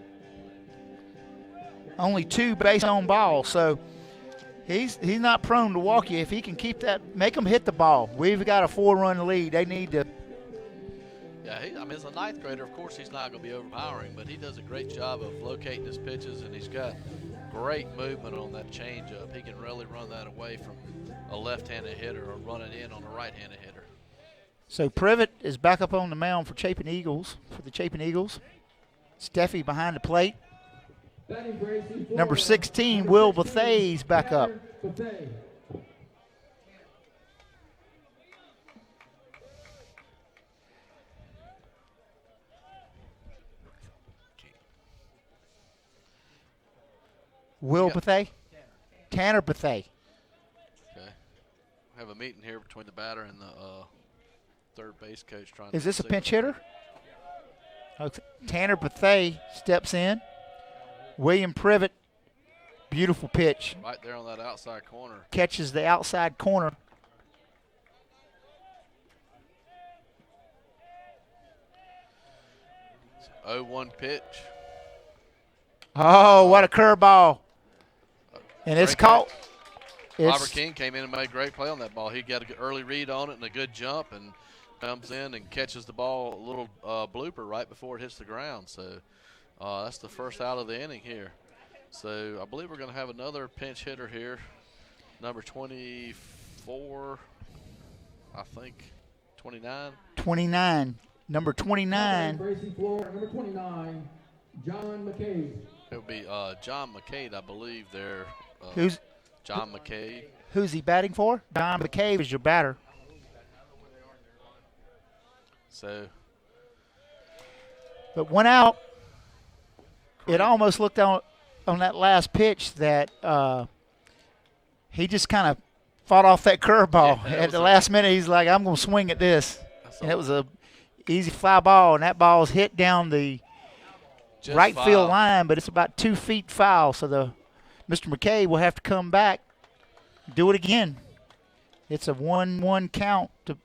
only 2 base on balls. So he's not prone to walk you. If he can keep that, make them hit the ball. We've got a 4-run lead. They need to. Yeah, as a 9th grader, of course, he's not going to be overpowering, but he does a great job of locating his pitches, and he's got great movement on that changeup. He can really run that away from a left-handed hitter or run it in on a right-handed hitter. So Privet is back up on the mound for the Chapin Eagles. Steffi behind the plate. Number 16, Will Bethay's back up. Will Bethay? Tanner Bethay. Okay. We have a meeting here between the batter and the third base coach. Is this a pinch hitter? Okay. Tanner Bethay steps in. William Privet, beautiful pitch. Right there on that outside corner. Catches the outside corner. It's 0-1 pitch. Oh, what a curveball. And it's caught. Robert King came in and made a great play on that ball. He got an early read on it and a good jump and comes in and catches the ball, a little blooper right before it hits the ground. So that's the first out of the inning here. So I believe we're going to have another pinch hitter here, number 24, I think, 29. 29. Number 29. Number 29, John McCabe. It would be John McCade, I believe, there. Who's John McCade? Who's he batting for? Don McCabe is your batter. So, but one out. It almost looked on that last pitch that he just kind of fought off that curveball. Yeah, at the last minute, he's like, I'm going to swing at this. And it was a easy fly ball, and that ball's hit down the right field line, but it's about 2 feet foul. So Mr. McCabe will have to come back, do it again. It's a 1-1 count to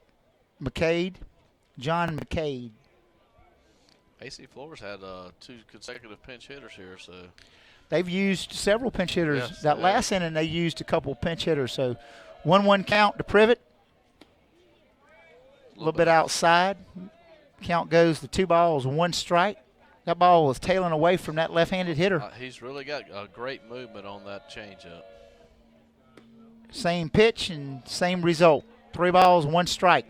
McCade, John McCade. AC Flora's had 2 consecutive pinch hitters here, so they've used several pinch hitters. Yes, that last inning, they used a couple pinch hitters. So 1-1 count to Privet. A little bit outside. Count goes to 2 balls, 1 strike. That ball was tailing away from that left-handed hitter. He's really got a great movement on that changeup. Same pitch and same result. 3 balls, 1 strike.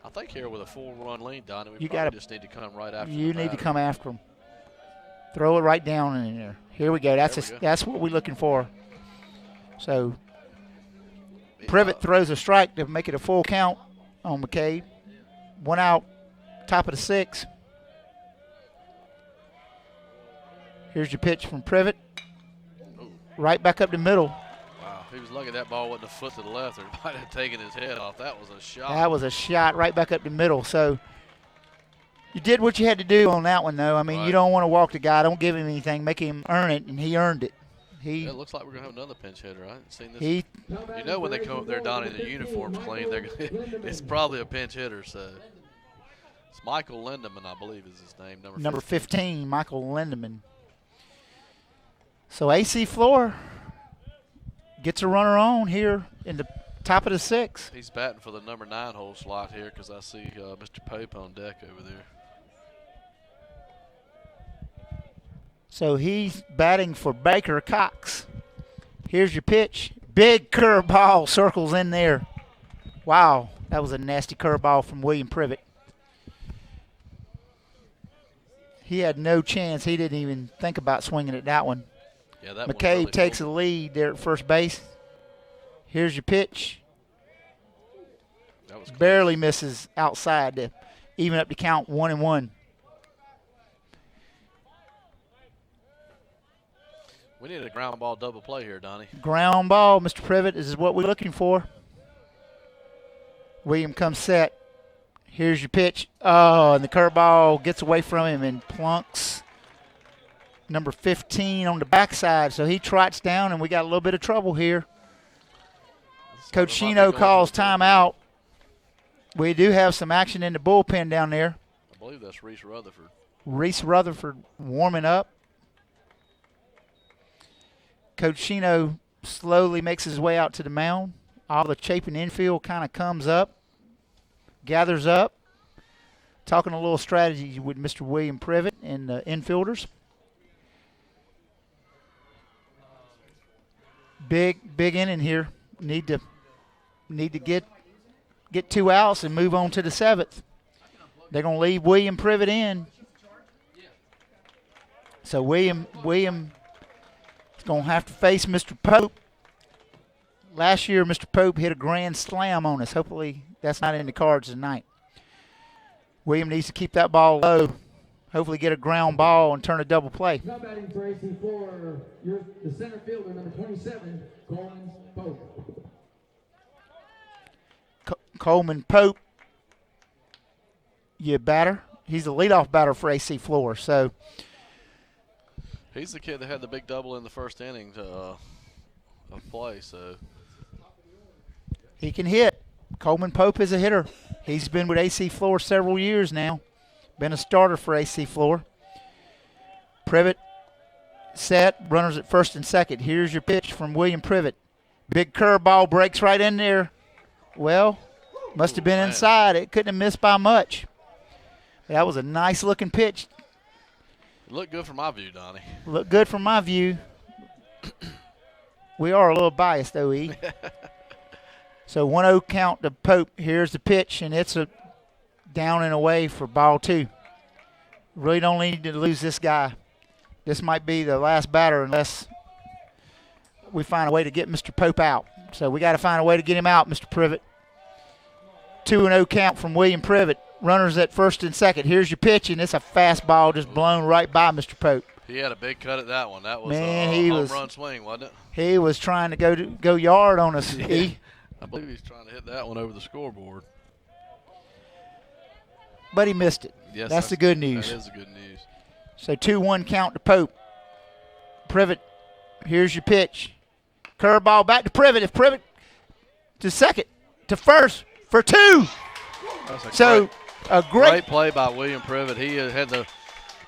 I think here with a 4-run lead, Donnie, we just need to come right after. You need to come after him. Throw it right down in there. Here we go. That's what we're looking for. So Privet throws a strike to make it a full count on McCabe. 1 out, top of the 6th. Here's your pitch from Privet. Right back up the middle. Wow, he was lucky that ball wasn't a foot to the left, or he might have taken his head off. That was a shot. That was a shot right back up the middle. So you did what you had to do on that one, though. I mean, You don't want to walk the guy. Don't give him anything. Make him earn it, and he earned it. It looks like we're going to have another pinch hitter. I haven't seen this. You know when they come up there, Donnie, the uniform's clean. It's probably a pinch hitter. So it's Michael Lindeman, I believe is his name. Number 15, Michael Lindeman. So AC Flora gets a runner on here in the top of the 6th. He's batting for the number 9 hole slot here because I see Mr. Pope on deck over there. So he's batting for Baker Cox. Here's your pitch. Big curveball circles in there. Wow, that was a nasty curveball from William Privet. He had no chance. He didn't even think about swinging at that one. Yeah, that McCabe really takes the lead there at first base. Here's your pitch. That was barely misses outside to even up the count 1-1. We need a ground ball double play here, Donnie. Ground ball, Mr. Privet, is what we're looking for. William comes set. Here's your pitch. Oh, and the curveball gets away from him and plunks number 15 on the backside. So he trots down, and we got a little bit of trouble here. Coach Shino calls timeout. We do have some action in the bullpen down there. I believe that's Reese Rutherford. Reese Rutherford warming up. Coach Shino slowly makes his way out to the mound. All the Chapin infield kind of comes up, gathers up, talking a little strategy with Mr. William Privet and the infielders. Big inning here. Need to get get 2 outs, and move on to the 7th. They're going to leave William Privet in. So William is going to have to face Mr. Pope. Last year, Mr. Pope hit a grand slam on us. Hopefully that's not in the cards tonight. William needs to keep that ball low. Hopefully get a ground ball and turn a double play. Now batting for AC Flora, the center fielder, number 27, Coleman Pope. Coleman Pope, your batter. He's the leadoff batter for AC Flora. So he's the kid that had the big double in the first inning of play. So he can hit. Coleman Pope is a hitter. He's been with AC Flora several years now. Been a starter for AC Flora. Privet set, runners at first and second. Here's your pitch from William Privet. Big curveball breaks right in there. Well, must have been inside. It couldn't have missed by much. That was a nice looking pitch. It looked good from my view, Donnie. Looked good from my view. We are a little biased, though, E. So 1-0 count to Pope. Here's the pitch, and it's a down and away for ball 2. Really don't need to lose this guy. This might be the last batter unless we find a way to get Mr. Pope out. So we got to find a way to get him out, Mr. Privet. 2-0 count from William Privet. Runners at first and second. Here's your pitch, and it's a fastball just blown right by Mr. Pope. He had a big cut at that one. That was a home run swing, wasn't it? He was trying to go yard on us, Yeah. E. I believe he's trying to hit that one over the scoreboard. But he missed it. Yes, that's the good news. That is the good news. So 2-1 count to Pope. Privet, here's your pitch. Curveball back to Privet. If Privet to second, to first for 2. So a great play by William Privet. He had the,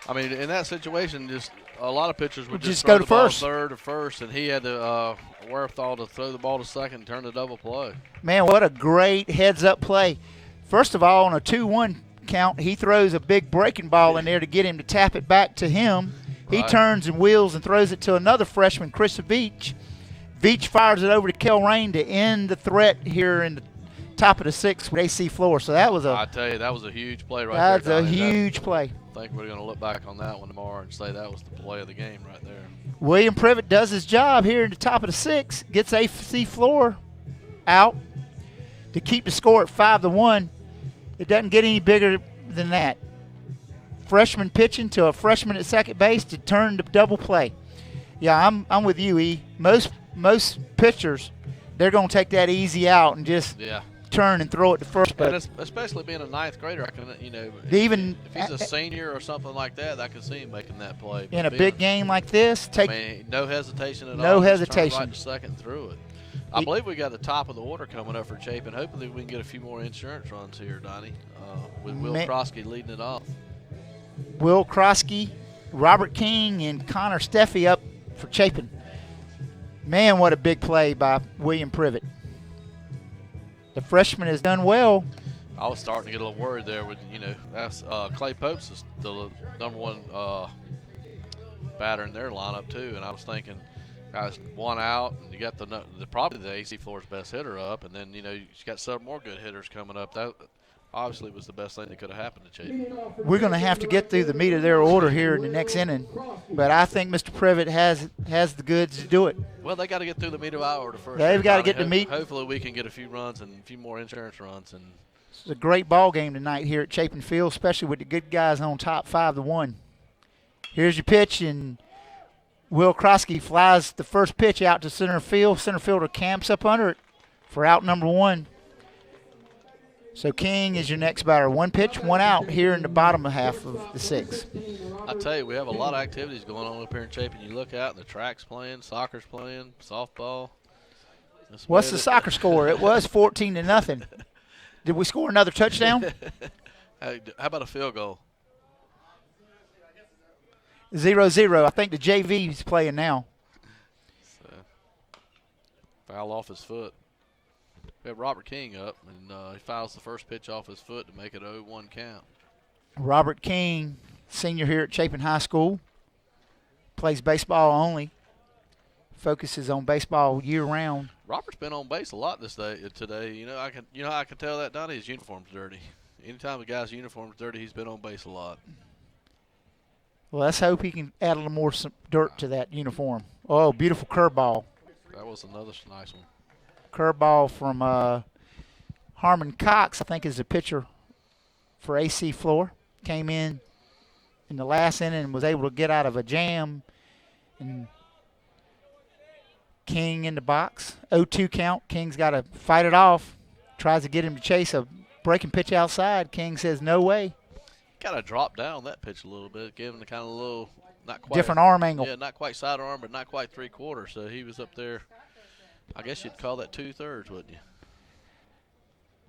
I mean, in that situation, just a lot of pitchers would just go throw to the ball first. Third or first, and he had the wherewithal to throw the ball to second and turn the double play. Man, what a great heads-up play. First of all, on a 2-1 count, he throws a big breaking ball in there to get him to tap it back to him. He turns and wheels and throws it to another freshman, Chris Veach. Veach fires it over to Kel Rain to end the threat here in the top of the 6th with AC Flora. So that was I tell you, that was a huge play right there. That's a huge play. I think we're going to look back on that one tomorrow and say that was the play of the game right there. William Privet does his job here in the top of the 6th, gets AC Flora out to keep the score at 5-1. It doesn't get any bigger than that. Freshman pitching to a freshman at second base to turn to double play. Yeah, I'm with you, E. Most pitchers, they're going to take that easy out and just turn and throw it to first. But especially being a 9th grader, I can, if he's a senior or something like that, I can see him making that play. In a big game like this, no hesitation at all. No hesitation. Just turn right to second through it. I believe we got the top of the order coming up for Chapin. Hopefully we can get a few more insurance runs here, Donnie, with Will Krosky leading it off. Will Krosky, Robert King, and Connor Steffi up for Chapin. Man, what a big play by William Privet. The freshman has done well. I was starting to get a little worried there with, that's Clay Pope's is the number 1 batter in their lineup too, and I was thinking, guys, 1 out, and you got probably the AC Flora's best hitter up, and then you got several more good hitters coming up. That obviously was the best thing that could have happened to Chapin. We're going to have to get through the meat of their order here in the next inning, but I think Mr. Privet has the goods to do it. Well, they got to get through the meat of our order first. They've got to get the meat. Hopefully we can get a few runs and a few more insurance runs. And it's a great ball game tonight here at Chapin Field, especially with the good guys on top 5-1. Here's your pitch, and Will Krosky flies the first pitch out to center field. Center fielder camps up under it for out number 1. So King is your next batter. 1 pitch, 1 out here in the bottom half of the 6th. I tell you, we have a lot of activities going on up here in Chapin. You look out, and the track's playing, soccer's playing, softball. What's the soccer score? It was 14-0. Did we score another touchdown? How about a field goal? 0-0. I think the JV is playing now. So, foul off his foot. We have Robert King up, and he fouls the first pitch off his foot to make it 0-1 count. Robert King, senior here at Chapin High School, plays baseball only. focuses on baseball year round. Robert's been on base a lot today. You know, how I can tell that, Donnie? His uniform's dirty. Anytime a guy's uniform's dirty, he's been on base a lot. Well, let's hope he can add a little more dirt to that uniform. Oh, beautiful curveball. That was another nice one. Curveball from Harmon Cox, I think, is the pitcher for AC Flora. Came in the last inning and was able to get out of a jam. And King in the box. 0-2 count. King's got to fight it off. Tries to get him to chase a breaking pitch outside. King says no way. Got to drop down that pitch a little bit, give him the kind of little, not quite. Different arm angle. Yeah, not quite side arm, but not quite three-quarters. So he was up there. I guess you'd call that 2/3, wouldn't you?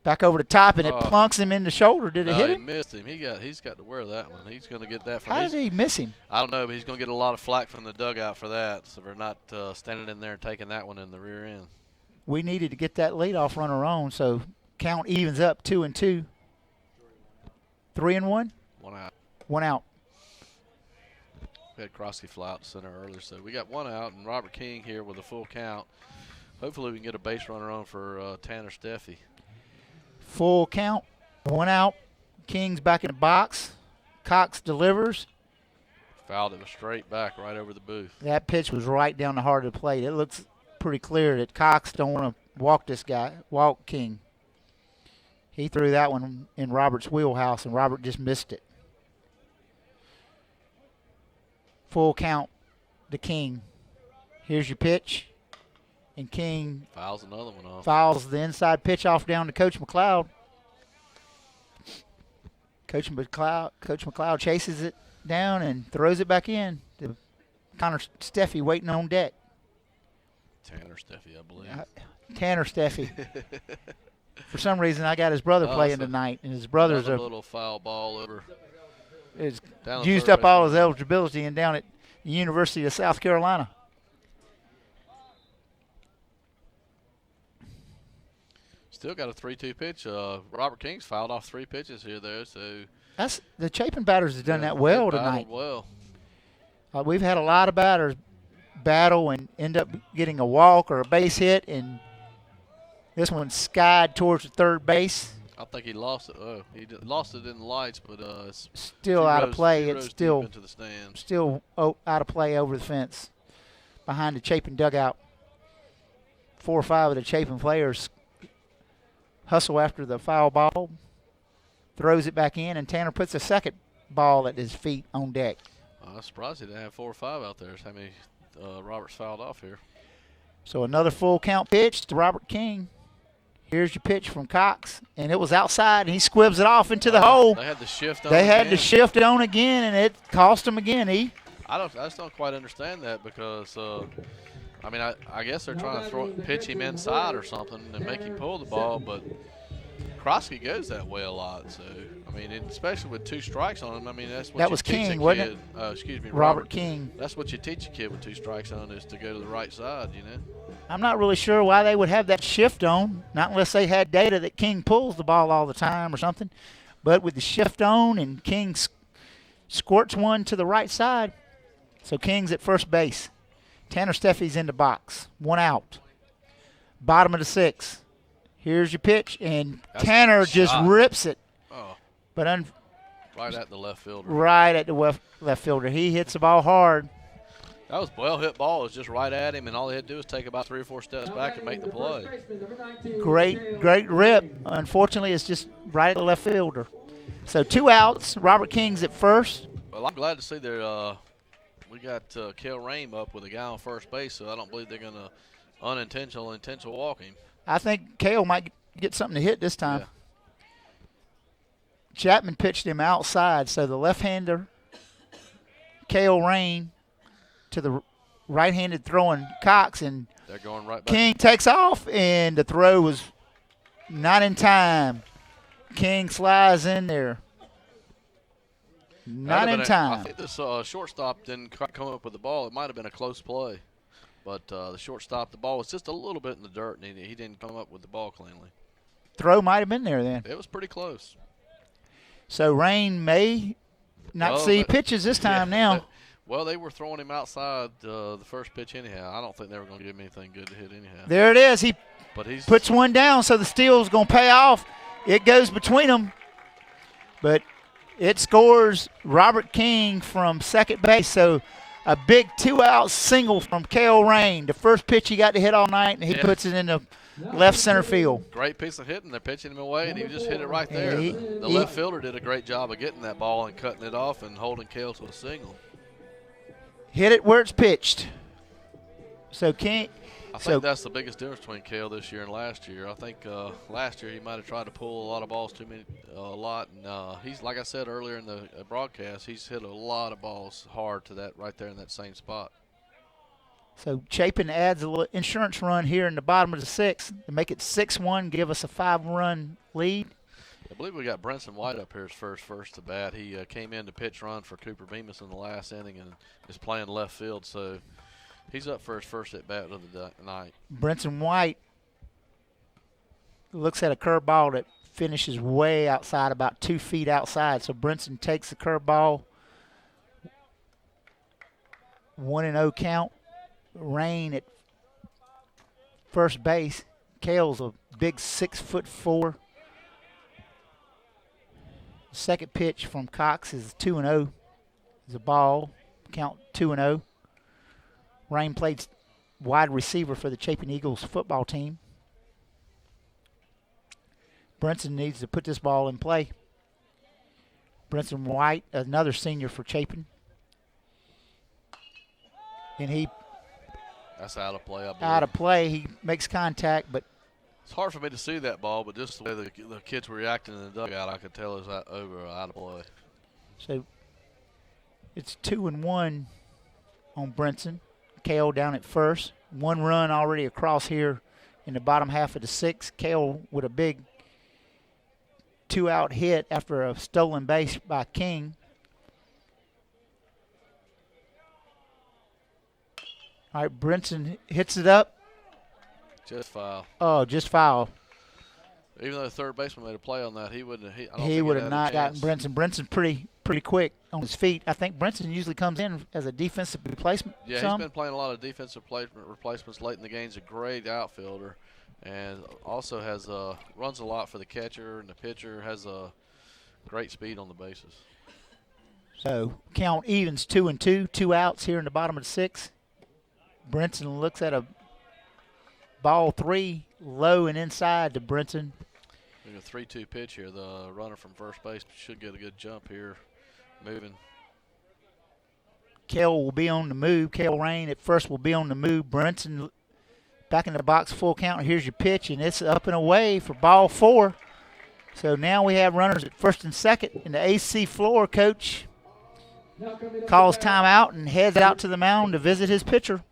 Back over the top, and it plunks him in the shoulder. Did it hit him? He missed him. He's got to wear that one. He's going to get that. How did he miss him? I don't know, but he's going to get a lot of flack from the dugout for that. So we're not standing in there and taking that one in the rear end. We needed to get that leadoff runner on, so count evens up 2-2. 3-1. 1 out. 1 out. We had Krosky fly out to center earlier, so we got 1 out, and Robert King here with a full count. Hopefully we can get a base runner on for Tanner Steffi. Full count, 1 out. King's back in the box. Cox delivers. Fouled it straight back right over the booth. That pitch was right down the heart of the plate. It looks pretty clear that Cox don't want to walk King. He threw that one in Robert's wheelhouse, and Robert just missed it. Full count to King. Here's your pitch. And King fouls another one off. Fouls the inside pitch off down to Coach McLeod. Coach McLeod chases it down and throws it back in to Connor Steffi waiting on deck. Tanner Steffi, I believe. Tanner Steffi. For some reason, I got his brother playing tonight, and his brother's a little foul ball over. Is used up all his eligibility and down at the University of South Carolina. Still got a 3-2 pitch. Robert King's fouled off 3 pitches here, though. So that's the Chapin batters have done that well tonight. Well, we've had a lot of batters battle and end up getting a walk or a base hit, and this one skied towards the third base. I think he lost it. Oh, he lost it in the lights, but it's still out of play. It's still into the stands. Still out of play over the fence behind the Chapin dugout. 4 or 5 of the Chapin players hustle after the foul ball, throws it back in, and Tanner puts a second ball at his feet on deck. I'm surprised he didn't have 4 or 5 out there. That's how many Roberts fouled off here. So another full count pitch to Robert King. Here's your pitch from Cox, and it was outside, and he squibs it off into the hole. They had to shift on They had to shift it on again, and it cost him again. I just don't quite understand that because, I mean, I guess they're trying to pitch him inside or something and make him pull the ball, but Krosky goes that way a lot. So, I mean, especially with 2 strikes on him, I mean, that's what that you was teach King, a wasn't kid. it? Excuse me, Robert King. That's what you teach a kid with 2 strikes on is to go to the right side, you know. I'm not really sure why they would have that shift on, not unless they had data that King pulls the ball all the time or something. But with the shift on and King squirts one to the right side, so King's at first base. Tanner Steffi's in the box. 1 out. Bottom of the 6th. Here's your pitch, and That's Tanner just rips it. Oh. But right at the left fielder. Right at the left fielder. He hits the ball hard. That was well hit ball. It was just right at him, and all he had to do was take about 3 or 4 steps back and make the play. Great rip. Unfortunately, it's just right at the left fielder. So 2 outs. Robert King's at first. Well, I'm glad to see that we got Kel Rame up with a guy on first base, so I don't believe they're going to intentional walk him. I think Kale might get something to hit this time. Yeah. Chapman pitched him outside, so the left-hander, Kale Rain, to the right-handed throwing Cox, and they're going right back. King takes off, and the throw was not in time. King slides in there. Not in time. I think this shortstop didn't come up with the ball. It might have been a close play. But the shortstop, the ball was just a little bit in the dirt, and he didn't come up with the ball cleanly. Throw might have been there then. It was pretty close. So Rain may not see pitches this time now. Well, they were throwing him outside the first pitch anyhow. I don't think they were going to give him anything good to hit anyhow. There it is. He puts one down, so the steal's going to pay off. It goes between them, but it scores Robert King from second base. So a big 2-out single from Cale Rain. The first pitch he got to hit all night, and he puts it in the left center field. Great piece of hitting. They're pitching him away, and he just hit it right there. The left fielder did a great job of getting that ball and cutting it off and holding Cale to a single. Hit it where it's pitched. So King. I think that's the biggest difference between Cale this year and last year. I think last year he might have tried to pull a lot of balls a lot, and he's, like I said earlier in the broadcast, he's hit a lot of balls hard to that right there in that same spot. So Chapin adds a little insurance run here in the bottom of the sixth to make it 6-1, give us a 5-run lead. I believe we got Brenson White up here as first to bat. He came in to pitch run for Cooper Bemis in the last inning and is playing left field, so he's up for his first at bat of the night. Brenson White looks at a curveball that finishes way outside, about 2 feet outside. So Brenson takes the curveball. 1-0 count. Rain at first base. Cale's a big 6'4". Second pitch from Cox is 2-0. It's a ball. Count 2-0. Rain played wide receiver for the Chapin Eagles football team. Brenson needs to put this ball in play. Brenson White, another senior for Chapin. And that's out of play, I believe. Out of play. He makes contact, but it's hard for me to see that ball, but just the way the kids were reacting in the dugout, I could tell it was out of play. So it's 2-1 on Brenson. Cale down at first. 1 run already across here in the bottom half of the sixth. Cale with a big 2-out hit after a stolen base by King. All right, Brenson hits it up. Just foul. Oh, just foul. Even though the third baseman made a play on that, he would have not gotten Brenson. Brenson's pretty quick on his feet. I think Brenson usually comes in as a defensive replacement. Yeah, he's been playing a lot of defensive replacements late in the game. He's a great outfielder, and also has runs a lot for the catcher and the pitcher. Has a great speed on the bases. So count evens 2-2. 2 outs here in the bottom of the sixth. Brenson looks at a ball 3, low and inside to Brenson. A 3-2 pitch here. The runner from first base should get a good jump here, moving. Cale will be on the move. Cale Rain at first will be on the move. Brenson back in the box, full count. Here's your pitch, and it's up and away for ball 4. So now we have runners at first and second, and the AC Flora coach calls timeout and heads out to the mound to visit his pitcher.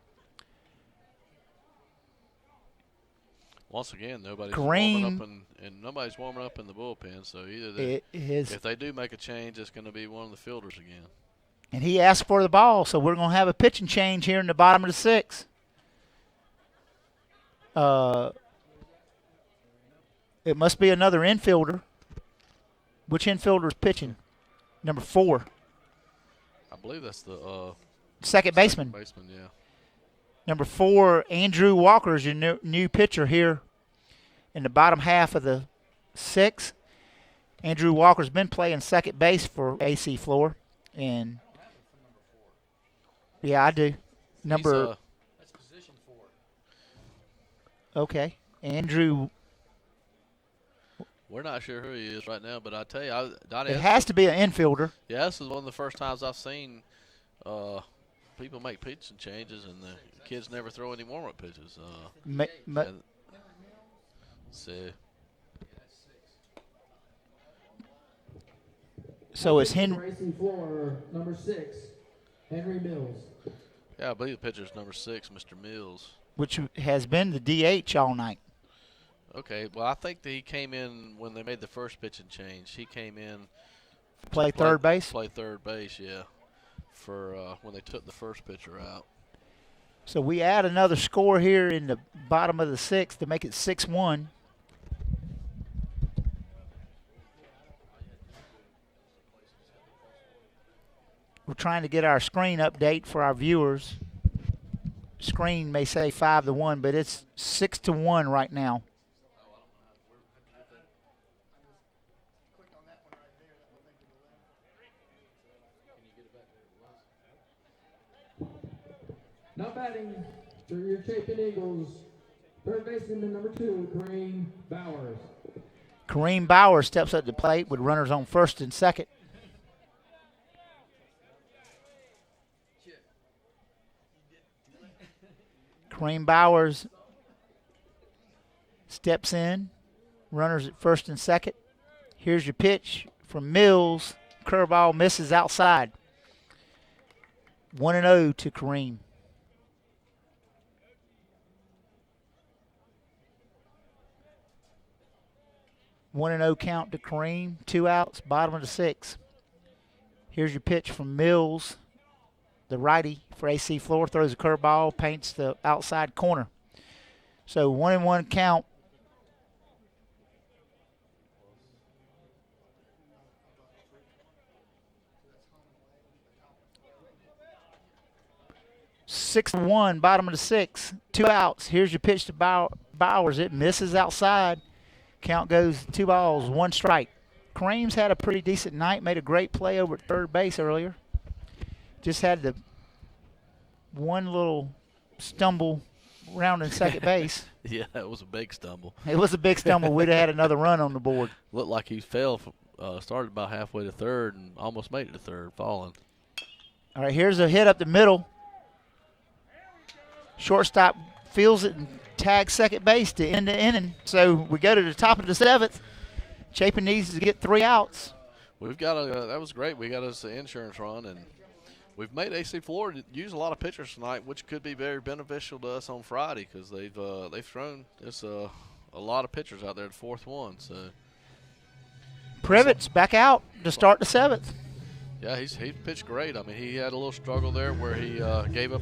Once again, nobody's warming up in the bullpen. So either if they do make a change, it's going to be one of the fielders again. And he asked for the ball, so we're going to have a pitching change here in the bottom of the sixth. It must be another infielder. Which infielder is pitching? Number 4. I believe that's the second baseman. Second baseman, yeah. Number 4, Andrew Walker is your new pitcher here in the bottom half of the sixth. Andrew Walker's been playing second base for AC Flora, and yeah, I do. That's position 4. Okay, Andrew. We're not sure who he is right now, but I tell you, Donnie. It has to be an infielder. Yeah, this is one of the first times I've seen people make pitching changes, and the kids never throw any warm-up pitches. So it's Henry. Racing floor, number 6, Henry Mills. Yeah, I believe the pitcher's number 6, Mr. Mills. Which has been the DH all night. Okay, well, I think that he came in when they made the first pitching change. He came in. Play third base? Play third base, yeah, for when they took the first pitcher out. So we add another score here in the bottom of the sixth to make it 6-1. We're trying to get our screen update for our viewers. Screen may say 5-1, but it's 6-1 right now. Now batting for your Chapin Eagles, third baseman number 2, Kareem Bowers. Kareem Bowers steps up to the plate with runners on first and second. Kareem Bowers steps in, runners at first and second. Here's your pitch from Mills. Curveball misses outside. 1-0 to Kareem. 1-0 count to Kareem. 2 outs, bottom of the 6th. Here's your pitch from Mills. The righty for AC Flora throws a curveball, paints the outside corner. So 1-1 count. Six to 1, bottom of the 6th. 2 outs. Here's your pitch to Bowers. It misses outside. Count goes 2 balls, 1 strike. Kareem's had a pretty decent night. Made a great play over at third base earlier. Just had the one little stumble round in second base. Yeah, that was a big stumble. It was a big stumble. We'd have had another run on the board. Looked like he fell, started about halfway to third and almost made it to third, falling. All right, here's a hit up the middle. Shortstop feels it and tags second base to end the inning. So we go to the top of the 7th. Chapin needs to get 3 outs. We've got that was great. We got us an insurance run, and we've made AC Flora use a lot of pitchers tonight, which could be very beneficial to us on Friday because they've thrown this a lot of pitchers out there, the 4th one. So Privet's back out to start the 7th. yeah, he pitched great. I mean, he had a little struggle there where he gave up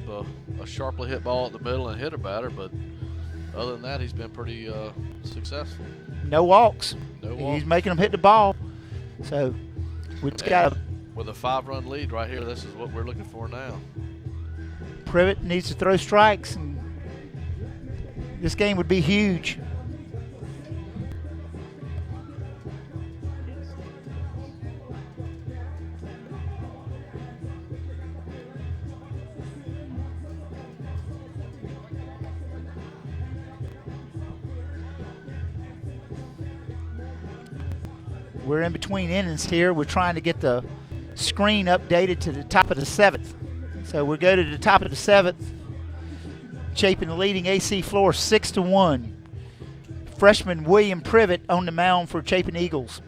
a sharply hit ball at the middle and hit a batter, but other than that, he's been pretty successful. No walks. No walks. He's making them hit the ball. So we just got with a 5-run lead right here, this is what we're looking for now. Privet needs to throw strikes, and this game would be huge. We're in between innings here. We're trying to get the screen updated to the top of the 7th. So we go to the top of the 7th. Chapin leading AC Flora 6-1. Freshman William Privet on the mound for Chapin Eagles.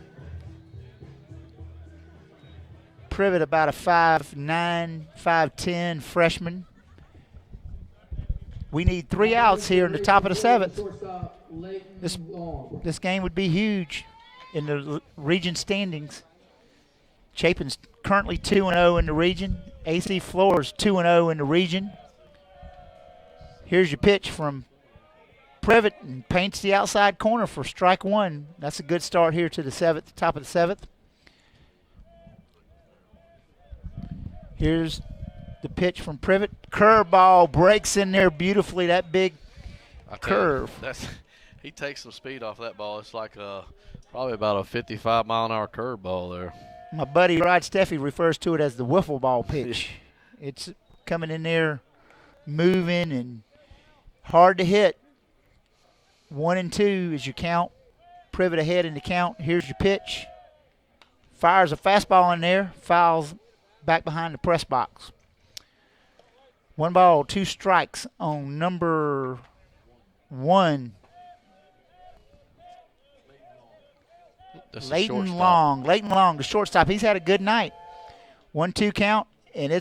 Privet about a 5'9", 5'10" freshman. We need 3 outs here in the top of the 7th. This game would be huge in the region standings. Chapin's currently 2-0 in the region. AC Flora's 2-0 in the region. Here's your pitch from Privet and paints the outside corner for strike 1. That's a good start here to the 7th, top of the 7th. Here's the pitch from Privet. Curveball breaks in there beautifully. That big curve. He takes some speed off that ball. It's like probably about a 55-mile-an-hour curveball there. My buddy Rod Steffi refers to it as the wiffle ball pitch. It's coming in there, moving, and hard to hit. 1-2 is your count. Privet ahead in the count. Here's your pitch. Fires a fastball in there. Fouls back behind the press box. 1 ball, 2 strikes on number 1. Leighton Long, the shortstop. He's had a good night. 1-2 count, and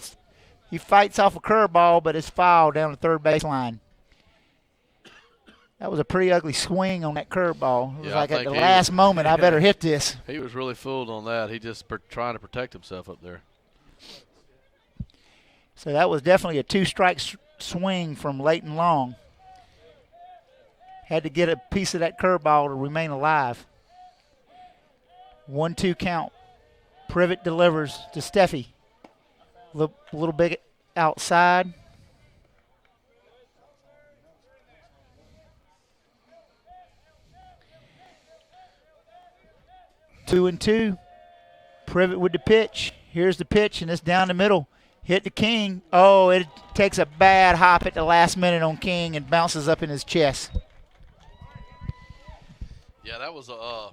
he fights off a curveball, but it's fouled down the third baseline. That was a pretty ugly swing on that curveball. It was like at the last moment, I better hit this. He was really fooled on that. He just trying to protect himself up there. So that was definitely a 2-strike swing from Leighton Long. Had to get a piece of that curveball to remain alive. 1-2 count. Privet delivers to Steffi. Little bit outside. Two and two. Privet with the pitch. Here's the pitch, and it's down the middle. Hit the King. Oh, it takes a bad hop at the last minute on King and bounces up in his chest. Yeah, that was a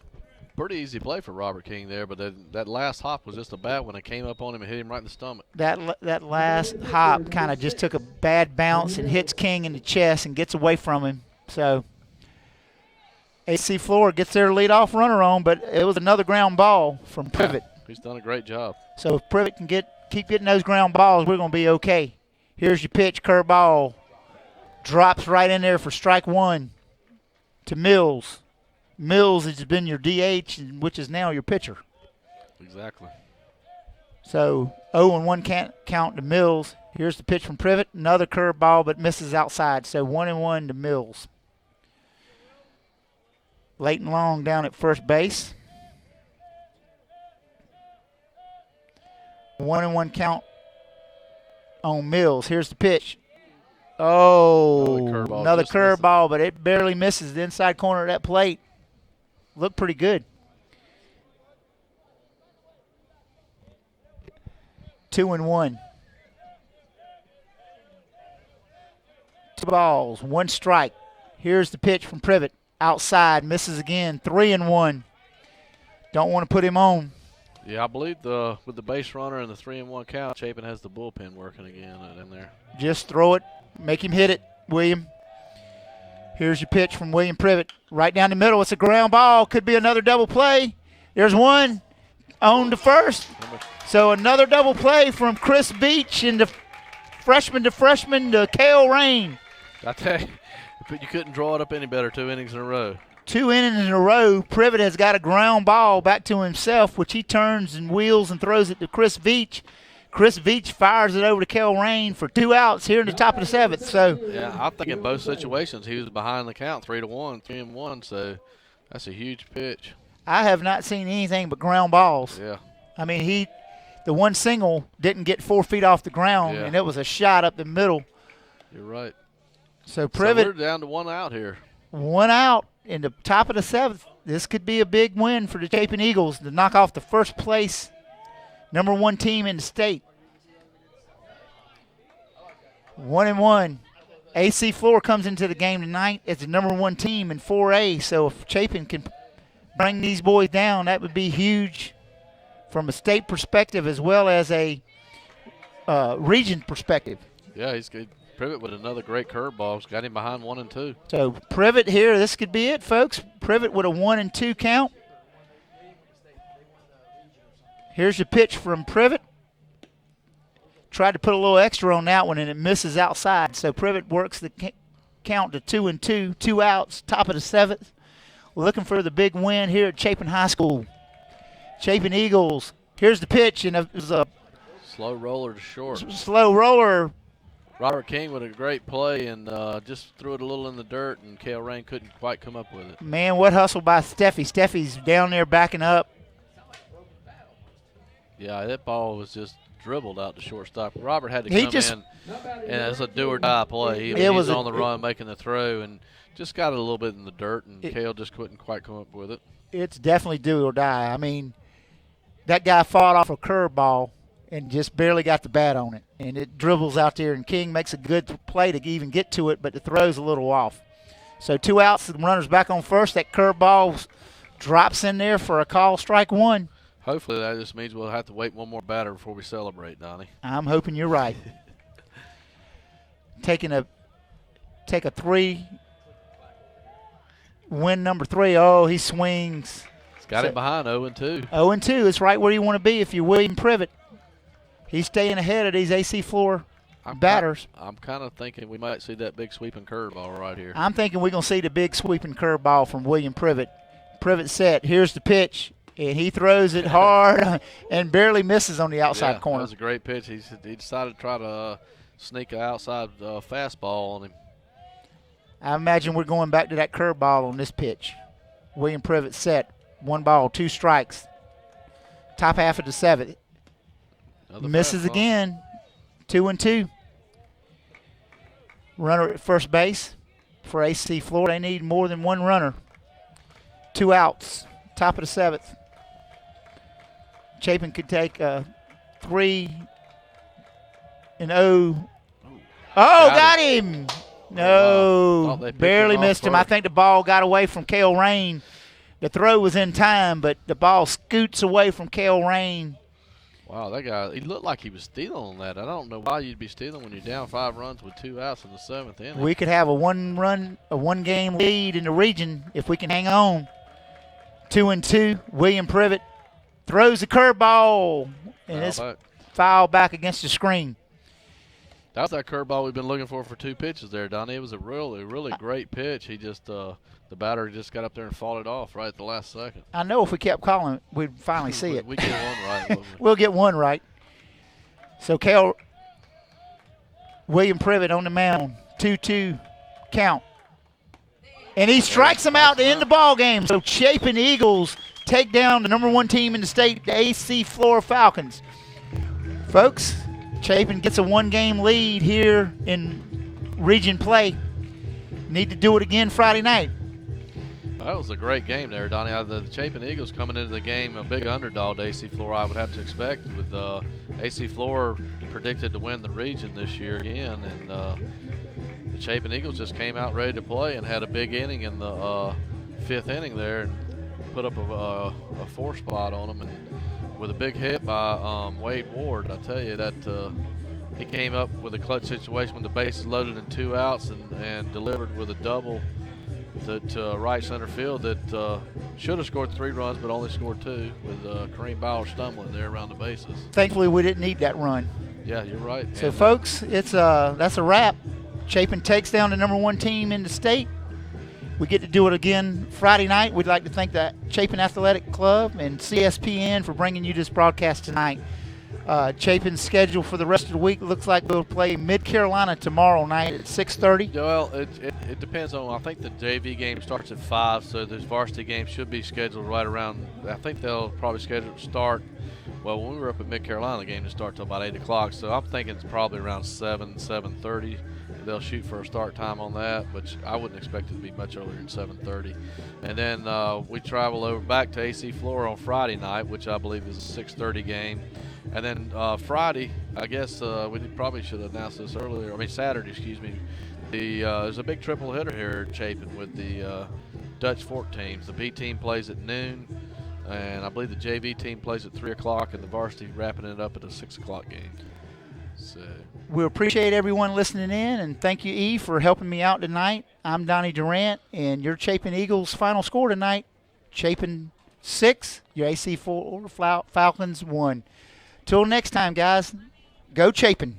pretty easy play for Robert King there, but that last hop was just a bad one. It came up on him and hit him right in the stomach. That last hop kind of just took a bad bounce and hits King in the chest and gets away from him. So AC Flora gets their leadoff runner on, but it was another ground ball from Privet. He's done a great job. So if Privet can keep getting those ground balls, we're going to be okay. Here's your pitch, curveball. Drops right in there for strike one to Mills. Mills has been your DH, which is now your pitcher. Exactly. So 0-1 count to Mills. Here's the pitch from Privet. Another curveball, but misses outside. So 1-1 to Mills. Leighton Long down at first base. 1-1 count on Mills. Here's the pitch. Oh, another curveball, but it barely misses the inside corner of that plate. Looked pretty good. 2-1. 2 balls, 1 strike. Here's the pitch from Privet. Outside, misses again. 3-1. Don't want to put him on. Yeah, I believe with the base runner and the 3-1 count, Chapin has the bullpen working again in there. Just throw it. Make him hit it, William. Here's your pitch from William Privet. Right down the middle. It's a ground ball. Could be another double play. There's one. On to first. So another double play from Chris Beach and the freshman to Cale Rain. I tell you, you couldn't draw it up any better. 2 innings in a row. 2 innings in a row. Privet has got a ground ball back to himself, which he turns and wheels and throws it to Chris Veach. Chris Veach fires it over to Kel Rain for 2 outs here in the top of the 7th. So yeah, I think in both situations he was behind the count, 3-1. So that's a huge pitch. I have not seen anything but ground balls. Yeah. I mean, the one single didn't get 4 feet off the ground, and it was a shot up the middle. You're right. So Privet, we're down to 1 out here. 1 out in the top of the 7th. This could be a big win for the Chapin Eagles to knock off the first place #1 team in the state. 1-1. AC Flora comes into the game tonight as the #1 team in 4A. So if Chapin can bring these boys down, that would be huge from a state perspective as well as a region perspective. Yeah, he's good. Privet with another great curveball. Got him behind 1 and 2. So Privet here, this could be it, folks. Privet with a 1-2 count. Here's your pitch from Privet. Tried to put a little extra on that one, and it misses outside. So Privet works the count to 2-2, 2 outs, top of the 7th. We're looking for the big win here at Chapin High School. Chapin Eagles. Here's the pitch, and it was a slow roller to short. Slow roller. Robert King with a great play and just threw it a little in the dirt, and Cale Rain couldn't quite come up with it. Man, what hustle by Steffi. Steffi's down there backing up. Yeah, that ball was just dribbled out to shortstop. Robert had to come in, and it's a do-or-die play. He was on the run making the throw and just got it a little bit in the dirt, and Cale just couldn't quite come up with it. It's definitely do or die. I mean, that guy fought off a curveball and just barely got the bat on it. And it dribbles out there, and King makes a good play to even get to it, but the throw's a little off. So 2 outs, the runner's back on first. That curveball drops in there for a call, strike 1. Hopefully that just means we'll have to wait 1 more batter before we celebrate, Donnie. I'm hoping you're right. Take a 3, win number 3. Oh, he swings. It's got him behind 0-2. 0-2. It's right where you want to be if you're William Privet. He's staying ahead of these AC Flora batters. I'm kind of thinking we might see that big sweeping curveball right here. I'm thinking we're going to see the big sweeping curveball from William Privet. Privet set. Here's the pitch, and he throws it hard and barely misses on the outside corner. That was a great pitch. He decided to try to sneak an outside fastball on him. I imagine we're going back to that curveball on this pitch. William Privet set. 1 ball, 2 strikes. Top half of the 7th. Misses again. 2-2. Runner at first base for AC Flora. They need more than one runner. 2 outs. Top of the 7th. Chapin could take a 3-0. Oh, got him. No, barely missed him. I think the ball got away from Kale Rain. The throw was in time, but the ball scoots away from Kale Rain. Wow, that guy, he looked like he was stealing on that. I don't know why you'd be stealing when you're down 5 runs with 2 outs in the 7th inning. We could have a one-game lead in the region if we can hang on. 2-2. William Privet throws the curveball, and it's fouled back against the screen. That was that curveball we've been looking for 2 pitches there, Donnie. It was a really great pitch. He just the batter just got up there and fought it off right at the last second. I know if we kept calling, we'd finally see it. We get one right. Wouldn't we? We'll get one right. So William Privet on the mound, 2-2 count. And he strikes him out to end the ball game. So Chapin Eagles take down the number 1 team in the state, the AC Flora Falcons. Folks, Chapin gets a 1-game lead here in region play. Need to do it again Friday night. That was a great game there, Donnie. The Chapin Eagles coming into the game a big underdog to AC Flora, I would have to expect, with AC Flora predicted to win the region this year again. And the Chapin Eagles just came out ready to play and had a big inning in the 5th inning there and put up a 4 spot on them. And with a big hit by Wade Ward, I tell you that he came up with a clutch situation when the bases loaded and 2 outs and delivered with a double to right center field that should have scored 3 runs but only scored 2 with Kareem Bauer stumbling there around the bases. Thankfully, we didn't need that run. Yeah, you're right. So, folks, that's a wrap. Chapin takes down the number 1 team in the state. We get to do it again Friday night. We'd like to thank the Chapin Athletic Club and CSPN for bringing you this broadcast tonight. Chapin's schedule for the rest of the week looks like we'll play Mid-Carolina tomorrow night at 6:30. Well, it depends on, I think the JV game starts at 5, so this varsity game should be scheduled right around, I think they'll probably schedule it to start, well, when we were up at Mid-Carolina, the game didn't start till about 8 o'clock, so I'm thinking it's probably around 7:30. They'll shoot for a start time on that, which I wouldn't expect it to be much earlier than 7:30. And then we travel over back to AC Flora on Friday night, which I believe is a 6:30 game. And then Friday, I guess we probably should have announced this earlier. I mean Saturday, excuse me. There's a big triple hitter here at Chapin with the Dutch Fork teams. The B team plays at noon, and I believe the JV team plays at 3 o'clock, and the varsity wrapping it up at a 6 o'clock game. So we appreciate everyone listening in, and thank you, E, for helping me out tonight. I'm Donnie Durant, and your Chapin Eagles' final score tonight, Chapin 6, your AC Flora Falcons 1. Till next time, guys, go Chapin.